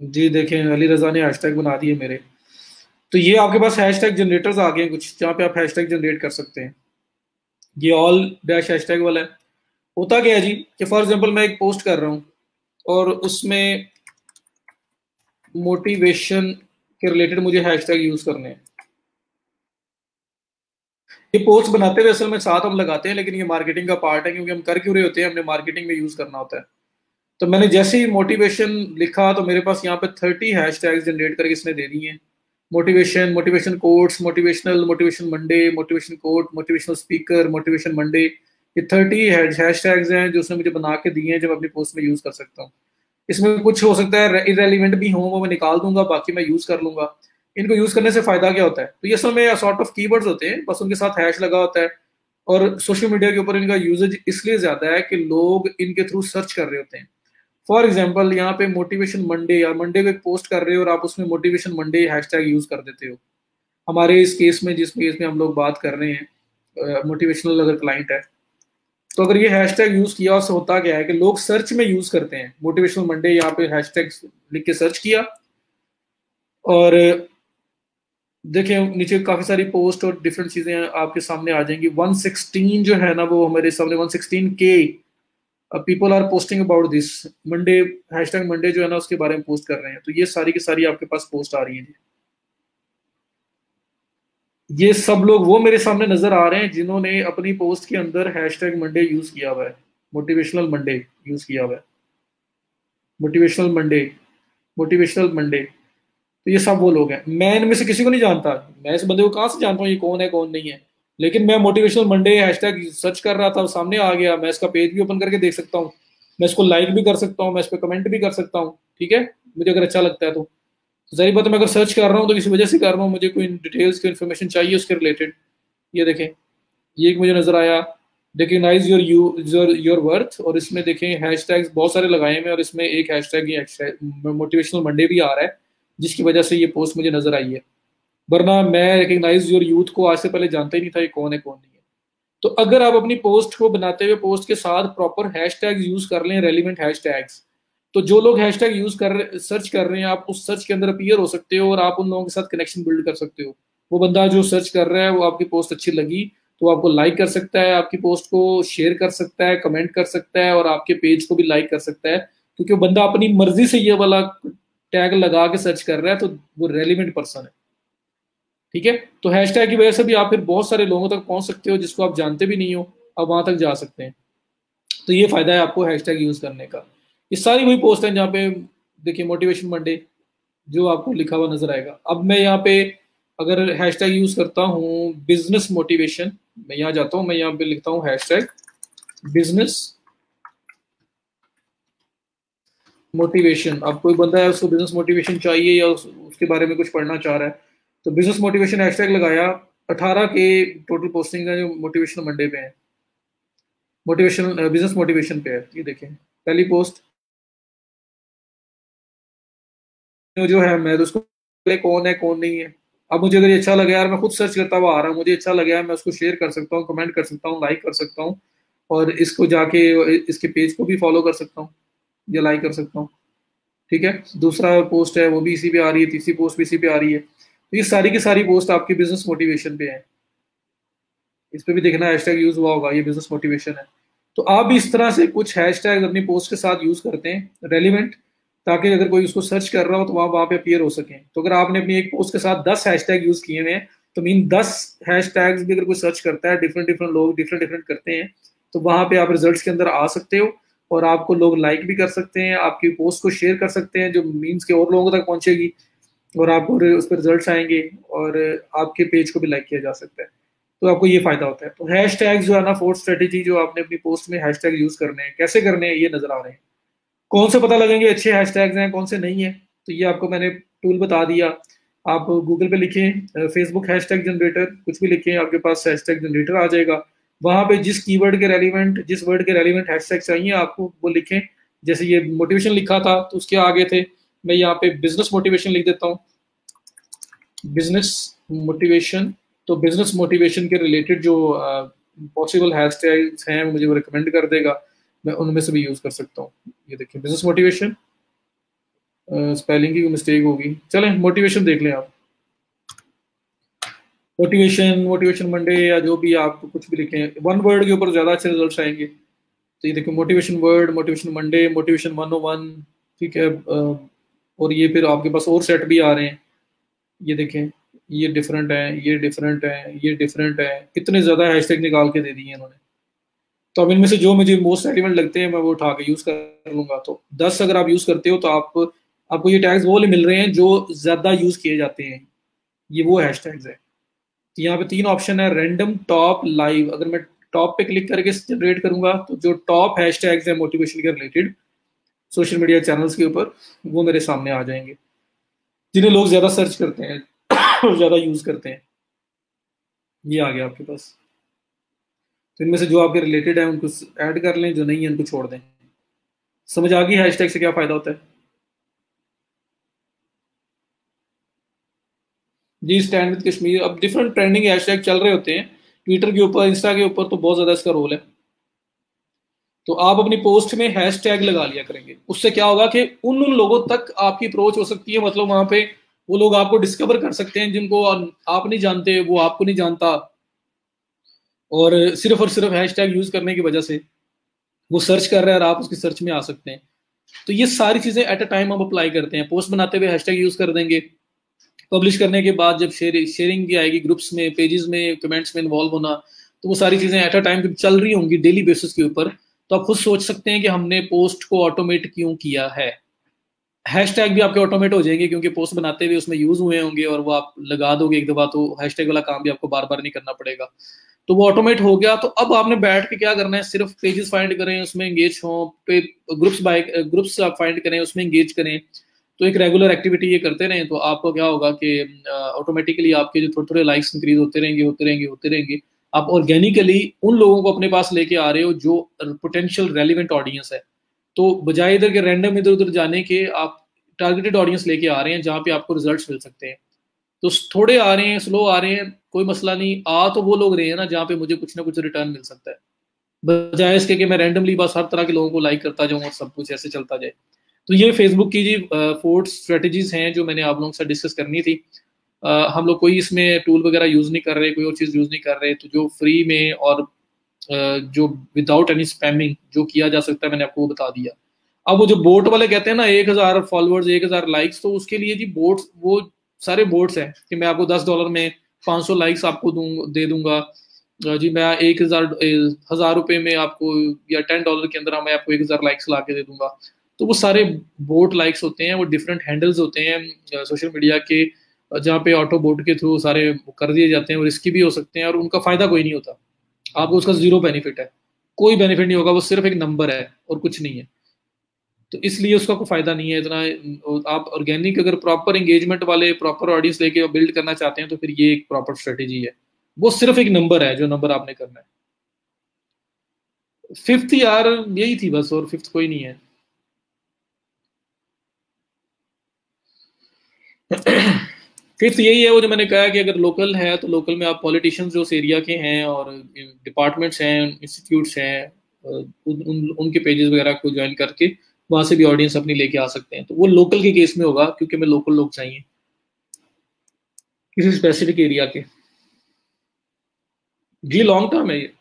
जी देखें, अली रजा ने हैशटैग बना दिए मेरे। तो ये आपके पास हैशटैग जनरेटर्स आ गए हैं कुछ, जहाँ पे आप हैशटैग जनरेट कर सकते हैं। ये ऑल डैश हैशटैग वाला है। होता क्या है जी, कि फॉर एग्जांपल मैं एक पोस्ट कर रहा हूँ और उसमें मोटिवेशन के रिलेटेड मुझे हैशटैग यूज करने हैं। ये पोस्ट बनाते हुए असल में साथ हम लगाते हैं, लेकिन ये मार्केटिंग का पार्ट है, क्योंकि हम कर क्यों रहे होते हैं, हमने मार्केटिंग में यूज करना होता है। तो मैंने जैसे ही मोटिवेशन लिखा तो मेरे पास यहाँ पे 30 हैशटैग्स जनरेट करके इसने दे दिए हैं। Motivation, motivation quotes, motivational, motivation Monday, motivation quote, motivational speaker, motivation Monday. ये 30 हैशटैग्स हैं जो उसने मुझे बना के दिए हैं, जो मैं अपनी पोस्ट में यूज कर सकता हूँ। इसमें कुछ हो सकता है इरेलीवेंट भी हो, वो मैं निकाल दूंगा, बाकी मैं यूज कर लूंगा। इनको यूज करने से फायदा क्या होता है? तो ये सब में सॉर्ट ऑफ कीवर्ड्स होते हैं, बस उनके साथ हैश लगा होता है। और सोशल मीडिया के ऊपर इनका यूजेज इसलिए ज्यादा है कि लोग इनके थ्रू सर्च कर रहे होते हैं। फॉर एग्जाम्पल यहाँ पे मोटिवेशन मंडे, या मंडे को एक पोस्ट कर रहे हो और आप उसमें मोटिवेशन मंडे हैशटैग यूज कर देते हो। हमारे इस केस में, जिस केस में हम लोग बात कर रहे हैं, मोटिवेशनल अगर क्लाइंट है, तो अगर ये हैशटैग यूज किया, उससे होता क्या है कि लोग सर्च में यूज करते हैं मोटिवेशनल मंडे, यहाँ पे हैशटैग लिख के सर्च किया, और देखिए नीचे काफी सारी पोस्ट और डिफरेंट चीजें आपके सामने आ जाएंगी। 116 जो है ना, वो हमारे सामने 116 के people are posting about this Monday, hashtag Monday जो है ना उसके बारे में पोस्ट कर रहे हैं। तो ये सारी की सारी आपके पास पोस्ट आ रही है। ये सब लोग वो मेरे सामने नजर आ रहे हैं जिन्होंने अपनी पोस्ट के अंदर हैशटैग मंडे यूज किया हुआ है, मोटिवेशनल मंडे यूज किया हुआ है, मोटिवेशनल मंडे, मोटिवेशनल मंडे। तो ये सब वो लोग हैं। मैं इनमें से किसी को नहीं जानता, मैं इस बंदे को कहाँ से जानता हूँ ये कौन है कौन नहीं है। लेकिन मैं मोटिवेशनल मंडे हैशटैग सर्च कर रहा था, सामने आ गया, मैं इसका पेज भी ओपन करके देख सकता हूँ, मैं इसको लाइक भी कर सकता हूँ, मैं इस पर कमेंट भी कर सकता हूँ। ठीक है, मुझे अगर अच्छा लगता है तो जाहिर बात है मैं अगर सर्च कर रहा हूँ तो किसी वजह से कर रहा हूँ, मुझे कोई डिटेल्स की इन्फॉर्मेशन चाहिए उसके रिलेटेड। ये देखें, ये एक मुझे नजर आया, रिकग्नाइज योर वर्थ, और इसमें देखें हैशटैग्स बहुत सारे लगाए हैं, और इसमें एक हैशटैग ये मोटिवेशनल मंडे भी आ रहा है, जिसकी वजह से ये पोस्ट मुझे नजर आई है। वरना मैं रिकग्नाइज योर यूथ को आज से पहले जानता ही नहीं था ये कौन है कौन नहीं है। तो अगर आप अपनी पोस्ट को बनाते हुए पोस्ट के साथ प्रॉपर हैशटैग्स यूज कर लें, रेलिवेंट हैशटैग्स, तो जो लोग हैशटैग यूज कर रहे, सर्च कर रहे हैं, आप उस सर्च के अंदर अपीयर हो सकते हो और आप उन लोगों के साथ कनेक्शन बिल्ड कर सकते हो। वो बंदा जो सर्च कर रहा है, वो आपकी पोस्ट अच्छी लगी तो आपको लाइक कर सकता है, आपकी पोस्ट को शेयर कर सकता है, कमेंट कर सकता है, और आपके पेज को भी लाइक कर सकता है, क्योंकि वो बंदा अपनी मर्जी से ये वाला टैग लगा के सर्च कर रहा है, तो वो रेलिवेंट पर्सन है। ठीक है, तो हैशटैग की वजह से भी आप फिर बहुत सारे लोगों तक पहुंच सकते हो जिसको आप जानते भी नहीं हो, आप वहां तक जा सकते हैं। तो ये फायदा है आपको हैशटैग यूज करने का। ये सारी वही पोस्ट है जहाँ पे देखिए मोटिवेशन मंडे जो आपको लिखा हुआ नजर आएगा। अब मैं यहाँ पे अगर हैशटैग यूज करता हूँ बिजनेस मोटिवेशन, मैं यहाँ जाता हूँ, मैं यहाँ पे लिखता हूँ हैशटैग बिजनेस मोटिवेशन। अब कोई बंदा है उसको बिजनेस मोटिवेशन चाहिए या उसके बारे में कुछ पढ़ना चाह रहा है, तो बिजनेस मोटिवेशन हैशटैग लगाया। 18 के टोटल पोस्टिंग है जो मोटिवेशन मंडे पे है, मोटिवेशन बिजनेस मोटिवेशन पे है। ये देखें पहली पोस्ट जो है, मैं तो उसको कौन है कौन नहीं है। अब मुझे अगर ये अच्छा लगा यार, मैं खुद सर्च करता हुआ आ रहा हूँ, मुझे अच्छा लगा है, मैं उसको शेयर कर सकता हूँ, कमेंट कर सकता हूँ, लाइक कर सकता हूँ, और इसको जाके इसके पेज को भी फॉलो कर सकता हूँ या लाइक कर सकता हूँ। ठीक है, दूसरा पोस्ट है वो भी इसी पे आ रही है, तीसरी पोस्ट भी इसी पे आ रही है। तो ये सारी की सारी पोस्ट आपकी बिजनेस मोटिवेशन पे है। इस पे भी देखना हैशटैग यूज हुआ होगा, ये बिजनेस मोटिवेशन है। तो आप भी इस तरह से कुछ हैशटैग अपनी पोस्ट के साथ यूज करते हैं रेलिवेंट, ताकि अगर कोई उसको सर्च कर रहा हो तो वहां पे अपीयर हो सके। तो अगर आपने अपनी एक पोस्ट के साथ 10 हैशटैग यूज किए हुए हैं, तो मीन 10 हैशटैग्स भी अगर कोई सर्च करता है, डिफरेंट डिफरेंट लोग डिफरेंट डिफरेंट करते हैं, तो वहां पे आप रिजल्ट्स के अंदर आ सकते हो, और आपको लोग लाइक भी कर सकते हैं, आपकी पोस्ट को शेयर कर सकते हैं, जो मीन्स के और लोगों तक पहुंचेगी, और आपको उस पर रिजल्ट्स आएंगे, और आपके पेज को भी लाइक किया जा सकता है। तो आपको ये फायदा होता है। तो हैशटैग जो है ना, फोर्थ स्ट्रेटेजी जो आपने अपनी पोस्ट में हैशटैग यूज करने हैं, कैसे करने हैं ये नजर आ रहे हैं। कौन से पता लगेंगे अच्छे हैशटैग्स हैं कौन से नहीं है, तो ये आपको मैंने टूल बता दिया। आप गूगल पे लिखें फेसबुक हैशटैग जनरेटर, कुछ भी लिखें आपके पास हैशटैग जनरेटर आ जाएगा। वहां पे जिस कीवर्ड के रेलिवेंट, जिस वर्ड के रेलिवेंट हैशटैग चाहिए आपको वो लिखें। जैसे ये मोटिवेशन लिखा था तो उसके आगे थे, मैं यहाँ पे बिजनेस मोटिवेशन लिख देता हूँ, बिजनेस मोटिवेशन। तो बिजनेस मोटिवेशन के रिलेटेड जो पॉसिबल हैशटैग्स हैं मुझे वो रिकमेंड कर देगा, मैं उनमें से भी यूज कर सकता हूँ। ये देखिए बिजनेस मोटिवेशन, स्पेलिंग की मिस्टेक होगी, चलें मोटिवेशन देख लें आप। मोटिवेशन, मोटिवेशन मंडे, या जो भी आप कुछ भी लिखें, वन वर्ड के ऊपर ज़्यादा अच्छे रिजल्ट आएंगे। तो ये देखिए motivation word, motivation Monday, motivation 101। ठीक है, और ये फिर आपके पास और सेट भी आ रहे हैं। ये देखें, ये डिफरेंट है, ये डिफरेंट है, ये डिफरेंट है, इतने ज़्यादा हैशटैग निकाल के दे दिए इन्होंने। तो अब इनमें से जो मुझे मोस्ट रेलिवेंट लगते हैं मैं वो उठा के यूज़ कर लूँगा। तो 10 अगर आप यूज़ करते हो तो आपको ये टैग्स वो वाले मिल रहे हैं जो ज़्यादा यूज़ किए जाते हैं। ये वो हैशटैग्स है। तो यहाँ पे 3 ऑप्शन है, रैंडम, टॉप, लाइव। अगर मैं टॉप पे क्लिक करके जनरेट करूंगा तो जो टॉप हैशटैग्स है मोटिवेशन के रिलेटेड सोशल मीडिया चैनल्स के ऊपर, वो मेरे सामने आ जाएंगे, जिन्हें लोग ज्यादा सर्च करते हैं और ज्यादा यूज करते हैं। ये आ गया आपके पास। तो इनमें से जो आपके रिलेटेड है उनको ऐड कर लें, जो नहीं है उनको छोड़ दें। समझ आ गई हैशटैग से क्या फायदा होता है? जी, स्टैंड विद कश्मीर। अब डिफरेंट ट्रेंडिंग हैशटैग चल रहे होते हैं ट्विटर के ऊपर, इंस्टा के ऊपर, तो बहुत ज्यादा इसका रोल है। तो आप अपनी पोस्ट में हैशटैग लगा लिया करेंगे, उससे क्या होगा कि उन उन लोगों तक आपकी अप्रोच हो सकती है, मतलब वहां पे वो लोग आपको डिस्कवर कर सकते हैं जिनको आप नहीं जानते, वो आपको नहीं जानता, और सिर्फ हैशटैग यूज करने की वजह से वो सर्च कर रहा है और आप उसकी सर्च में आ सकते हैं। तो ये सारी चीजें एट अ टाइम हम अप्लाई करते हैं। पोस्ट बनाते हुए हैशटैग यूज कर देंगे, पब्लिश करने के बाद जब शेयरिंग की आएगी, ग्रुप्स में, पेजेस में, कमेंट्स में इन्वॉल्व होना, तो वो सारी चीजें एट अ टाइम जब चल रही होंगी डेली बेसिस के ऊपर, तो आप खुद सोच सकते हैं कि हमने पोस्ट को ऑटोमेट क्यों किया है। हैशटैग भी आपके ऑटोमेट हो जाएंगे क्योंकि पोस्ट बनाते हुए उसमें यूज हुए होंगे और वो आप लगा दोगे एक दफा, तो हैशटैग वाला काम भी आपको बार बार नहीं करना पड़ेगा। तो वो ऑटोमेट हो गया। तो अब आपने बैठ के क्या करना है, सिर्फ पेजेस फाइंड करें, उसमें एंगेज हो, पे ग्रुप्स आप फाइंड करें, उसमें एंगेज करें। तो एक रेगुलर एक्टिविटी ये करते रहें तो आपको क्या होगा कि ऑटोमेटिकली आपके जो थोड़े थोड़े लाइक्स इंक्रीज होते रहेंगे, होते रहेंगे, होते रहेंगे। आप ऑर्गेनिकली उन लोगों को अपने पास लेके आ रहे हो जो पोटेंशियल रेलिवेंट ऑडियंस है। तो बजाय इधर के रैंडम इधर उधर जाने के, आप टारगेटेड ऑडियंस लेके आ रहे हैं जहाँ पे आपको रिजल्ट्स मिल सकते हैं। तो थोड़े आ रहे हैं, स्लो आ रहे हैं, कोई मसला नहीं, आ तो वो लोग रहे हैं ना जहाँ पे मुझे कुछ ना कुछ रिटर्न मिल सकता है, बजाय इसके कि मैं रैंडमली बस हर तरह के लोगों को लाइक करता जाऊँ और सब कुछ ऐसे चलता जाए। तो ये फेसबुक की जी 4 स्ट्रेटजीज हैं जो मैंने आप लोगों के साथ डिस्कस करनी थी। हम लोग कोई इसमें टूल वगैरह यूज नहीं कर रहे, कोई और चीज यूज नहीं कर रहे, तो जो फ्री में और जो विदाउट एनी स्पैमिंग जो किया जा सकता है मैंने आपको वो बता दिया। अब वो जो बोट वाले कहते हैं ना 1,000 फॉलोअर्स, 1,000 लाइक्स, तो उसके लिए जी बोट्स, वो सारे बोट्स हैं कि मैं आपको $10 में 500 लाइक्स आपको दे दूंगा जी, मैं 1,000 रुपए में आपको, या $10 के अंदर मैं आपको 1,000 लाइक्स ला के दे दूंगा। तो वो सारे बोट लाइक्स होते हैं, वो डिफरेंट हैंडल्स होते हैं सोशल मीडिया के, जहाँ पे ऑटो बोट के थ्रू सारे कर दिए जाते हैं, और रिस्की भी हो सकते हैं और उनका फायदा कोई नहीं होता। आपको उसका जीरो बेनिफिट है, कोई बेनिफिट नहीं होगा, वो सिर्फ एक नंबर है और कुछ नहीं है। तो इसलिए उसका कोई फायदा नहीं है इतना। आप ऑर्गेनिक अगर प्रॉपर एंगेजमेंट वाले प्रॉपर ऑडियंस लेके बिल्ड करना चाहते हैं तो फिर ये एक प्रॉपर स्ट्रेटेजी है। वो सिर्फ एक नंबर है, जो नंबर आपने करना है। फिफ्थ यार यही थी बस, और फिफ्थ कोई नहीं है। फिफ्थ यही है, वो जो मैंने कहा कि अगर लोकल है तो लोकल में आप पॉलिटिशियंस जो उस एरिया के हैं और डिपार्टमेंट्स हैं, इंस्टीट्यूट्स हैं, उनके पेजेस वगैरह को ज्वाइन करके वहां से भी ऑडियंस अपनी लेके आ सकते हैं। तो वो लोकल के केस में होगा क्योंकि हमें लोकल लोग चाहिए किसी स्पेसिफिक एरिया के। जी, लॉन्ग टर्म है ये।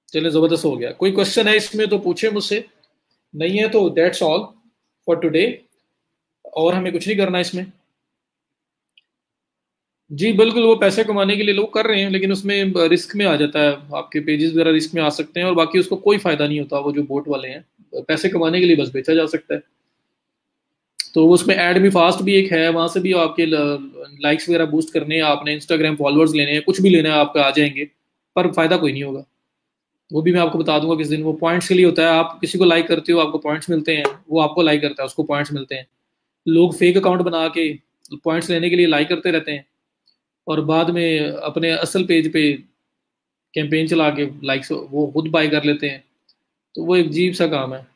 चलिए, जबरदस्त हो गया। कोई क्वेश्चन है इसमें तो पूछे मुझसे, नहीं है तो दैट्स ऑल फॉर टुडे। और हमें कुछ नहीं करना इसमें। जी बिल्कुल, वो पैसे कमाने के लिए लोग कर रहे हैं, लेकिन उसमें रिस्क में आ जाता है, आपके पेजेस वगैरह रिस्क में आ सकते हैं, और बाकी उसको कोई फायदा नहीं होता। वो जो बोट वाले हैं, पैसे कमाने के लिए बस बेचा जा सकता है। तो उसमें ऐड भी फास्ट भी एक है, वहां से भी आपके लाइक्स वगैरह बूस्ट करने हैं, आपने इंस्टाग्राम फॉलोअर्स लेने हैं, कुछ भी लेना है आपका आ जाएंगे, पर फायदा कोई नहीं होगा। वो भी मैं आपको बता दूंगा किस दिन। वो पॉइंट्स के लिए होता है, आप किसी को लाइक करते हो आपको पॉइंट्स मिलते हैं, वो आपको लाइक करता है उसको पॉइंट्स मिलते हैं। लोग फेक अकाउंट बना के पॉइंट्स लेने के लिए लाइक करते रहते हैं, और बाद में अपने असल पेज पे कैंपेन चला के लाइक्स वो खुद बाय कर लेते हैं। तो वो एक अजीब सा काम है।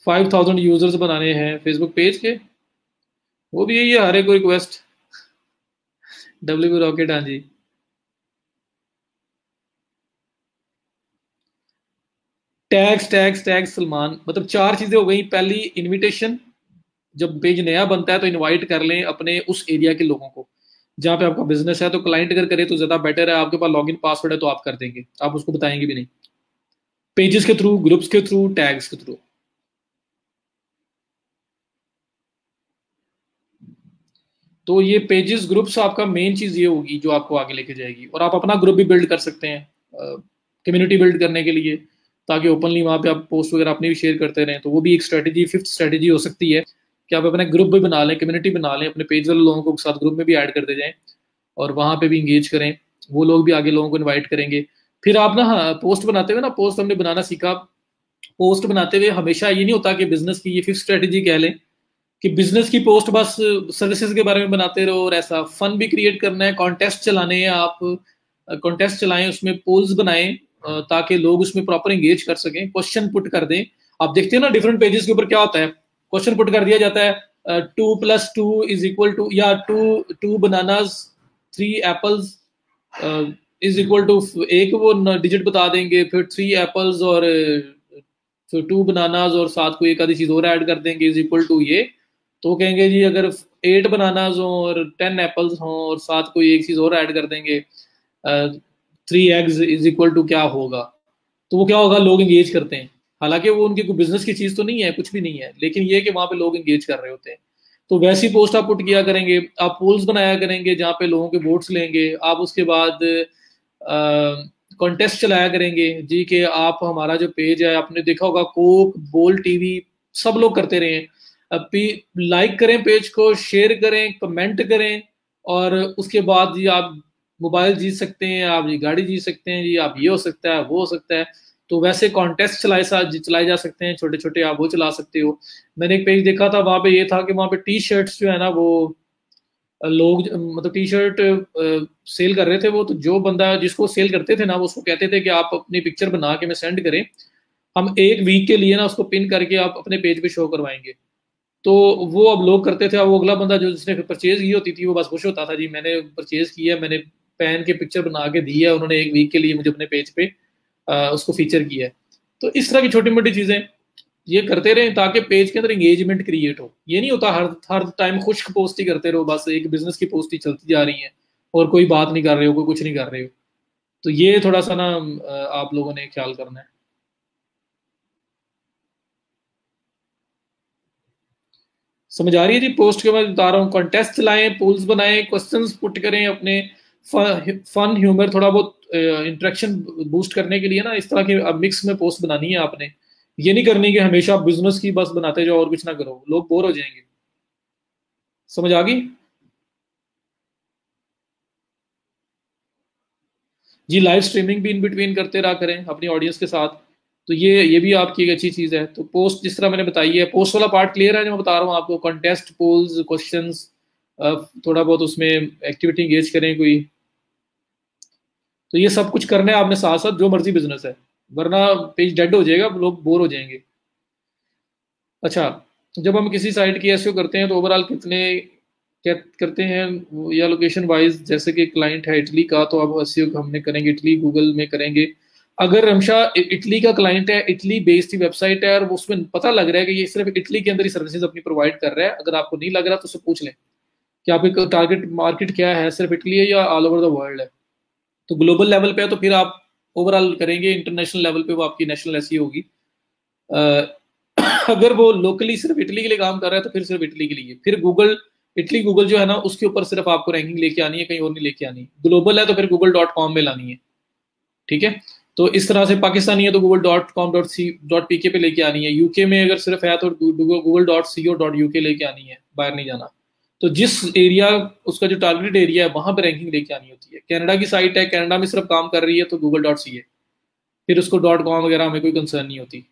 5,000 यूजर्स बनाने हैं फेसबुक पेज के। वो भी यही है, हर एक को रिक्वेस्ट। WP रॉकेट, हाँ जी। टैक्स टैक्स टैक्स सलमान, मतलब 4 चीजें हो गई। पहली, इनविटेशन। जब पेज नया बनता है तो इनवाइट कर लें अपने उस एरिया के लोगों को जहाँ पे आपका बिजनेस है। तो क्लाइंट अगर करे तो ज्यादा बेटर है, आपके पास लॉगिन पासवर्ड है तो आप कर देंगे, आप उसको बताएंगे भी नहीं। पेजेस के थ्रू, ग्रुप्स के थ्रू, टैग्स के थ्रू। तो ये पेजेस ग्रुप्स आपका मेन चीज़ ये होगी जो आपको आगे लेके जाएगी। और आप अपना ग्रुप भी बिल्ड कर सकते हैं कम्युनिटी बिल्ड करने के लिए, ताकि ओपनली वहाँ पे आप पोस्ट वगैरह अपनी भी शेयर करते रहें। तो वो भी एक स्ट्रेटजी, फिफ्थ स्ट्रेटजी हो सकती है कि आप अपने ग्रुप भी बना लें, कम्युनिटी बना लें, अपने पेज वाले लोगों को साथ ग्रुप में भी ऐड करते जाएं और वहाँ पे भी इंगेज करें। वो लोग भी आगे लोगों को इन्वाइट करेंगे। फिर आप ना, हाँ, पोस्ट बनाते हुए ना, पोस्ट हमने बनाना सीखा। पोस्ट बनाते हुए हमेशा ये नहीं होता कि बिजनेस की ये फिफ्थ स्ट्रेटजी कह लें कि बिजनेस की पोस्ट बस सर्विसेज के बारे में बनाते रहो, और ऐसा फन भी क्रिएट करना है, कॉन्टेस्ट चलाने हैं, आप कॉन्टेस्ट चलाएं, उसमें पोल्स बनाएं ताकि लोग उसमें प्रॉपर एंगेज कर सकें, क्वेश्चन पुट कर दें। आप देखते हैं ना डिफरेंट पेजेस के ऊपर क्या होता है, क्वेश्चन पुट कर दिया जाता है 2+2 इज इक्वल टू, या two bananas 3 apples is equal to, एक वो डिजिट बता देंगे, फिर 3 एप्पल्स और फिर 2 बनानाज और साथ को एक आधी चीज और ऐड कर देंगे इज इक्वल टू ये। तो कहेंगे जी अगर 8 बनानाज हों और 10 एप्पल्स हों और साथ कोई एक चीज और ऐड कर देंगे 3 एग्स इज इक्वल टू क्या होगा। तो वो क्या होगा, लोग एंगेज करते हैं। हालांकि वो उनकी कोई बिजनेस की चीज तो नहीं है, कुछ भी नहीं है, लेकिन ये कि वहां पे लोग एंगेज कर रहे होते हैं। तो वैसी पोस्ट आप पुट किया करेंगे, आप पोल्स बनाया करेंगे जहाँ पे लोगों के वोट्स लेंगे। आप उसके बाद कॉन्टेस्ट चलाया करेंगे जी कि आप, हमारा जो पेज है, आपने देखा होगा कोक, बोल टीवी, सब लोग करते रहे हैं, लाइक करें पेज को, शेयर करें, कमेंट करें, और उसके बाद जी आप मोबाइल जीत सकते हैं, आप ये गाड़ी जीत सकते हैं जी, आप ये हो सकता है, वो हो सकता है। तो वैसे कॉन्टेस्ट चलाए जा सकते हैं, छोटे छोटे आप वो चला सकते हो। मैंने एक पेज देखा था, वहां पे ये था कि वहां पे टी शर्ट्स जो है ना, वो लोग मतलब टी शर्ट सेल कर रहे थे वो। तो जो बंदा जिसको सेल करते थे ना, वो उसको कहते थे कि आप अपनी पिक्चर बना के मैं सेंड करें, हम 1 वीक के लिए ना उसको पिन करके आप अपने पेज पे शो करवाएंगे। तो वो अब लोग करते थे। अब वो अगला बंदा जो जिसने परचेज की होती थी, वो बस खुश होता था जी मैंने परचेज किया, मैंने पहन के पिक्चर बना के दी है, उन्होंने 1 वीक के लिए मुझे अपने पेज पे उसको फीचर किया है। तो इस तरह की छोटी मोटी चीजें ये करते रहें ताकि पेज के अंदर एंगेजमेंट क्रिएट हो। ये नहीं होता हर टाइम खुश्क पोस्ट ही करते रहो, बस एक बिजनेस की पोस्ट ही चलती जा रही है और कोई बात नहीं कर रहे हो, कोई कुछ नहीं कर रहे हो। तो ये थोड़ा सा ना आप लोगों ने ख्याल करना है। समझ आ रही है जी पोस्ट के, मैं बता रहा हूँ, कॉन्टेस्ट चलाएं, पोल्स बनाएं, क्वेश्चंस पुट करें, अपने फन ह्यूमर थोड़ा बहुत इंटरेक्शन बूस्ट करने के लिए ना, इस तरह के मिक्स में पोस्ट बनानी है आपने। ये नहीं करनी कि हमेशा बिजनेस की बस बनाते जाओ और कुछ ना करो, लोग बोर हो जाएंगे। समझ आ गई जी? लाइव स्ट्रीमिंग भी इन बिटवीन करते रहा करें अपनी ऑडियंस के साथ। तो ये भी आपकी एक अच्छी चीज है। तो पोस्ट जिस तरह मैंने बताई है, पोस्ट वाला पार्ट क्लियर है जो मैं बता रहा हूँ आपको, कंटेस्ट, पोल्स, क्वेश्चंस, थोड़ा बहुत उसमें एक्टिविटी इंगेज करें कोई। तो ये सब कुछ करना है आपने साथ साथ, जो मर्जी बिजनेस है, वरना पेज डेड हो जाएगा, लोग बोर हो जाएंगे। अच्छा, जब हम किसी साइट की एसईओ करते हैं तो ओवरऑल कितने क्या करते हैं, या लोकेशन वाइज, जैसे कि क्लाइंट है इटली का, तो अब एसईओ हमने करेंगे इटली, गूगल में करेंगे। अगर रमशा इटली का क्लाइंट है, इटली बेस्ड वेबसाइट है, और उसमें पता लग रहा है कि ये सिर्फ इटली के अंदर ही सर्विसेज अपनी प्रोवाइड कर रहा है, अगर आपको नहीं लग रहा तो उससे पूछ लें कि आपकी टारगेट मार्केट क्या है, सिर्फ इटली है या ऑल ओवर द वर्ल्ड है। तो ग्लोबल लेवल पे है तो फिर आप ओवरऑल करेंगे, इंटरनेशनल लेवल पे वो आपकी नेशनल एसईओ होगी। अगर वो लोकली सिर्फ इटली के लिए काम कर रहा है तो फिर सिर्फ इटली के लिए, फिर गूगल, इटली गूगल जो है ना, उसके ऊपर सिर्फ आपको रैंकिंग लेके आनी है, कहीं और नहीं लेके आनी। ग्लोबल है तो फिर google.com में लानी है, ठीक है। तो इस तरह से पाकिस्तानी है तो google.com.pk पे लेके आनी है। यूके में अगर सिर्फ है तो google.co.uk लेके आनी है, बाहर नहीं जाना। तो जिस एरिया, उसका जो टारगेटेड एरिया है, वहां पर रैंकिंग लेके आनी होती है। कनाडा की साइट है, कनाडा में सिर्फ काम कर रही है तो google.ca, फिर उसको .com वगैरह हमें कोई कंसर्न नहीं होती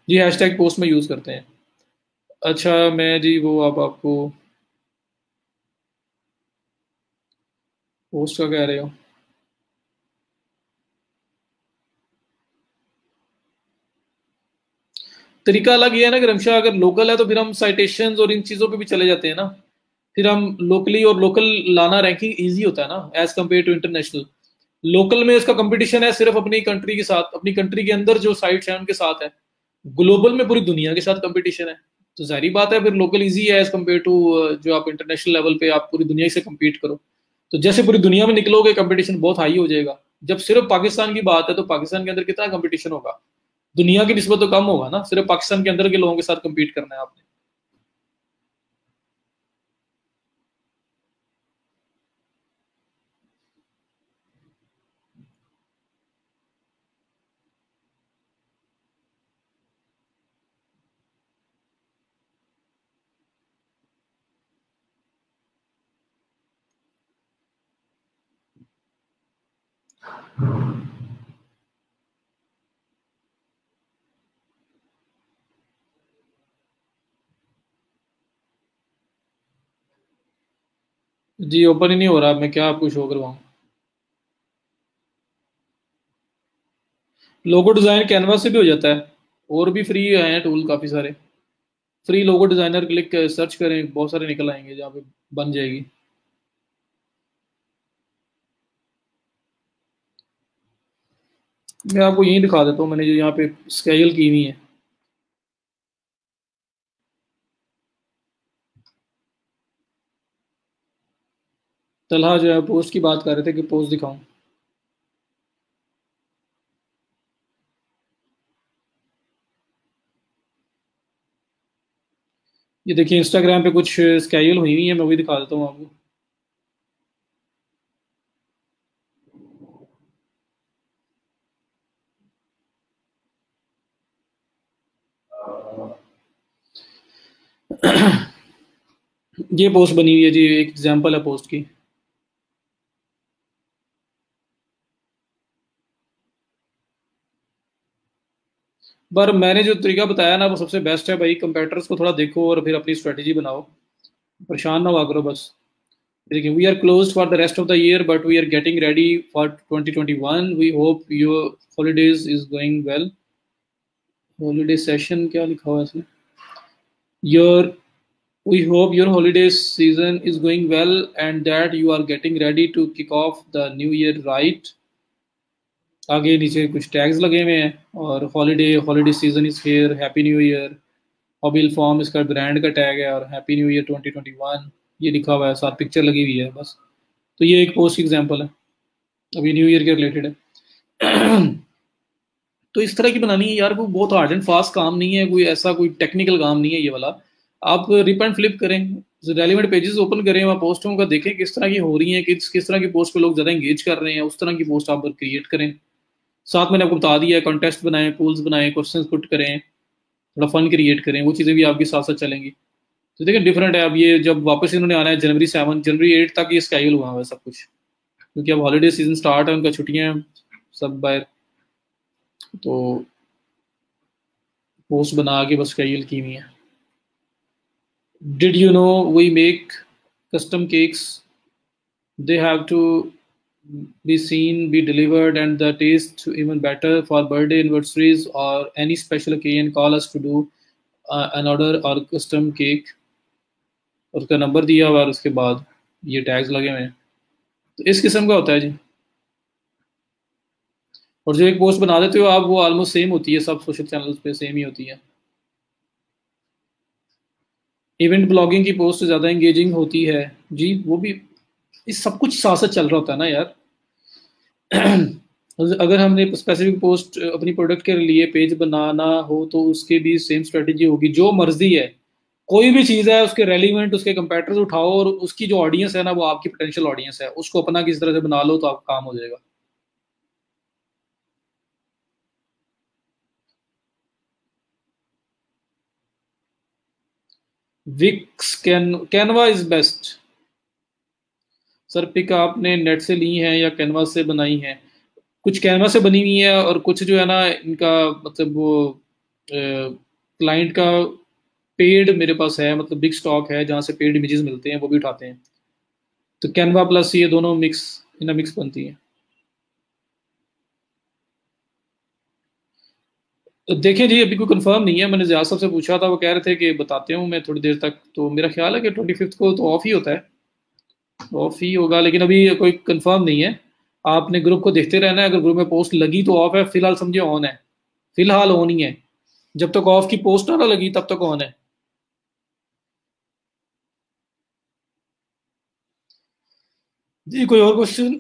जी। हैशटैग पोस्ट में यूज करते हैं। अच्छा, मैं जी वो अब आपको पोस्ट का कह रहे हो, तरीका अलग ये है ना कि रमशा, अगर लोकल है तो फिर हम साइटेशंस और इन चीज़ों पे भी चले जाते हैं ना। फिर हम लोकली, और लोकल लाना रैंकिंग इजी होता है ना as compare to international. Local में इसका कंपटीशन है सिर्फ अपनी कंट्री के साथ, अपनी कंट्री के अंदर जो साइट्स हैं उनके साथ है। ग्लोबल में पूरी दुनिया के साथ कंपटीशन है। तो जाहिर बात है फिर लोकल इजी है एज कम्पेयर टू जो आप इंटरनेशनल लेवल पे आप पूरी दुनिया से कम्पीट करो। तो जैसे पूरी दुनिया में निकलोगे कंपटीशन बहुत हाई हो जाएगा। जब सिर्फ पाकिस्तान की बात है तो पाकिस्तान के अंदर कितना कंपटीशन होगा, दुनिया की निस्बत तो कम होगा ना, सिर्फ पाकिस्तान के अंदर के लोगों के साथ कम्पीट करना है आपने। जी ओपन ही नहीं हो रहा, मैं क्या आपको शो करवाऊँ। लोगो डिज़ाइन कैनवास से भी हो जाता है, और भी फ्री हैं टूल काफ़ी सारे। फ्री लोगो डिज़ाइनर क्लिक सर्च करें, बहुत सारे निकल आएंगे जहाँ पे बन जाएगी। मैं आपको यहीं दिखा देता हूँ, मैंने जो यहाँ पे स्केल की हुई है। तलहा जो है पोस्ट की बात कर रहे थे कि पोस्ट दिखाऊं। ये देखिए इंस्टाग्राम पे कुछ स्केल हुई हुई है, मैं वही दिखा देता हूँ आपको। ये पोस्ट बनी हुई है जी, एक एग्जांपल है पोस्ट की। पर मैंने जो तरीका बताया ना वो सबसे बेस्ट है भाई, कंपेटर्स को थोड़ा देखो और फिर अपनी स्ट्रेटेजी बनाओ, परेशान ना हुआ करो बस। देखिए, we are closed for the rest of the year but we are getting ready for 2021, we hope your holidays is going well. Holiday session क्या लिखा हुआ है इसमें? Your We hope your holiday season is going well and that you are getting ready to kick off the new year right. आगे नीचे कुछ tags लगे हुए हैं, और holiday holiday season is here, happy new year. हॉबिल फॉर्म इसका ब्रांड का टैग है, और हैप्पी न्यू ईयर 2021 ये लिखा हुआ है, साथ पिक्चर लगी हुई है बस। तो ये एक पोस्ट एग्जांपल है, अभी न्यू ईयर के रिलेटेड है। तो इस तरह की बनानी है यार, वो बहुत हार्ड एंड फास्ट काम नहीं है, कोई ऐसा कोई टेक्निकल काम नहीं है ये वाला। आप रिप एंड फ्लिप करें, रेलिवेंट पेजेस ओपन करें, वहाँ पोस्टों का देखें किस तरह की हो रही हैं, किस तरह की पोस्ट पे लोग ज़्यादा इंगेज कर रहे हैं, उस तरह की पोस्ट आप क्रिएट करें। साथ मैंने आपको बता दिया है, कॉन्टेस्ट बनाएं, पूल्स बनाएं, क्वेश्चंस पुट करें, थोड़ा फन क्रिएट करें, वो चीज़ें भी आपके साथ साथ चलेंगी। तो देखिए डिफरेंट है। अब ये जब वापस इन्होंने आना है जनवरी 7 जनवरी 8 तक ये स्केड्यूल हुआ हुआ है सब कुछ, क्योंकि अब हॉलीडे सीजन स्टार्ट है, उनका छुट्टियां हैं सब बाहर। तो पोस्ट बना के बस स्केड्यूल की हुई है। Did you know we make custom cakes? They have to be seen, be delivered, and the taste even better for birthday anniversaries or any special occasion. Call us to do an order or custom cake. और उसका number दिया हुआ, और उसके बाद ये tags लगे हुए हैं। तो इस किस्म का होता है जी। और जो एक पोस्ट बना देते हो आप, वो ऑलमोस्ट सेम होती है, सब सोशल चैनल्स पे सेम ही होती है। इवेंट ब्लॉगिंग की पोस्ट ज़्यादा एंगेजिंग होती है जी, वो भी इस सब कुछ साथ साथ चल रहा होता है ना यार। अगर हमने स्पेसिफिक पोस्ट अपनी प्रोडक्ट के लिए पेज बनाना हो तो उसके भी सेम स्ट्रेटेजी होगी, जो मर्जी है, कोई भी चीज़ है उसके रेलिवेंट उसके कंपेटर्स उठाओ, और उसकी जो ऑडियंस है ना वो आपकी पोटेंशियल ऑडियंस है, उसको अपना किस तरह से बना लो तो आपका काम हो जाएगा। Wix Canva is best. Sir pic आपने नेट से ली है या कैनवा से बनाई है? कुछ कैनवा से बनी हुई है, और कुछ जो है ना इनका मतलब वो क्लाइंट का पेड मेरे पास है, मतलब बिग स्टॉक है जहाँ से पेड इमेजेस मिलते हैं, वो भी उठाते हैं। तो कैनवा प्लस ये दोनों मिक्स, इनमें मिक्स बनती है। तो देखें जी, अभी कोई कंफर्म नहीं है, मैंने ज़िया साहब से पूछा था, वो कह रहे थे कि बताते हूँ मैं थोड़ी देर तक। तो मेरा ख्याल है कि 25 को तो ऑफ ही होता है, ऑफ ही होगा, लेकिन अभी कोई कंफर्म नहीं है। आपने ग्रुप को देखते रहना है, अगर ग्रुप में पोस्ट लगी तो ऑफ है, फिलहाल समझे ऑन है, फिलहाल ऑन ही है। जब तक ऑफ की पोस्ट ना लगी तब तक ऑन है। जी कोई और क्वेश्चन?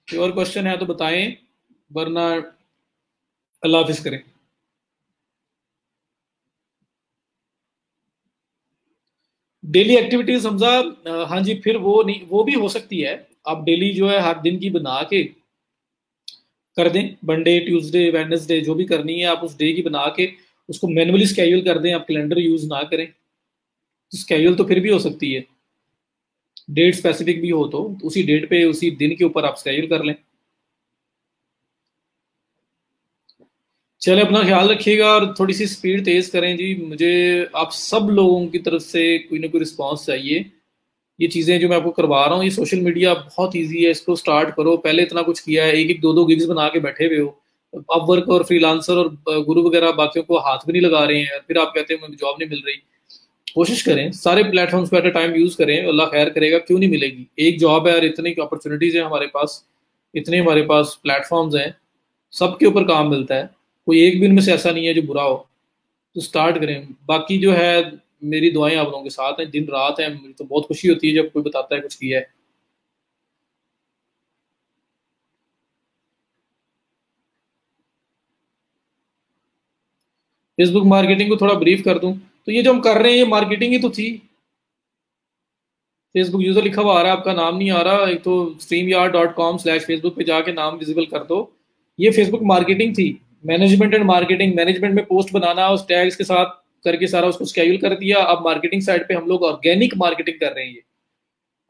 कोई और क्वेश्चन है तो बताएं, वरना अल्लाह हाफिज करें। डेली एक्टिविटीज हमजा, हाँ जी, फिर वो नहीं, वो भी हो सकती है। आप डेली जो है हर दिन की बना के कर दें, मंडे ट्यूसडे वेडनेसडे जो भी करनी है आप उस डे की बना के उसको मैनुअली स्केड्यूल कर दें, आप कैलेंडर यूज ना करें। स्केड्यूल तो फिर भी हो सकती है, डेट स्पेसिफिक भी हो तो उसी डेट पे उसी दिन के ऊपर आप स्केड्यूल कर लें। चले, अपना ख्याल रखिएगा और थोड़ी सी स्पीड तेज करें जी। मुझे आप सब लोगों की तरफ से कोई ना कोई रिस्पांस चाहिए। ये चीज़ें जो मैं आपको करवा रहा हूँ, ये सोशल मीडिया बहुत इजी है, इसको स्टार्ट करो। पहले इतना कुछ किया है, एक एक दो दो गिग्स बना के बैठे हुए हो, अब वर्क और फ्रीलांसर और गुरु वगैरह बाकियों को हाथ भी नहीं लगा रहे हैं, फिर आप कहते हैं मुझे जॉब नहीं मिल रही। कोशिश करें सारे प्लेटफॉर्म्स को एट अ टाइम यूज करें, अल्लाह खैर करेगा, क्यों नहीं मिलेगी। एक जॉब है और इतनी अपॉर्चुनिटीज है हमारे पास, इतने हमारे पास प्लेटफॉर्म्स हैं, सबके ऊपर काम मिलता है। कोई एक भी इनमें से ऐसा नहीं है जो बुरा हो। तो स्टार्ट करें। बाकी जो है, मेरी दुआएं आप लोगों के साथ हैं, दिन रात है। मुझे तो बहुत खुशी होती है जब कोई बताता है कुछ किया है। फेसबुक मार्केटिंग को थोड़ा ब्रीफ कर दूं तो ये जो हम कर रहे हैं ये मार्केटिंग ही तो थी। फेसबुक यूजर लिखा हुआ आ रहा है, आपका नाम नहीं आ रहा। एक तो streamyard.com/फेसबुक पे जाके नाम विजिबल कर दो। ये फेसबुक मार्केटिंग थी। मैनेजमेंट एंड मार्केटिंग, मैनेजमेंट में पोस्ट बनाना उस टैग्स के साथ करके सारा उसको स्केड्यूल कर दिया। अब मार्केटिंग साइड पे हम लोग ऑर्गेनिक मार्केटिंग कर रहे हैं। ये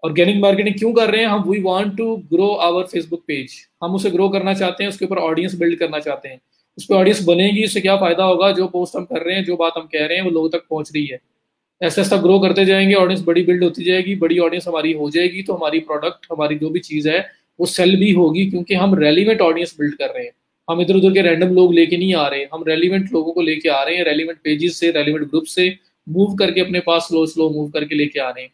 ऑर्गेनिक मार्केटिंग क्यों कर रहे हैं हम? We want to grow our Facebook page. हम उसे ग्रो करना चाहते हैं, उसके ऊपर ऑडियंस बिल्ड करना चाहते हैं। उस पर ऑडियंस बनेगी, उससे क्या फायदा होगा? जो पोस्ट हम कर रहे हैं, जो बात हम कह रहे हैं वो लोगों तक पहुंच रही है। ऐसा ऐसा ग्रो करते जाएंगे, ऑडियंस बड़ी बिल्ड होती जाएगी, बड़ी ऑडियंस हमारी हो जाएगी, तो हमारी प्रोडक्ट, हमारी जो भी चीज़ है वो सेल भी होगी, क्योंकि हम रेलिवेंट ऑडियंस बिल्ड कर रहे हैं। हम इधर उधर के रैंडम लोग लेके नहीं आ रहे, हम रेलिवेंट लोगों को लेके आ रहे हैं, रेलिवेंट पेजेस से, रेलिवेंट ग्रुप से मूव करके अपने पास स्लो स्लो मूव करके लेके आ रहे हैं।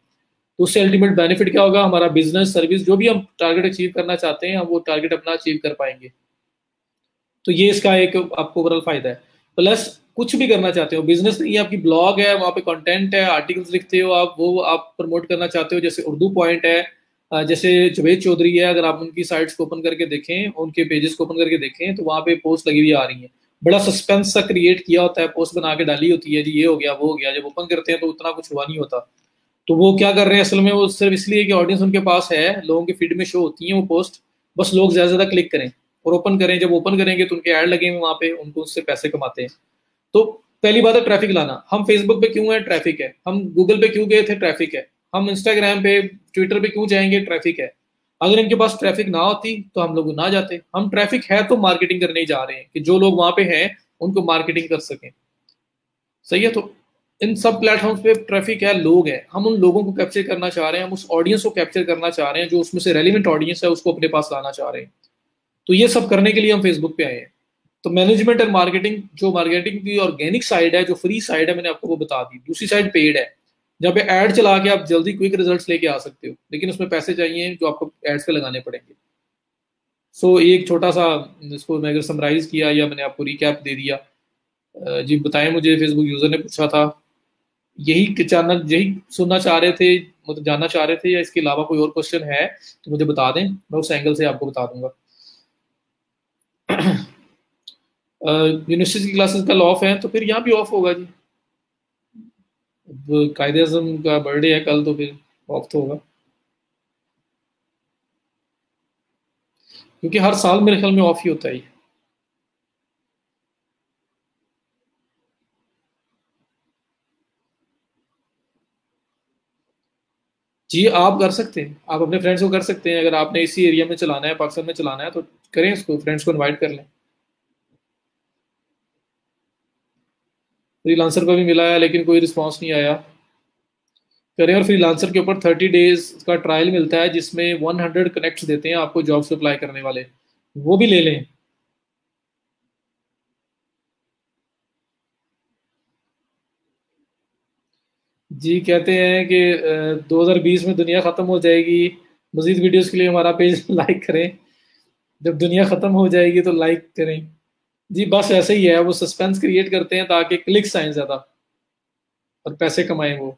तो उससे अल्टीमेट बेनिफिट क्या होगा? हमारा बिजनेस, सर्विस, जो भी हम टारगेट अचीव करना चाहते हैं, हम वो टारगेट अपना अचीव कर पाएंगे। तो ये इसका एक आपको ओवरऑल फायदा है। प्लस कुछ भी करना चाहते हो, बिजनेस नहीं है, आपकी ब्लॉग है, वहाँ पे कंटेंट है, आर्टिकल्स लिखते हो आप, वो आप प्रमोट करना चाहते हो, जैसे उर्दू पॉइंट है, जैसे जुवेद चौधरी है, अगर आप उनकी साइट्स को ओपन करके देखें, उनके पेजेस को ओपन करके देखें, तो वहाँ पे पोस्ट लगी हुई आ रही है। बड़ा सस्पेंस सा क्रिएट किया होता है, पोस्ट बना के डाली होती है जी, ये हो गया वो हो गया। जब ओपन करते हैं तो उतना कुछ हुआ नहीं होता। तो वो क्या कर रहे हैं असल में? वो सिर्फ इसलिए कि ऑडियंस उनके पास है, लोगों के फीड में शो होती है वो पोस्ट, बस लोग ज्यादा से ज्यादा क्लिक करें और ओपन करें। जब ओपन करेंगे तो उनके ऐड लगे हुए वहां पे, उनको उससे पैसे कमाते हैं। तो पहली बात है ट्रैफिक लाना। हम फेसबुक पे क्यों है? ट्रैफिक है। हम गूगल पे क्यों गए थे? ट्रैफिक है। हम इंस्टाग्राम पे, ट्विटर पे क्यों जाएंगे? ट्रैफिक है। अगर इनके पास ट्रैफिक ना होती तो हम लोग ना जाते। हम ट्रैफिक है तो मार्केटिंग करने ही जा रहे हैं कि जो लोग वहां पे हैं उनको मार्केटिंग कर सकें। सही है। तो इन सब प्लेटफॉर्म्स पे ट्रैफिक है, लोग हैं, हम उन लोगों को कैप्चर करना चाह रहे हैं, हम उस ऑडियंस को कैप्चर करना चाह रहे हैं, जो उसमें से रेलिवेंट ऑडियंस है उसको अपने पास लाना चाह रहे हैं। तो ये सब करने के लिए हम फेसबुक पे आए हैं। तो मैनेजमेंट एंड मार्केटिंग, जो मार्केटिंग की ऑर्गेनिक साइड है, जो फ्री साइड है, मैंने आपको वो बता दी। दूसरी साइड पेड है, जहाँ पे एड चला के आप जल्दी क्विक रिजल्ट्स लेके आ सकते हो, लेकिन उसमें पैसे चाहिए जो आपको एड्स पे लगाने पड़ेंगे। सो एक छोटा सा, इसको मैं अगर समराइज किया या मैंने आपको रिकैप दे दिया। जी बताएं, मुझे फेसबुक यूजर ने पूछा था, यही जानना, यही सुनना चाह रहे थे, मतलब जानना चाह रहे थे, या इसके अलावा कोई और क्वेश्चन है तो मुझे बता दें, मैं उस एंगल से आपको बता दूंगा। यूनिवर्सिटी की क्लासेस कल ऑफ है, तो फिर यहाँ भी ऑफ होगा जी। अब कायदे आज़म का बर्थडे है कल, तो फिर ऑफ तो होगा, क्योंकि हर साल मेरे ख्याल में ऑफ ही होता है ये। जी आप कर सकते हैं, आप अपने फ्रेंड्स को कर सकते हैं। अगर आपने इसी एरिया में चलाना है, पाकिस्तान में चलाना है, तो करें इसको, फ्रेंड्स को इनवाइट कर लें। फ्रीलांसर को भी मिला है लेकिन कोई रिस्पांस नहीं आया। करें। और फ्रीलांसर के ऊपर 30 डेज का ट्रायल मिलता है, जिसमें 100 कनेक्ट्स देते हैं आपको जॉब्स अप्लाई करने वाले, वो भी ले लें। जी कहते हैं कि 2020 में दुनिया खत्म हो जाएगी, मजीद वीडियोस के लिए हमारा पेज लाइक करें। जब दुनिया खत्म हो जाएगी तो लाइक करें। जी बस ऐसे ही है, वो सस्पेंस क्रिएट करते हैं ताकि क्लिक्स आए ज्यादा और पैसे कमाएं वो।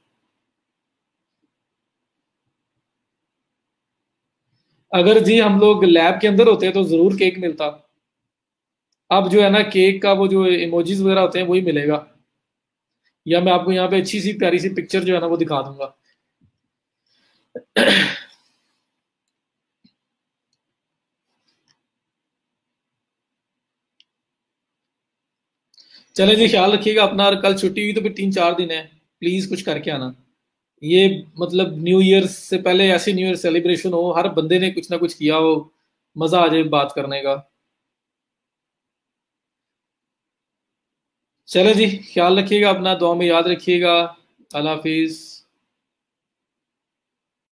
अगर जी हम लोग लैब के अंदर होते हैं तो जरूर केक मिलता। अब जो है ना, केक का वो जो इमोजीज वगैरह होते हैं वही मिलेगा, या मैं आपको यहाँ पे अच्छी सी प्यारी सी पिक्चर जो है ना वो दिखा दूंगा। चले जी, ख्याल रखिएगा अपना। और कल छुट्टी हुई तो फिर 3-4 दिन है, प्लीज कुछ करके आना। ये मतलब न्यू ईयर से पहले ऐसी न्यू ईयर सेलिब्रेशन हो, हर बंदे ने कुछ ना कुछ किया हो, मजा आ जाए बात करने का। चले जी, ख्याल रखिएगा अपना, दुआ में याद रखिएगा। अल्लाह हाफिज।